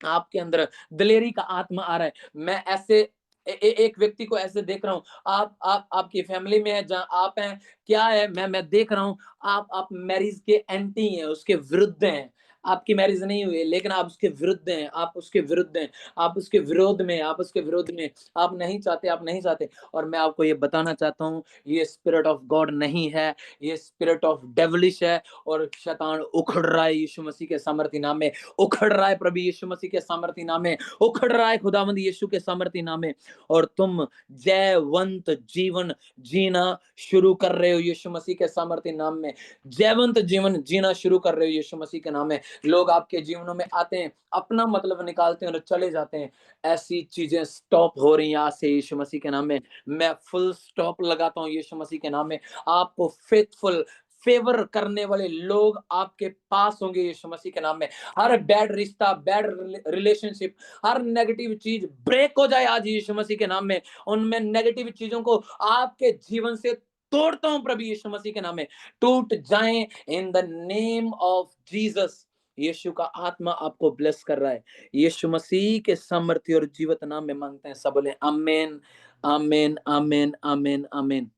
आपके अंदर दिलेरी का आत्मा आ रहा है। मैं ऐसे एक व्यक्ति को ऐसे देख रहा हूं। आप आपकी फैमिली में है, जहां आप हैं, क्या है, मैं देख रहा हूं आप मैरिज के एंटी हैं, उसके विरुद्ध हैं। आपकी मैरिज नहीं हुई है, लेकिन आप उसके विरुद्ध हैं, आप उसके विरुद्ध हैं, आप उसके विरोध में, आप उसके विरोध में, आप नहीं चाहते, आप नहीं चाहते। और मैं आपको ये बताना चाहता हूँ, ये स्पिरिट ऑफ गॉड नहीं है, ये स्पिरिट ऑफ डेविलिश है। और शैतान उखड़ रहा है यीशु मसीह के सामर्थी नाम में। उखड़ रहा है प्रभु यीशु मसीह के सामर्थी नाम में। उखड़ रहा है खुदावंद यीशु के सामर्थी नाम में। और तुम जयवंत जीवन जीना शुरू कर रहे हो यीशु मसीह के सामर्थी नाम में। जयवंत जीवन जीना शुरू कर रहे हो यीशु मसीह के नाम में। लोग आपके जीवनों में आते हैं, अपना मतलब निकालते हैं और चले जाते हैं। ऐसी चीजें स्टॉप हो रही हैं आज से यीशु मसीह के नाम में। मैं फुल स्टॉप लगाता हूं यीशु मसीह के नाम में। आपको फेथफुल, फेवर करने वाले लोग आपके पास होंगे यीशु मसीह के नाम में। हर बैड रिश्ता, बैड रिलेशनशिप, हर नेगेटिव चीज ब्रेक हो जाए आज यीशु मसीह के नाम में। उनमें नेगेटिव चीजों को आपके जीवन से तोड़ता हूं प्रभु यीशु मसीह के नाम में। टूट जाएं in the name of Jesus. Yeshu का आत्मा आपको ब्लेस कर रहा है। यीशु मसीह के सामर्थ्य और जीवित नाम में मांगते हैं, सब बोले आमीन आमीन आमीन आमीन आमीन।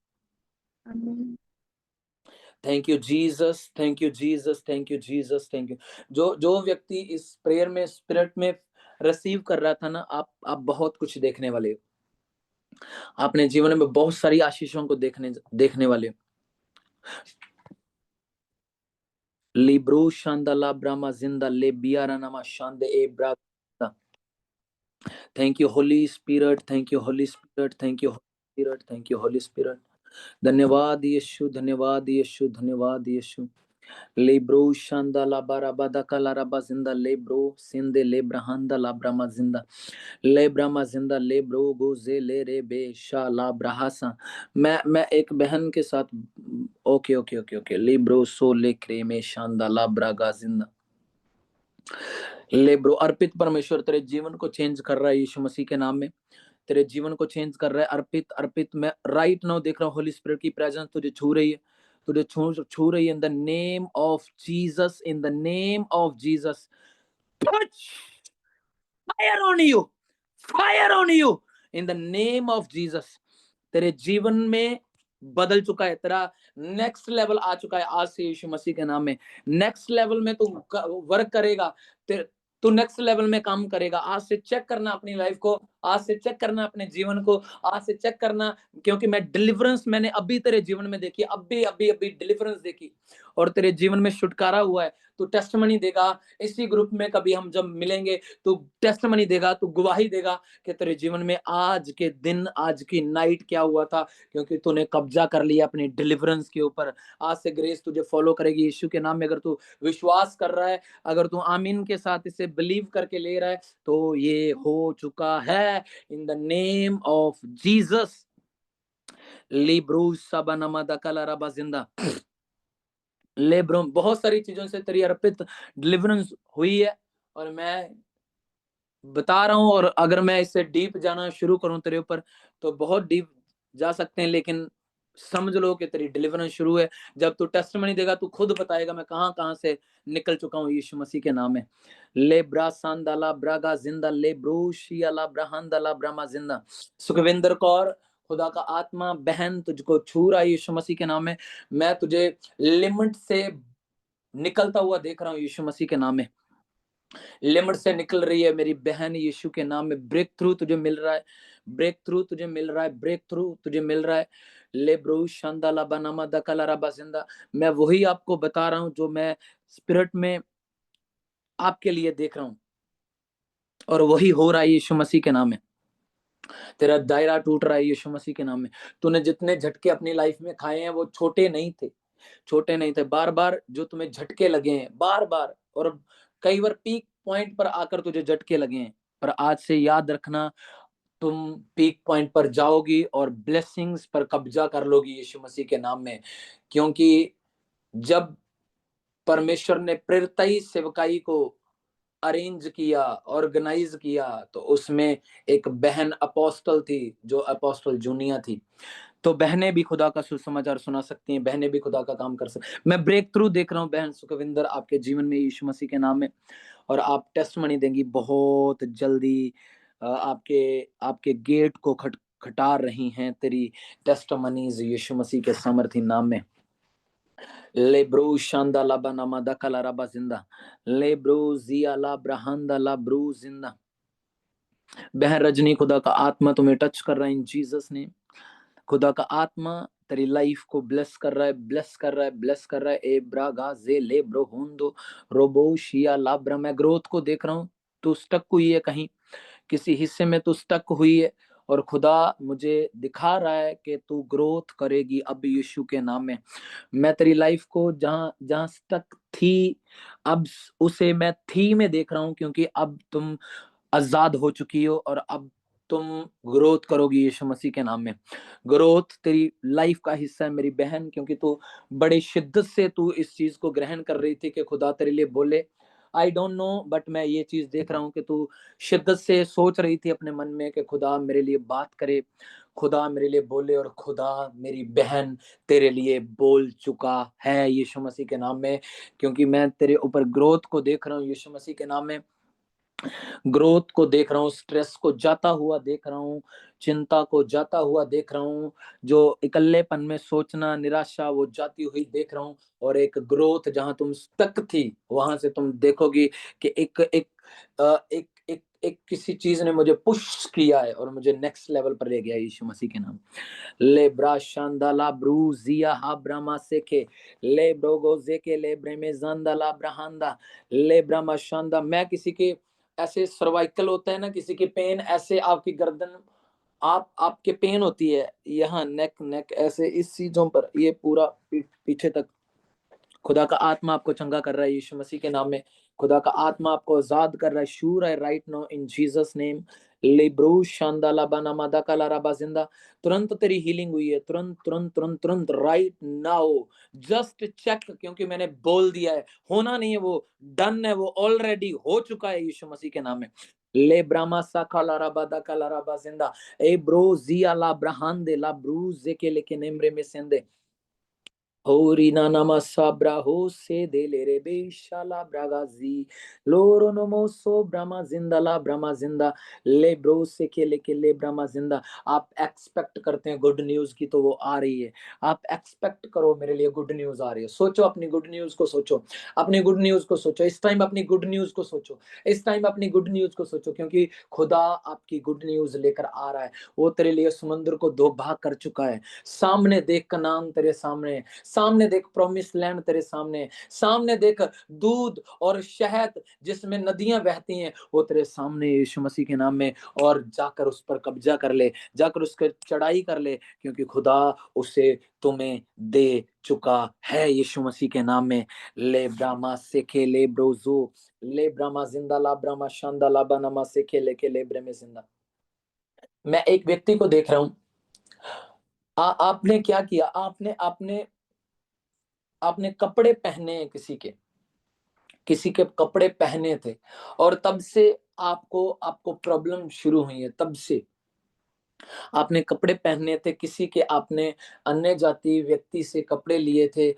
Thank you Jesus, thank you Jesus, thank you Jesus, thank you. जो व्यक्ति इस प्रेयर में स्पिरिट में रिसीव कर रहा था ना, आप बहुत कुछ देखने वाले हो। आपने जीवन में बहुत सारी आशीषों को देखने वाले हो। लिब्रो शांदाला ब्रामा जिंदा ले बियारा नामा शांदे ए ब्रा। Thank you Holy Spirit, thank you Holy Spirit, thank you Spirit, thank you Holy Spirit. धन्यवाद यीशु, धन्यवाद यीशु, धन्यवाद यीशु। लेब्रो शांदा ला बाराबा दा कला रबा जिंदा लेब्रो सिंदे लेब्रहांदा ला ब्रामा जिंदा लेब्रामा जिंदा लेब्रो गोजे ले रे बे शा ला ब्रहासा। मैं एक बहन के साथ ओके ओके ओके ओके लेब्रो सो ले क्रेमे शांदा ला ब्रागा जिंदा लेब्रो। अर्पित परमेश्वर तेरे जीवन को चेंज कर रहा है यीशु मसीह के नाम में, तेरे जीवन को चेंज कर रहा है। अर्पित अर्पित मैं राइट नाउ देख रहा हूँ होली स्पिरिट की प्रेजेंस तुझे छू रही है, तुझे छू रही है। In the name of Jesus, in the name of Jesus, touch fire on you, fire on you in the name of Jesus. तेरे जीवन में बदल चुका है, तेरा नेक्स्ट लेवल आ चुका है आज से यीशु मसीह के नाम में। नेक्स्ट लेवल में तू वर्क करेगा, तू नेक्स्ट लेवल में काम करेगा। आज से चेक करना अपनी लाइफ को, आज से चेक करना अपने जीवन को, आज से चेक करना, क्योंकि मैं डिलीवरेंस मैंने अभी तेरे जीवन में देखी, अभी अभी अभी डिलीवरेंस देखी और तेरे जीवन में छुटकारा हुआ है। तू टेस्टमनी देगा इसी ग्रुप में, कभी हम जब मिलेंगे तू टेस्टमनी देगा, तू गवाही देगा कि तेरे जीवन में आज के दिन, आज की नाइट क्या हुआ था, क्योंकि तूने कब्जा कर लिया अपनी डिलीवरेंस के ऊपर। आज से ग्रेस तुझे फॉलो करेगी यीशु के नाम में। अगर तू विश्वास कर रहा है, अगर तू आमीन के साथ इसे बिलीव करके ले रहा है, तो ये हो चुका है in the name of Jesus. लिब्रू सबनमा दकला रबा जिंदा लेब्रो। बहुत सारी चीजों से तेरी अर्पित डिलीवरेंस हुई है और मैं बता रहा हूं, और अगर मैं इससे डीप जाना शुरू करूं तेरे ऊपर तो बहुत डीप जा सकते हैं, लेकिन समझ लो कि तेरी डिलीवरेंस शुरू है। जब तू टेस्टमनी देगा तू खुद बताएगा मैं कहां से निकल चुका हूं यीशु मसीह के नाम में। ले ब्रा सांदाला ब्रागा जिंदा ले ब्रूशियाला ब्रहांदाला ब्रह्मा जिंदा। सुखविंदर कौर, खुदा का आत्मा बहन तुझको छू रहा है यीशु मसीह के नाम में। मैं तुझे लिमिट से निकलता हुआ देख रहा हूं यीशु मसीह के नाम में। लिमिट से निकल रही है मेरी बहन यीशु के नाम में। ब्रेक थ्रू तुझे मिल रहा है, ब्रेक थ्रू तुझे मिल रहा है, ब्रेक थ्रू तुझे मिल रहा है। लेब्रो शांदाला बनामा दकला रबा जिंदा। मैं वही आपको बता रहा हूं जो मैं स्पिरिट में आपके लिए देख रहा हूं, और वही हो रहा है यीशु मसीह के नाम में। तेरा दायरा टूट रहा है यीशु मसीह के नाम में। तूने जितने झटके अपनी लाइफ में खाए हैं वो छोटे नहीं थे, छोटे नहीं थे। बार बार जो तुम्हें झटके लगे हैं, बार बार, और कई बार पीक पॉइंट पर आकर तुझे झटके लगे हैं, पर आज से याद रखना तुम पीक पॉइंट पर जाओगी और ब्लेसिंग्स पर कब्जा कर लोगी यीशु मसीह के नाम में। क्योंकि जब परमेश्वर ने प्रेरिताई सेवकाई को अरेंज किया, ऑर्गेनाइज किया, तो उसमें एक बहन अपोस्टल थी जो अपोस्टल जूनिया थी। तो बहनें भी खुदा का सुसमाचार सुना सकती हैं, बहनें भी खुदा का काम कर सकती। मैं ब्रेक थ्रू देख रहा हूँ बहन सुखविंदर आपके जीवन में यीशु मसीह के नाम में, और आप टेस्टमनी देंगी बहुत जल्दी। आपके गेट को खटखटा रही हैं तेरी टेस्टमनीज यीशु मसीह के सामर्थी नाम में। लेब्रो शांदा लाबा नामा दकला रबा जिंदा लेब्रो जिया ला ब्रहांदा ला ब्रू जिंदा। बहन रजनी, खुदा का आत्मा तुम्हें टच कर रहा है इन जीसस ने। खुदा का आत्मा तेरी लाइफ को ब्लेस कर रहा है, ब्लेस कर रहा है, ब्लेस कर रहा है। ए ब्रागा जे ले ब्रो हुंदो रोबो शिया लाब्रा। मैं ग्रोथ को देख रहा हूँ, तू स्टक हुई है कहीं, किसी हिस्से में तू स्टक हुई है, और खुदा मुझे दिखा रहा है कि तू ग्रोथ करेगी अब यीशु के नाम में। मैं तेरी लाइफ को जहां जहां स्टक थी, अब उसे मैं थी में देख रहा हूं, क्योंकि अब तुम आजाद हो चुकी हो और अब तुम ग्रोथ करोगी यीशु मसीह के नाम में। ग्रोथ तेरी लाइफ का हिस्सा है मेरी बहन, क्योंकि तू बड़े शिद्दत से तू इस चीज को ग्रहण कर रही थी कि खुदा तेरे लिए बोले, आई डोंट नो, बट मैं ये चीज देख रहा हूँ कि तू शिद्दत से सोच रही थी अपने मन में कि खुदा मेरे लिए बात करे, खुदा मेरे लिए बोले, और खुदा मेरी बहन तेरे लिए बोल चुका है यीशु मसीह के नाम में। क्योंकि मैं तेरे ऊपर ग्रोथ को देख रहा हूँ यीशु मसीह के नाम में, ग्रोथ को देख रहा हूँ, स्ट्रेस को जाता हुआ देख रहा हूँ, चिंता को जाता हुआ देख रहा हूँ, जो इकल्लेपन में सोचना, निराशा, वो जाती हुई देख रहा हूँ। और एक ग्रोथ, जहां तुम स्टक थी वहां से तुम देखोगी कि एक एक एक एक एक किसी चीज ने मुझे पुश किया है और मुझे नेक्स्ट लेवल पर ले गया यीशु मसीह के नाम। ले ब्रा शांदाला ब्रूजिया हा ब्रामा सेके ले ब्रोगो जेके ले ब्रेमे जानदाला ब्रहांदा ले ब्रामा शांदा। मैं किसी के ऐसे सर्वाइकल होता है ना, किसी के पेन ऐसे आपकी गर्दन, आपके पेन होती है यहाँ नेक ऐसे इस चीजों पर, ये पूरा पीछे तक खुदा का आत्मा आपको चंगा कर रहा है यीशु मसीह के नाम में। खुदा का आत्मा आपको आजाद कर रहा है। शूर है right now in Jesus name. लिब्रू शांदाला बनामादा काला रबा जिंदा। तुरंत तेरी हीलिंग हुई है, तुरंत तुरंत तुरंत तुरंत राइट नाउ। जस्ट चेक, क्योंकि मैंने बोल दिया है, होना नहीं है, वो डन है, वो ऑलरेडी हो चुका है यीशु मसीह के नाम में। ले ब्रामा सा काला रबा दा काला रबा जिंदा। ए ब्रो जिया ला ब्रहांदे ला ब्रूजे के लेके नेमरे में सेंदे। होरी नानामा साब्रा हो से दे ले रे बेशाला ब्रागाजी लोरो नमो सो ब्रह्मा जिंदा ला ब्रह्मा जिंदा ले ब्रो से के ले ब्रह्मा जिंदा। आप एक्सपेक्ट करते हैं गुड न्यूज की, तो वो आ रही है। आप एक्सपेक्ट करो मेरे लिए गुड न्यूज आ रही है। सोचो अपनी गुड न्यूज को, सोचो अपनी गुड न्यूज को, सोचो इस टाइम अपनी गुड न्यूज को, सोचो इस टाइम अपनी गुड न्यूज को सोचो, क्योंकि खुदा आपकी गुड न्यूज लेकर आ रहा है। वो तेरे लिए समुद्र को दो भाग कर चुका है। सामने देख कनान तेरे सामने, सामने देख प्रॉमिस लैंड तेरे सामने, सामने देख दूध और शहद जिसमें नदियां बहती हैं, वो तेरे सामने यीशु मसीह के नाम में। और जाकर उस पर कब्जा कर ले, जाकर उस पर चढ़ाई कर ले, क्योंकि खुदा उसे तुम्हें दे चुका है यीशु मसीह के नाम में। ले ब्रामा सेखे ले ब्रोजो ले ब्रामा जिंदा ला ब्रामा शांदा ला बनामा सेखे लेके ले ब्रेमे जिंदा। मैं एक व्यक्ति को देख रहा हूं। आपने क्या किया, आपने आपने आपने कपड़े पहने, किसी के कपड़े पहने थे, और तब से आपको आपको प्रॉब्लम शुरू हुई है। तब से आपने कपड़े पहने थे किसी के, आपने अन्य जाति व्यक्ति से कपड़े लिए थे,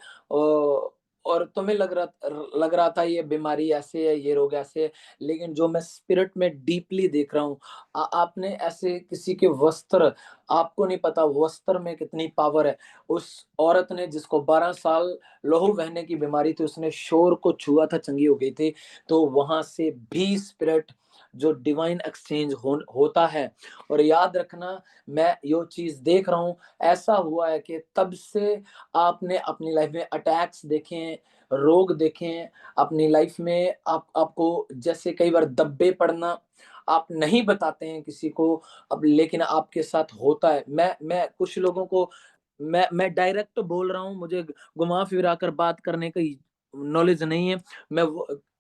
और तुम्हें लग रहा था ये बीमारी ऐसे है, ये रोग ऐसे है। लेकिन जो मैं स्पिरिट में डीपली देख रहा हूँ, आपने ऐसे किसी के वस्त्र, आपको नहीं पता वस्त्र में कितनी पावर है। उस औरत ने जिसको 12 साल लहू बहने की बीमारी थी, उसने शोर को छुआ था, चंगी हो गई थी। तो वहां से भी स्पिरिट जो डिवाइन एक्सचेंज होता है। और याद रखना, मैं यो चीज देख रहा हूं, ऐसा हुआ है कि तब से आपने अपनी लाइफ में अटैक्स देखे हैं, रोग देखे हैं अपनी लाइफ में। आपको जैसे कई बार दब्बे पड़ना, आप नहीं बताते हैं किसी को, अब लेकिन आपके साथ होता है। मैं कुछ लोगों को, मैं डायरेक्ट बोल रहा हूँ, मुझे घुमा फिरा कर बात करने की नॉलेज नहीं है।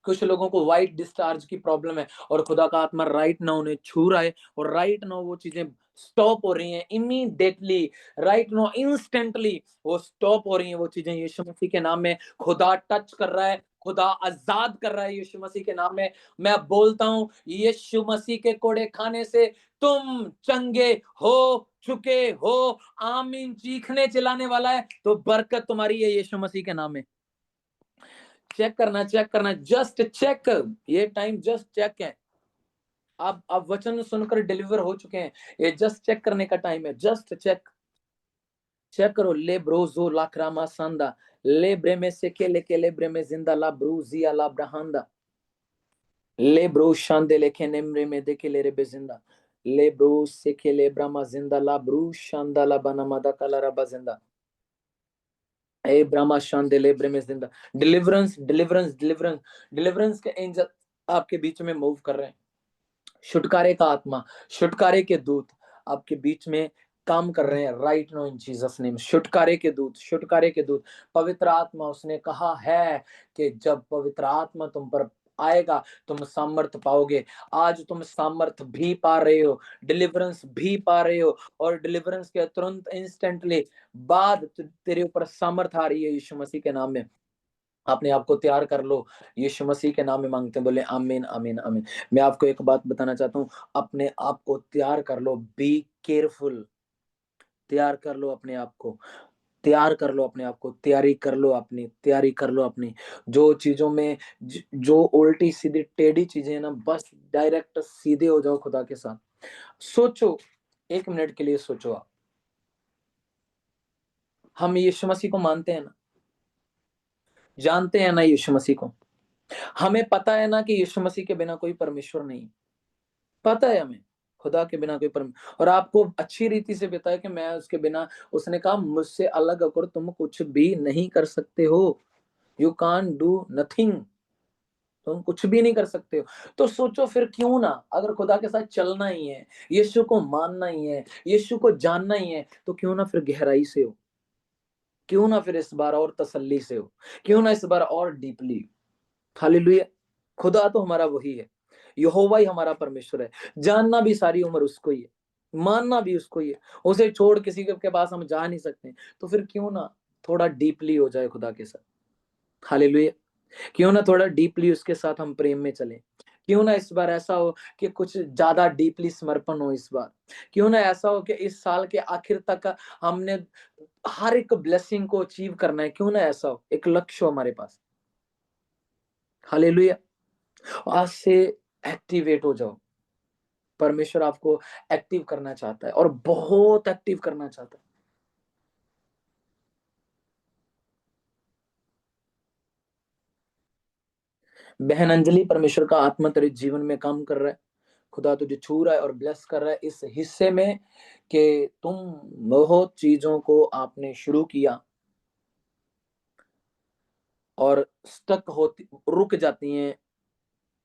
कुछ लोगों को वाइट डिस्चार्ज की प्रॉब्लम है, और खुदा का आत्मा राइट नाउ उन्हें छू रहा है, और राइट नाउ वो चीजें स्टॉप हो रही हैं इमीडिएटली, राइट नाउ इंस्टेंटली वो स्टॉप हो रही हैं वो चीजें यीशु मसीह के नाम में। खुदा टच कर रहा है, खुदा आजाद कर रहा है यीशु मसीह के नाम में। मैं बोलता हूं, यीशु मसीह के कोड़े खाने से तुम चंगे हो चुके हो। आमीन चीखने चिल्लाने वाला है तो बरकत तुम्हारी है यीशु मसीह के नाम में। चेक करना, जस्ट चेक, ये टाइम जस्ट चेक है। आप वचन सुनकर डिलीवर हो चुके हैं, ये जस्ट चेक करने का टाइम है। जस्ट चेक करो। ले ब्रोजो लाक्रामा सांदा ले ब्रेमे से के ले ब्रेमे जिंदा ला ब्रूजिया ला ब्रहांदा ले ब्रो शांदे लेके नेमरे में देखे ले रे बेजिंदा ले ब्रो से के ले ब्रामा जिंदा ला ब्रू शांदा ला बनामादा काला रबा जिंदा ए ब्रामा शांदे ले ब्रेमे जिंदा। डिलीवरेंस के एंजल आपके बीच में मूव कर रहे हैं। छुटकारे का आत्मा, छुटकारे के दूत आपके बीच में काम कर रहे हैं right now in Jesus name. छुटकारे के दूत, पवित्र आत्मा, उसने कहा है कि जब पवित्र आत्मा तुम पर आएगा तुम सामर्थ पाओगे। आज तुम सामर्थ भी पा रहे हो, डिलीवरेंस भी पा रहे हो, और डिलीवरेंस के तुरंत इंस्टेंटली बाद तेरे ऊपर सामर्थ आ रही है यीशु मसीह के नाम में। अपने आप को तैयार कर लो, यीशु मसीह के नाम में मांगते हैं, बोले आमीन आमीन आमीन। मैं आपको एक बात बताना चाहता हूँ, अपने आप को तैयार कर लो, बी केयरफुल, तैयार कर लो अपने आप को, तैयार कर लो अपने आप को, तैयारी कर लो अपनी, तैयारी कर लो अपनी। जो चीजों में जो उल्टी सीधी टेढ़ी चीजें हैं ना, बस डायरेक्ट सीधे हो जाओ खुदा के साथ। सोचो, 1 मिनट के लिए सोचो आप, हम यीशु मसीह को मानते हैं ना, जानते हैं ना यीशु मसीह को, हमें पता है ना कि यीशु मसीह के बिना कोई परमेश्वर नहीं, पता है हमें खुदा के बिना कोई परमेश्वर, और आपको अच्छी रीति से पता है कि मैं उसके बिना, उसने कहा मुझसे अलग होकर तुम कुछ भी नहीं कर सकते हो, यू कांट डू नथिंग, तुम कुछ भी नहीं कर सकते हो। तो सोचो फिर क्यों ना, अगर खुदा के साथ चलना ही है, यीशु को मानना ही है, यीशु को जानना ही है, तो क्यों ना फिर गहराई से हो, क्यों ना फिर इस बार और तसल्ली से हो, क्यों ना इस बार और डीपली। हालेलुया। खुदा तो हमारा वही है, यहोवा ही हमारा परमेश्वर है, जानना भी सारी उम्र उसको ही है, मानना भी उसको ही है, उसे छोड़ किसी के पास हम जा नहीं सकते। तो फिर क्यों ना थोड़ा डीपली हो जाए खुदा के साथ। हालेलुया। क्यों ना थोड़ा डीपली उसके साथ हम प्रेम में चलें, क्यों ना इस बार ऐसा हो कि कुछ ज्यादा डीपली समर्पण हो इस बार, क्यों ना ऐसा हो कि इस साल के आखिर तक हमने हर एक ब्लेसिंग को अचीव करना है, क्यों ना ऐसा हो, एक लक्ष्य हो हमारे पास। हालेलुया। आज से एक्टिवेट हो जाओ, परमेश्वर आपको एक्टिव करना चाहता है और बहुत एक्टिव करना चाहता है। बहन अंजलि, परमेश्वर का आत्मा तेरे जीवन में काम कर रहा है, खुदा तुझे छू रहा है और ब्लेस कर रहा है इस हिस्से में कि तुम बहुत चीजों को आपने शुरू किया और स्टक होती, रुक जाती हैं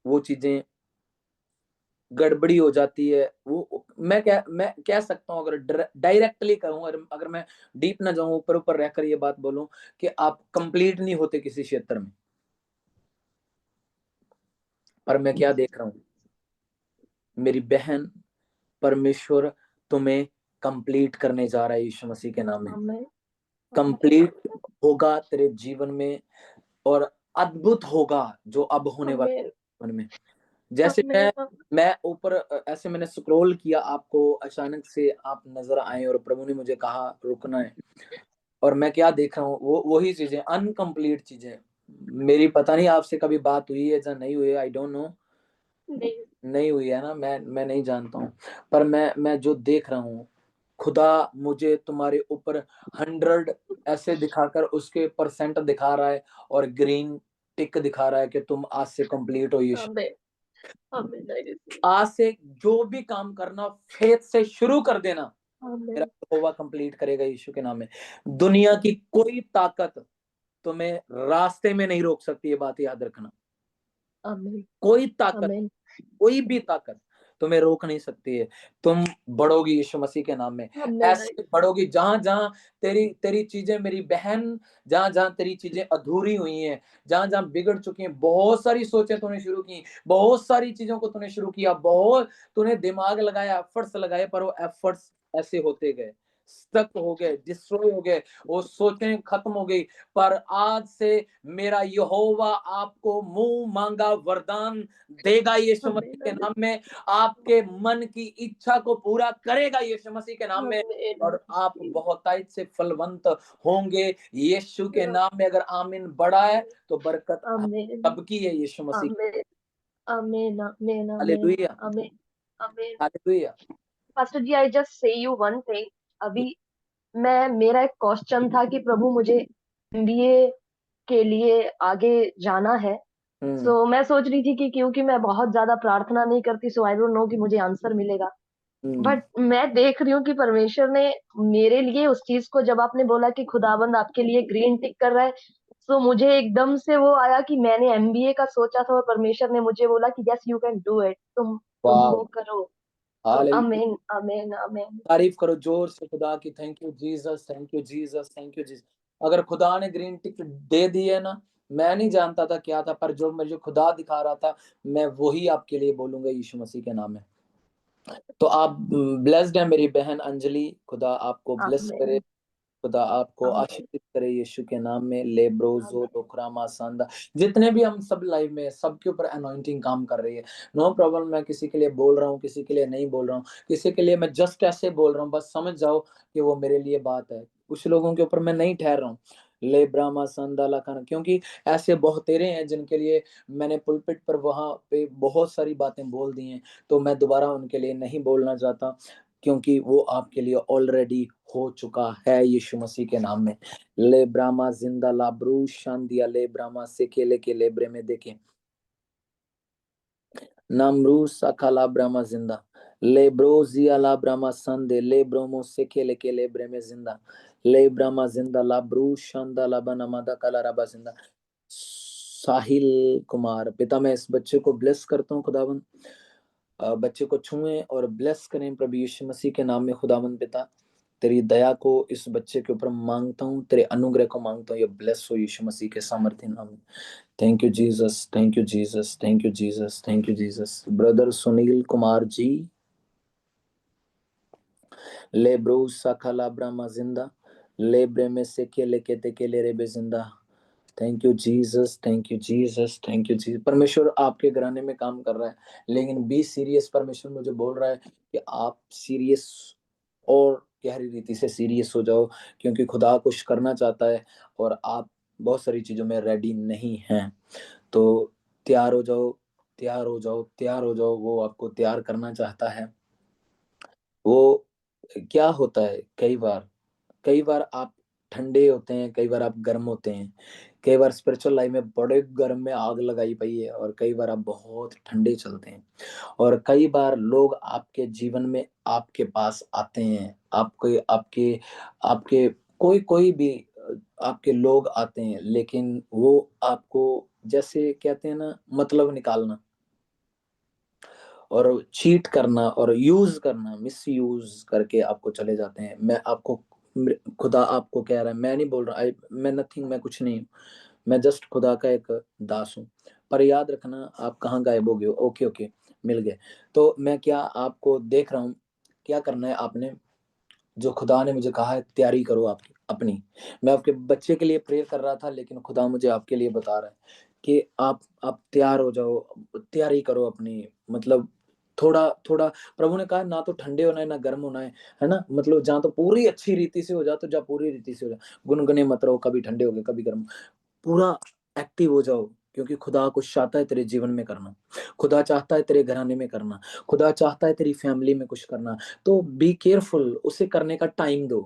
वो चीजें, गड़बड़ी हो जाती है वो। मैं कह सकता हूँ, अगर डायरेक्टली कहूँ, अगर मैं डीप ना जाऊं, ऊपर ऊपर रहकर ये बात बोलूं कि आप कंप्लीट नहीं होते किसी क्षेत्र में। पर मैं क्या देख रहा हूँ मेरी बहन, परमेश्वर तुम्हें कंप्लीट करने जा रहा है यीशु मसीह के नाम में। कंप्लीट होगा तेरे जीवन में और अद्भुत होगा जो अब होने वाला है जीवन में। जैसे मैं ऊपर ऐसे मैंने स्क्रॉल किया, आपको अचानक से आप नजर आए और प्रभु ने मुझे कहा रुकना है, और मैं क्या देख रहा हूँ वो वही चीजें, अनकंप्लीट चीजें। मेरी पता नहीं आपसे कभी बात हुई है या नहीं हुई है, आई डोंट नो, नहीं हुई है ना, मैं नहीं जानता हूँ, पर मैं जो देख रहा हूँ, खुदा मुझे तुम्हारे ऊपर 100 ऐसे दिखाकर उसके परसेंट दिखा रहा है और ग्रीन टिक दिखा रहा है कि तुम आज से कंप्लीट हो यीशु। आज से जो भी काम करना फेथ से शुरू कर देना, मेरा यहोवा कंप्लीट करेगा यीशु के नाम में। दुनिया की कोई ताकत तुम्हें रास्ते में नहीं रोक सकती, ये बात याद रखना। कोई ताकत, कोई भी ताकत तुम्हें रोक नहीं सकती है। तुम बढ़ोगी यीशु मसीह के नाम में, ऐसे बढ़ोगी जहां जहां तेरी तेरी चीजें, मेरी बहन, जहां जहां तेरी चीजें अधूरी हुई हैं, जहां जहां बिगड़ चुकी हैं, बहुत सारी सोचें तूने शुरू की, बहुत सारी चीजों को तूने शुरू किया, बहुत तूने दिमाग लगाया, एफर्ट्स लगाए, पर वो एफर्ट्स ऐसे होते गए, स्टक हो गए, डिस्ट्रॉय हो गए, वो सोचें खत्म हो गई। पर आज से मेरा यहोवा आपको मुंह मांगा वरदान देगा यीशु मसीह के नाम में, आपके मन की इच्छा को पूरा करेगा यीशु मसीह के नाम में, और आप बहुतायत से फलवंत होंगे यीशु के नाम में। अगर आमीन बड़ा है तो बरकत सबकी है Yeshu Masih. Hallelujah, hallelujah. Pastor ji, I just say you one thing. अभी मेरा एक क्वेश्चन था कि प्रभु मुझे एमबीए के लिए आगे जाना है। सो मैं सोच रही थी कि क्योंकि मैं बहुत ज्यादा प्रार्थना नहीं करती, सो आई डोंट नो कि मुझे आंसर मिलेगा। बट मैं देख रही हूँ कि परमेश्वर ने मेरे लिए उस चीज को, जब आपने बोला कि खुदाबंद आपके लिए ग्रीन टिक कर रहा है, सो मुझे एकदम से वो आया कि मैंने एमबीए का सोचा था और परमेश्वर ने मुझे बोला कि yes you can do it, तुम वो करो। आमीन आमीन आमीन। तारीफ करो जोर से खुदा की। Thank you Jesus, thank you Jesus, thank you Jesus. अगर खुदा ने ग्रीन टिक दे दी है ना, मैं नहीं जानता था क्या था, पर जो मुझे खुदा दिखा रहा था, मैं वही आपके लिए बोलूंगा यीशु मसीह के नाम में। तो आप ब्लेस्ड है मेरी बहन अंजलि, खुदा आपको ब्लेस करे, खुदा आपको आशीषित करे यीशु के नाम में। लेब्रोजो टोकरामा सांदा, जितने भी हम सब लाइव में, सबके ऊपर अनॉइंटिंग काम कर रही है। नो प्रॉब्लम, मैं किसी के लिए बोल रहा हूँ, किसी के लिए नहीं बोल रहा हूँ, किसी के लिए मैं जस्ट ऐसे बोल रहा हूँ, बस समझ जाओ कि वो मेरे लिए बात है। कुछ लोगों के ऊपर मैं नहीं ठहर रहा हूँ। ले ब्रामा संदा लाखाना, क्योंकि ऐसे बहुतेरे हैं जिनके लिए मैंने पुलपिट पर वहां पे बहुत सारी बातें बोल दी हैं, तो मैं दोबारा उनके लिए नहीं बोलना चाहता, क्योंकि वो आपके लिए ऑलरेडी हो चुका है यीशु मसीह के नाम में। ले ब्रामा जिंदा लाब्रू शांदिया ले ब्रामा से केले के लेब्रे में देखें नामरू सकाला ब्रामा जिंदा ले ब्रोजिया ला ब्रामा संदे ले ब्रोमो से केले के लेब्रे में जिंदा ले ब्रामा जिंदा लाब्रू शांदा लाबा नमादा काला रबा जिंदा। साहिल कुमार, पिता मैं इस बच्चे को ब्लेस करता हूँ खुदावन, बच्चे को छुएं और ब्लेस करें प्रभु यीशु मसीह के नाम में। खुदावन पिता, तेरी दया को इस बच्चे के ऊपर मांगता हूँ, तेरे अनुग्रह को मांगता हूँ, ये ब्लेस हो यीशु मसीह के सामर्थ्य नाम में। Thank you Jesus, thank you Jesus, thank you Jesus, thank you Jesus. Brother Sunil Kumar ji, ले ब्रो सखाला ब्रामा जिंदा ले ब्रे में से केले केते केले रे बे जिंदा। Thank you Jesus, thank you Jesus, thank you Jesus. परमेश्वर आपके घराने में काम कर रहा है, लेकिन बी सीरियस। परमेश्वर मुझे बोल रहा है कि आप सीरियस और गहरी रीति से सीरियस हो जाओ, क्योंकि खुदा कुछ करना चाहता है और आप बहुत सारी चीजों में रेडी नहीं हैं। तो तैयार हो जाओ, तैयार हो जाओ, तैयार हो जाओ। वो आपको तैयार करना चाहता है। वो क्या होता है, कई बार आप ठंडे होते हैं, कई बार आप गर्म होते हैं, कई बार स्पिरिचुअल लाइफ में बड़े गर्म में आग लगाई पई है, और कई बार आप बहुत ठंडे चलते हैं। और कई बार लोग आपके जीवन में आपके पास आते हैं, आपके आपके आपके कोई कोई भी आपके लोग आते हैं, लेकिन वो आपको, जैसे कहते हैं ना, मतलब निकालना और चीट करना और यूज करना, मिस यूज करके आपको चले जाते हैं। मैं आपको, खुदा आपको कह रहा है, मैं नहीं बोल रहा, मैं नथिंग, मैं कुछ नहीं हूँ, मैं जस्ट खुदा का एक दास हूँ। पर याद रखना, आप कहाँ गायब हो गए हो। ओके ओके, मिल गए। तो मैं क्या आपको देख रहा हूँ, क्या करना है आपने, जो खुदा ने मुझे कहा है, तैयारी करो आपकी अपनी। मैं आपके बच्चे के लिए प्रेयर कर रहा था, लेकिन खुदा मुझे आपके लिए बता रहा है कि आप तैयार हो जाओ, तैयारी करो अपनी। मतलब थोड़ा थोड़ा, प्रभु ने कहा ना तो ठंडे होना है ना गर्म होना है ना। मतलब जहाँ तो पूरी अच्छी रीति से हो जा, तो जा पूरी रीति से हो जा। गुनगुने मत रहो, कभी ठंडे हो गए कभी गर्म, पूरा एक्टिव हो जाओ, क्योंकि खुदा कुछ चाहता है तेरे जीवन में करना, खुदा चाहता है तेरे घराने में करना, खुदा चाहता है तेरी फैमिली में कुछ करना। तो बी केयरफुल, उसे करने का टाइम दो।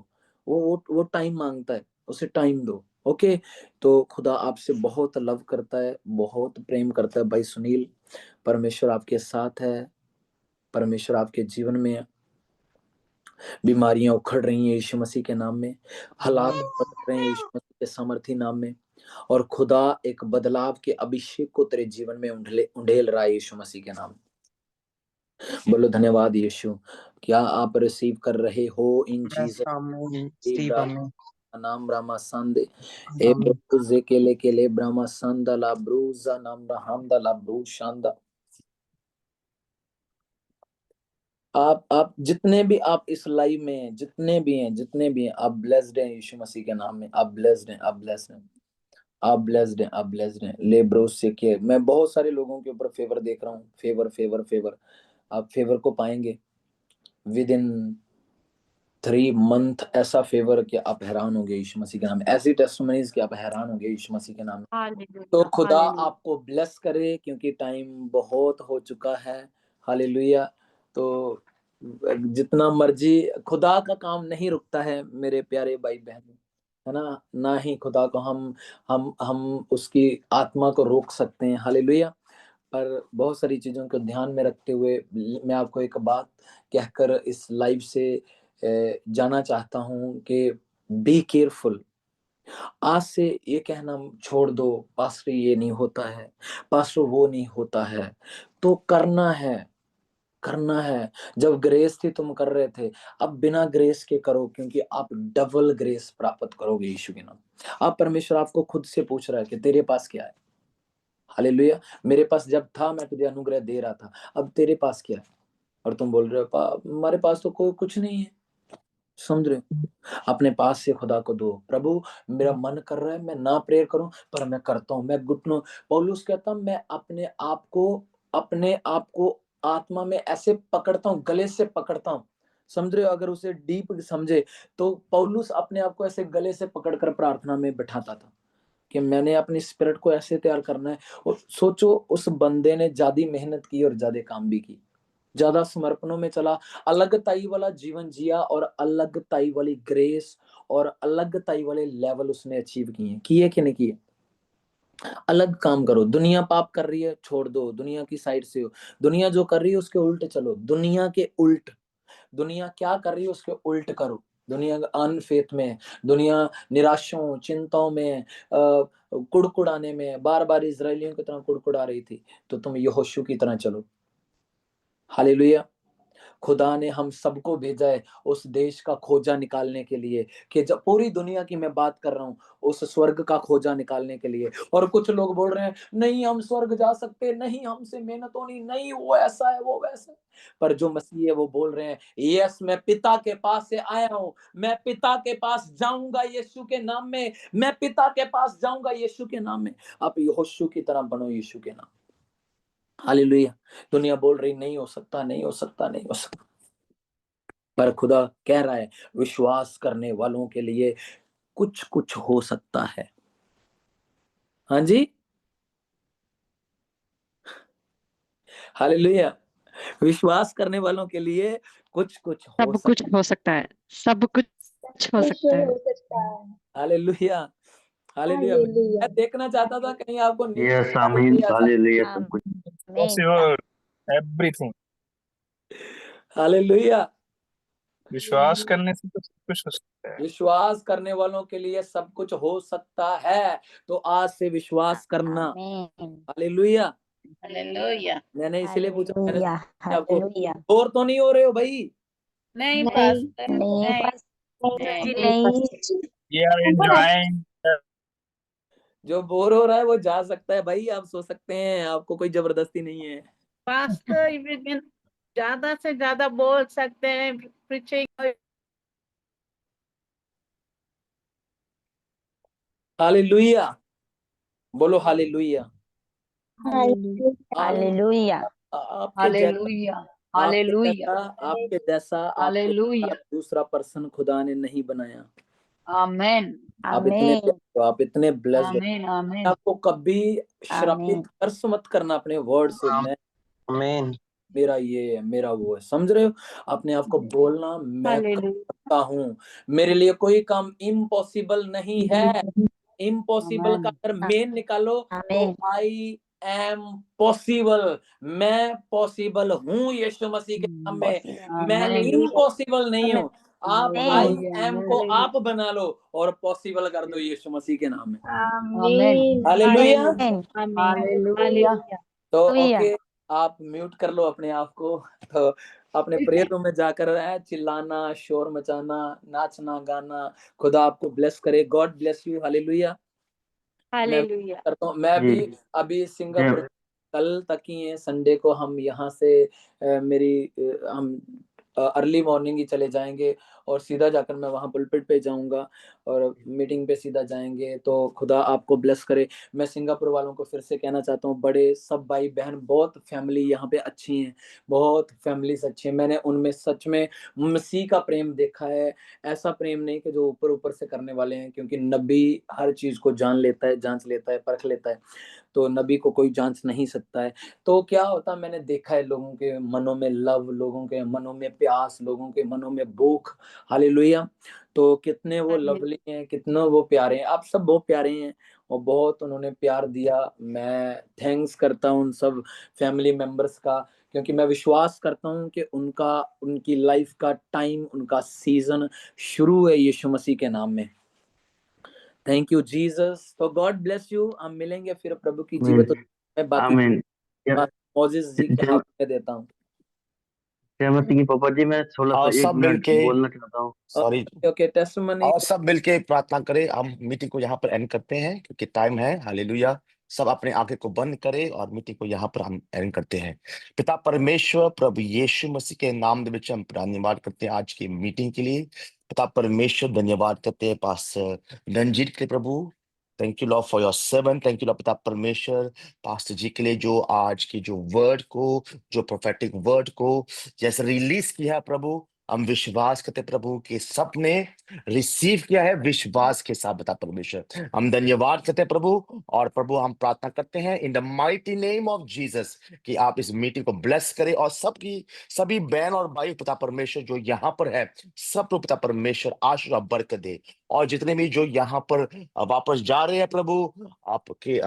वो टाइम मांगता है, उसे टाइम दो। ओके। तो खुदा आपसे बहुत लव करता है, बहुत प्रेम करता है। भाई सुनील, परमेश्वर आपके साथ है, परमेश्वर आपके जीवन में है। बीमारियां उखड़ रही हैं यीशु मसीह के नाम में, हालात बदल रहे हैं यीशु मसीह के सामर्थी नाम में, और खुदा एक बदलाव के अभिषेक को तेरे जीवन में उंडेल रहा है यीशु मसीह के नाम। बोलो धन्यवाद यीशु। क्या आप रिसीव कर रहे हो इन Yes, Jesus Amen. Steve, Amen. नाम ब्रामा संदे ए Amen. ब्रूजे के ले ब्रामा संदा ला ब्रूजा नाम हमदा ला ब्रू शांदा। आप जितने भी आप इस लाइव में हैं, जितने भी हैं, आप ब्लेस्ड हैं यीशु मसीह के नाम में। आप ब्लेस्ड हैं, आप ब्लेस्ड हैं, आप ब्लेस्ड हैं, आप ब्लेस्ड हैं। ले ब्रोस से के मैं बहुत सारे लोगों के ऊपर फेवर देख रहा हूँ, फेवर फेवर फेवर। आप फेवर को पाएंगे विद इन 3 मंथ। ऐसा फेवर कि आप हैरान होंगे यीशु मसीह के नाम में, ऐसी टेस्टिमनीज कि आप हैरान होंगे यीशु मसीह के नाम में। तो हालेलुया, खुदा हालेलुया। आपको ब्लेस करे, क्योंकि टाइम बहुत हो चुका है। हालेलुया। तो जितना मर्जी, खुदा का काम नहीं रुकता है मेरे प्यारे भाई बहन, है ना। ना ही खुदा को हम उसकी आत्मा को रोक सकते हैं। हालेलुया। पर बहुत सारी चीजों को ध्यान में रखते हुए मैं आपको एक बात कहकर इस लाइव से जाना चाहता हूँ कि बी केयरफुल। आज से ये कहना छोड़ दो, पास्टर ये नहीं होता है, पास्टर वो नहीं होता है। तो करना है, करना है। जब ग्रेस थी तुम कर रहे थे, अब बिना ग्रेस के करो, क्योंकि आप डबल ग्रेस प्राप्त करोगे यीशु के नाम। आप, परमेश्वर आपको खुद से पूछ रहा है कि तेरे पास क्या है। हालेलुया। मेरे पास जब था मैं तुझे अनुग्रह दे रहा था, अब तेरे पास क्या है। और तुम बोल रहे हो हमारे पास तो कोई कुछ नहीं है। समझ रहे हो? अपने पास से खुदा को दो। प्रभु मेरा मन कर रहा है मैं ना प्रेयर करूं, पर मैं करता हूं, मैं घुटनों। पौलुस कहता मैं अपने आप को आत्मा में ऐसे पकड़ता हूं, गले से पकड़ता हूं। समझ रहे हो? अगर उसे डीप समझे तो पौलुस अपने आप को ऐसे गले से पकड़कर प्रार्थना में बैठाता था कि मैंने अपनी स्पिरिट को ऐसे तैयार करना है। और सोचो उस बंदे ने ज्यादा मेहनत की और ज्यादा काम भी की, ज्यादा समर्पणों में चला, अलग ताई वाला जीवन जिया और अलग ताई वाली ग्रेस और अलग ताई वाले लेवल उसने अचीव किए कि नहीं किए? अलग काम करो। दुनिया पाप कर रही है, छोड़ दो, दुनिया की साइड से हो। दुनिया जो कर रही है उसके उल्ट चलो, दुनिया के उल्ट। दुनिया क्या कर रही है उसके उल्ट करो। दुनिया अनफेथ में, दुनिया निराशों चिंताओं में, कुड़कुड़ाने में, बार बार इजरायलियों की तरह कुड़कुड़ा रही थी, तो तुम यहोशू की तरह चलो। हालेलुया। खुदा ने हम सबको भेजा है उस देश का खोजा निकालने के लिए, कि जब पूरी दुनिया की मैं बात कर रहा हूँ, उस स्वर्ग का खोजा निकालने के लिए। और कुछ लोग बोल रहे हैं नहीं हम स्वर्ग जा सकते नहीं, हमसे मेहनत होनी नहीं, वो ऐसा है वो वैसा है। पर जो मसीह है वो बोल रहे हैं यस मैं पिता के पास से आया हूँ, मैं पिता के पास जाऊंगा यीशु के नाम में, मैं पिता के पास जाऊंगा यीशु के नाम में। आप यहोशू की तरह बनो यीशु के नाम। हालेलुया। दुनिया बोल रही नहीं हो सकता नहीं हो सकता नहीं हो सकता, पर खुदा कह रहा है विश्वास करने वालों के लिए कुछ कुछ हो सकता है। हाँ जी, हालेलुया। विश्वास करने वालों के लिए कुछ कुछ हो सब कुछ हो सकता है, सब कुछ हो सकता है। हो सकता है। हालेलुया। हालेलुया। हालेलुया। मैं देखना चाहता था कहीं आपको नीचे यस आमीन हालेलुया सब कुछ possible everything। हालेलुया। विश्वास करने से तो सब कुछ हो सकता है। विश्वास करने वालों के लिए सब कुछ हो सकता है, तो आज से विश्वास करना। हालेलुया। हालेलुया। मैंने इसीलिए पूछा, मैंने हालेलुया। आपको हालेलुया। बोर तो नहीं हो रहे हो भाई? नहीं नहीं पास्टर नहीं नहीं नहीं। We are enjoying the जो बोर हो रहा है वो जा सकता है भाई, आप सो सकते हैं, आपको कोई जबरदस्ती नहीं है। पास्टर इवन ज्यादा से ज्यादा बोल सकते हैं preaching। हालेलुया। बोलो हालेलुया। हालेलुया। आपके जैसा आपके जैसा दूसरा पर्सन खुदा ने नहीं बनाया। आमीन। आप इतने blessed हो, आप इतने ब्लेस्ड हो। आमीन। आमीन। आपको कभी श्रापित कर्स मत करना अपने वर्ड से। मैं आमीन। मेरा ये है मेरा वो है, समझ रहे हो? अपने आप को बोलना मैं कर सकता हूँ, मेरे लिए कोई काम इम्पॉसिबल नहीं है। इम्पॉसिबल का अगर मेन निकालो तो आई एम पॉसिबल, मैं पॉसिबल हूँ यीशु मसीह के नाम में, मैं इम्पॉसिबल नहीं हूँ। आप आई एम को आप बना लो और पॉसिबल कर दो यीशु मसीह के नाम में। आमीन। हालेलुया। हालेलुया। तो ओके, आप म्यूट कर लो अपने आप को। तो अपने प्रेयर रूम में जाकर चिल्लाना, शोर मचाना, नाचना गाना। खुदा आपको ब्लेस करे। God bless you. हालेलुया। मैं करता हूँ। मैं भी अभी सिंगापुर कल तक ही है, संडे को हम यहाँ से हम अर्ली मॉर्निंग ही चले जाएंगे और सीधा जाकर मैं वहाँ पुलपिट पे जाऊंगा और मीटिंग पे सीधा जाएंगे। तो खुदा आपको ब्लेस करे। मैं सिंगापुर वालों को फिर से कहना चाहता हूँ, बड़े सब भाई बहन, बहुत फैमिली यहाँ पे अच्छी हैं, बहुत फैमिलीज अच्छी हैं। मैंने उनमें सच में मसीह का प्रेम देखा है। ऐसा प्रेम नहीं कि जो ऊपर ऊपर से करने वाले हैं, क्योंकि नबी हर चीज को जान लेता है, जांच लेता है, परख लेता है, तो नबी को कोई जांच नहीं सकता है। तो क्या होता मैंने देखा है, लोगों के मनों में लव, लोगों के मनों में प्यास, लोगों के मनों में भूख। हालेलुया। तो कितने वो लवली हैं, कितने वो प्यारे हैं। आप सब बहुत प्यारे हैं और बहुत उन्होंने प्यार दिया। मैं थैंक्स करता हूँ उन सब फैमिली मेंबर्स का, क्योंकि मैं विश्वास करता हूँ कि उनकी लाइफ का टाइम, उनका सीजन शुरू है यीशु मसीह के नाम में। Thank you Jesus. तो गॉड ब्लेस यू। हम मिलेंगे फिर प्रभु की जीवित मैं बाकी आमीन। मोजेस जी के हाथ में देता हूँ। सहमति की पापा जी, मैं थोड़ा और सा 1 सब मिनट मिलके बोलना चाहता हूँ। Sorry okay, testimony. और सब मिलके प्रार्थना करें। हम मीटिंग को यहाँ पर एंड करते हैं क्योंकि टाइम है। हालेलुया। सब अपने आंखें को बंद करें और मीटिंग को यहाँ पर हम एंड करते हैं। पिता परमेश्वर प्रभु यीशु मसीह के नाम दे विच हम धन्यवाद करते हैं आज की मीटिंग के लिए। पिता परमेश्वर धन्यवाद करते हैं पास्टर रंजीत के प्रभु। Thank you Lord for your servant. Thank you Lord पिता परमेश्वर पास्टर जी के लिए जो आज की जो वर्ड को, जो प्रोफेटिक वर्ड को जैसे रिलीज किया है प्रभु, हम विश्वास करते प्रभु कि सबने रिसीव किया है विश्वास के साथ। बता परमेश्वर हम धन्यवाद करते हैं प्रभु, और प्रभु हम प्रार्थना करते हैं in the mighty name of Jesus कि आप इस मीटिंग को ब्लेस करें और सभी बहन और भाई पिता परमेश्वर जो यहाँ पर है सब को पिता परमेश्वर आशीष और बरकत दे। और जितने भी जो यहाँ पर वापस जा रहे हैं प्रभु, आपके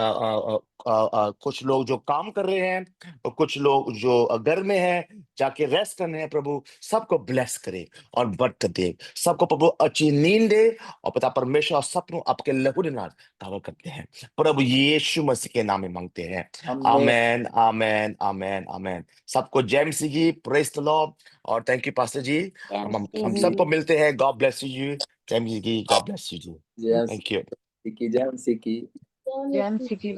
कुछ लोग जो काम कर रहे हैं और कुछ लोग जो घर में हैं जाके रेस्ट करने हैं प्रभु, सबको ब्लेस करे और बरकत दे। सबको प्रभु अच्छी नींद दे और पिता परमेश्वर और सबको आपके लहू के नाम कवर करते हैं प्रभु यीशु मसीह के नाम में मांगते हैं। आमेन आमेन आमेन आमेन। सबको जय मसीह की, प्रेज द लॉर्ड और थैंक यू पास्टर जी। हम सबको मिलते हैं। God bless you. जय मसीह की, गॉड ब्लेस यू जी। जय थैंक यू। मसीह की, जय मसीह की। जय मसीह की।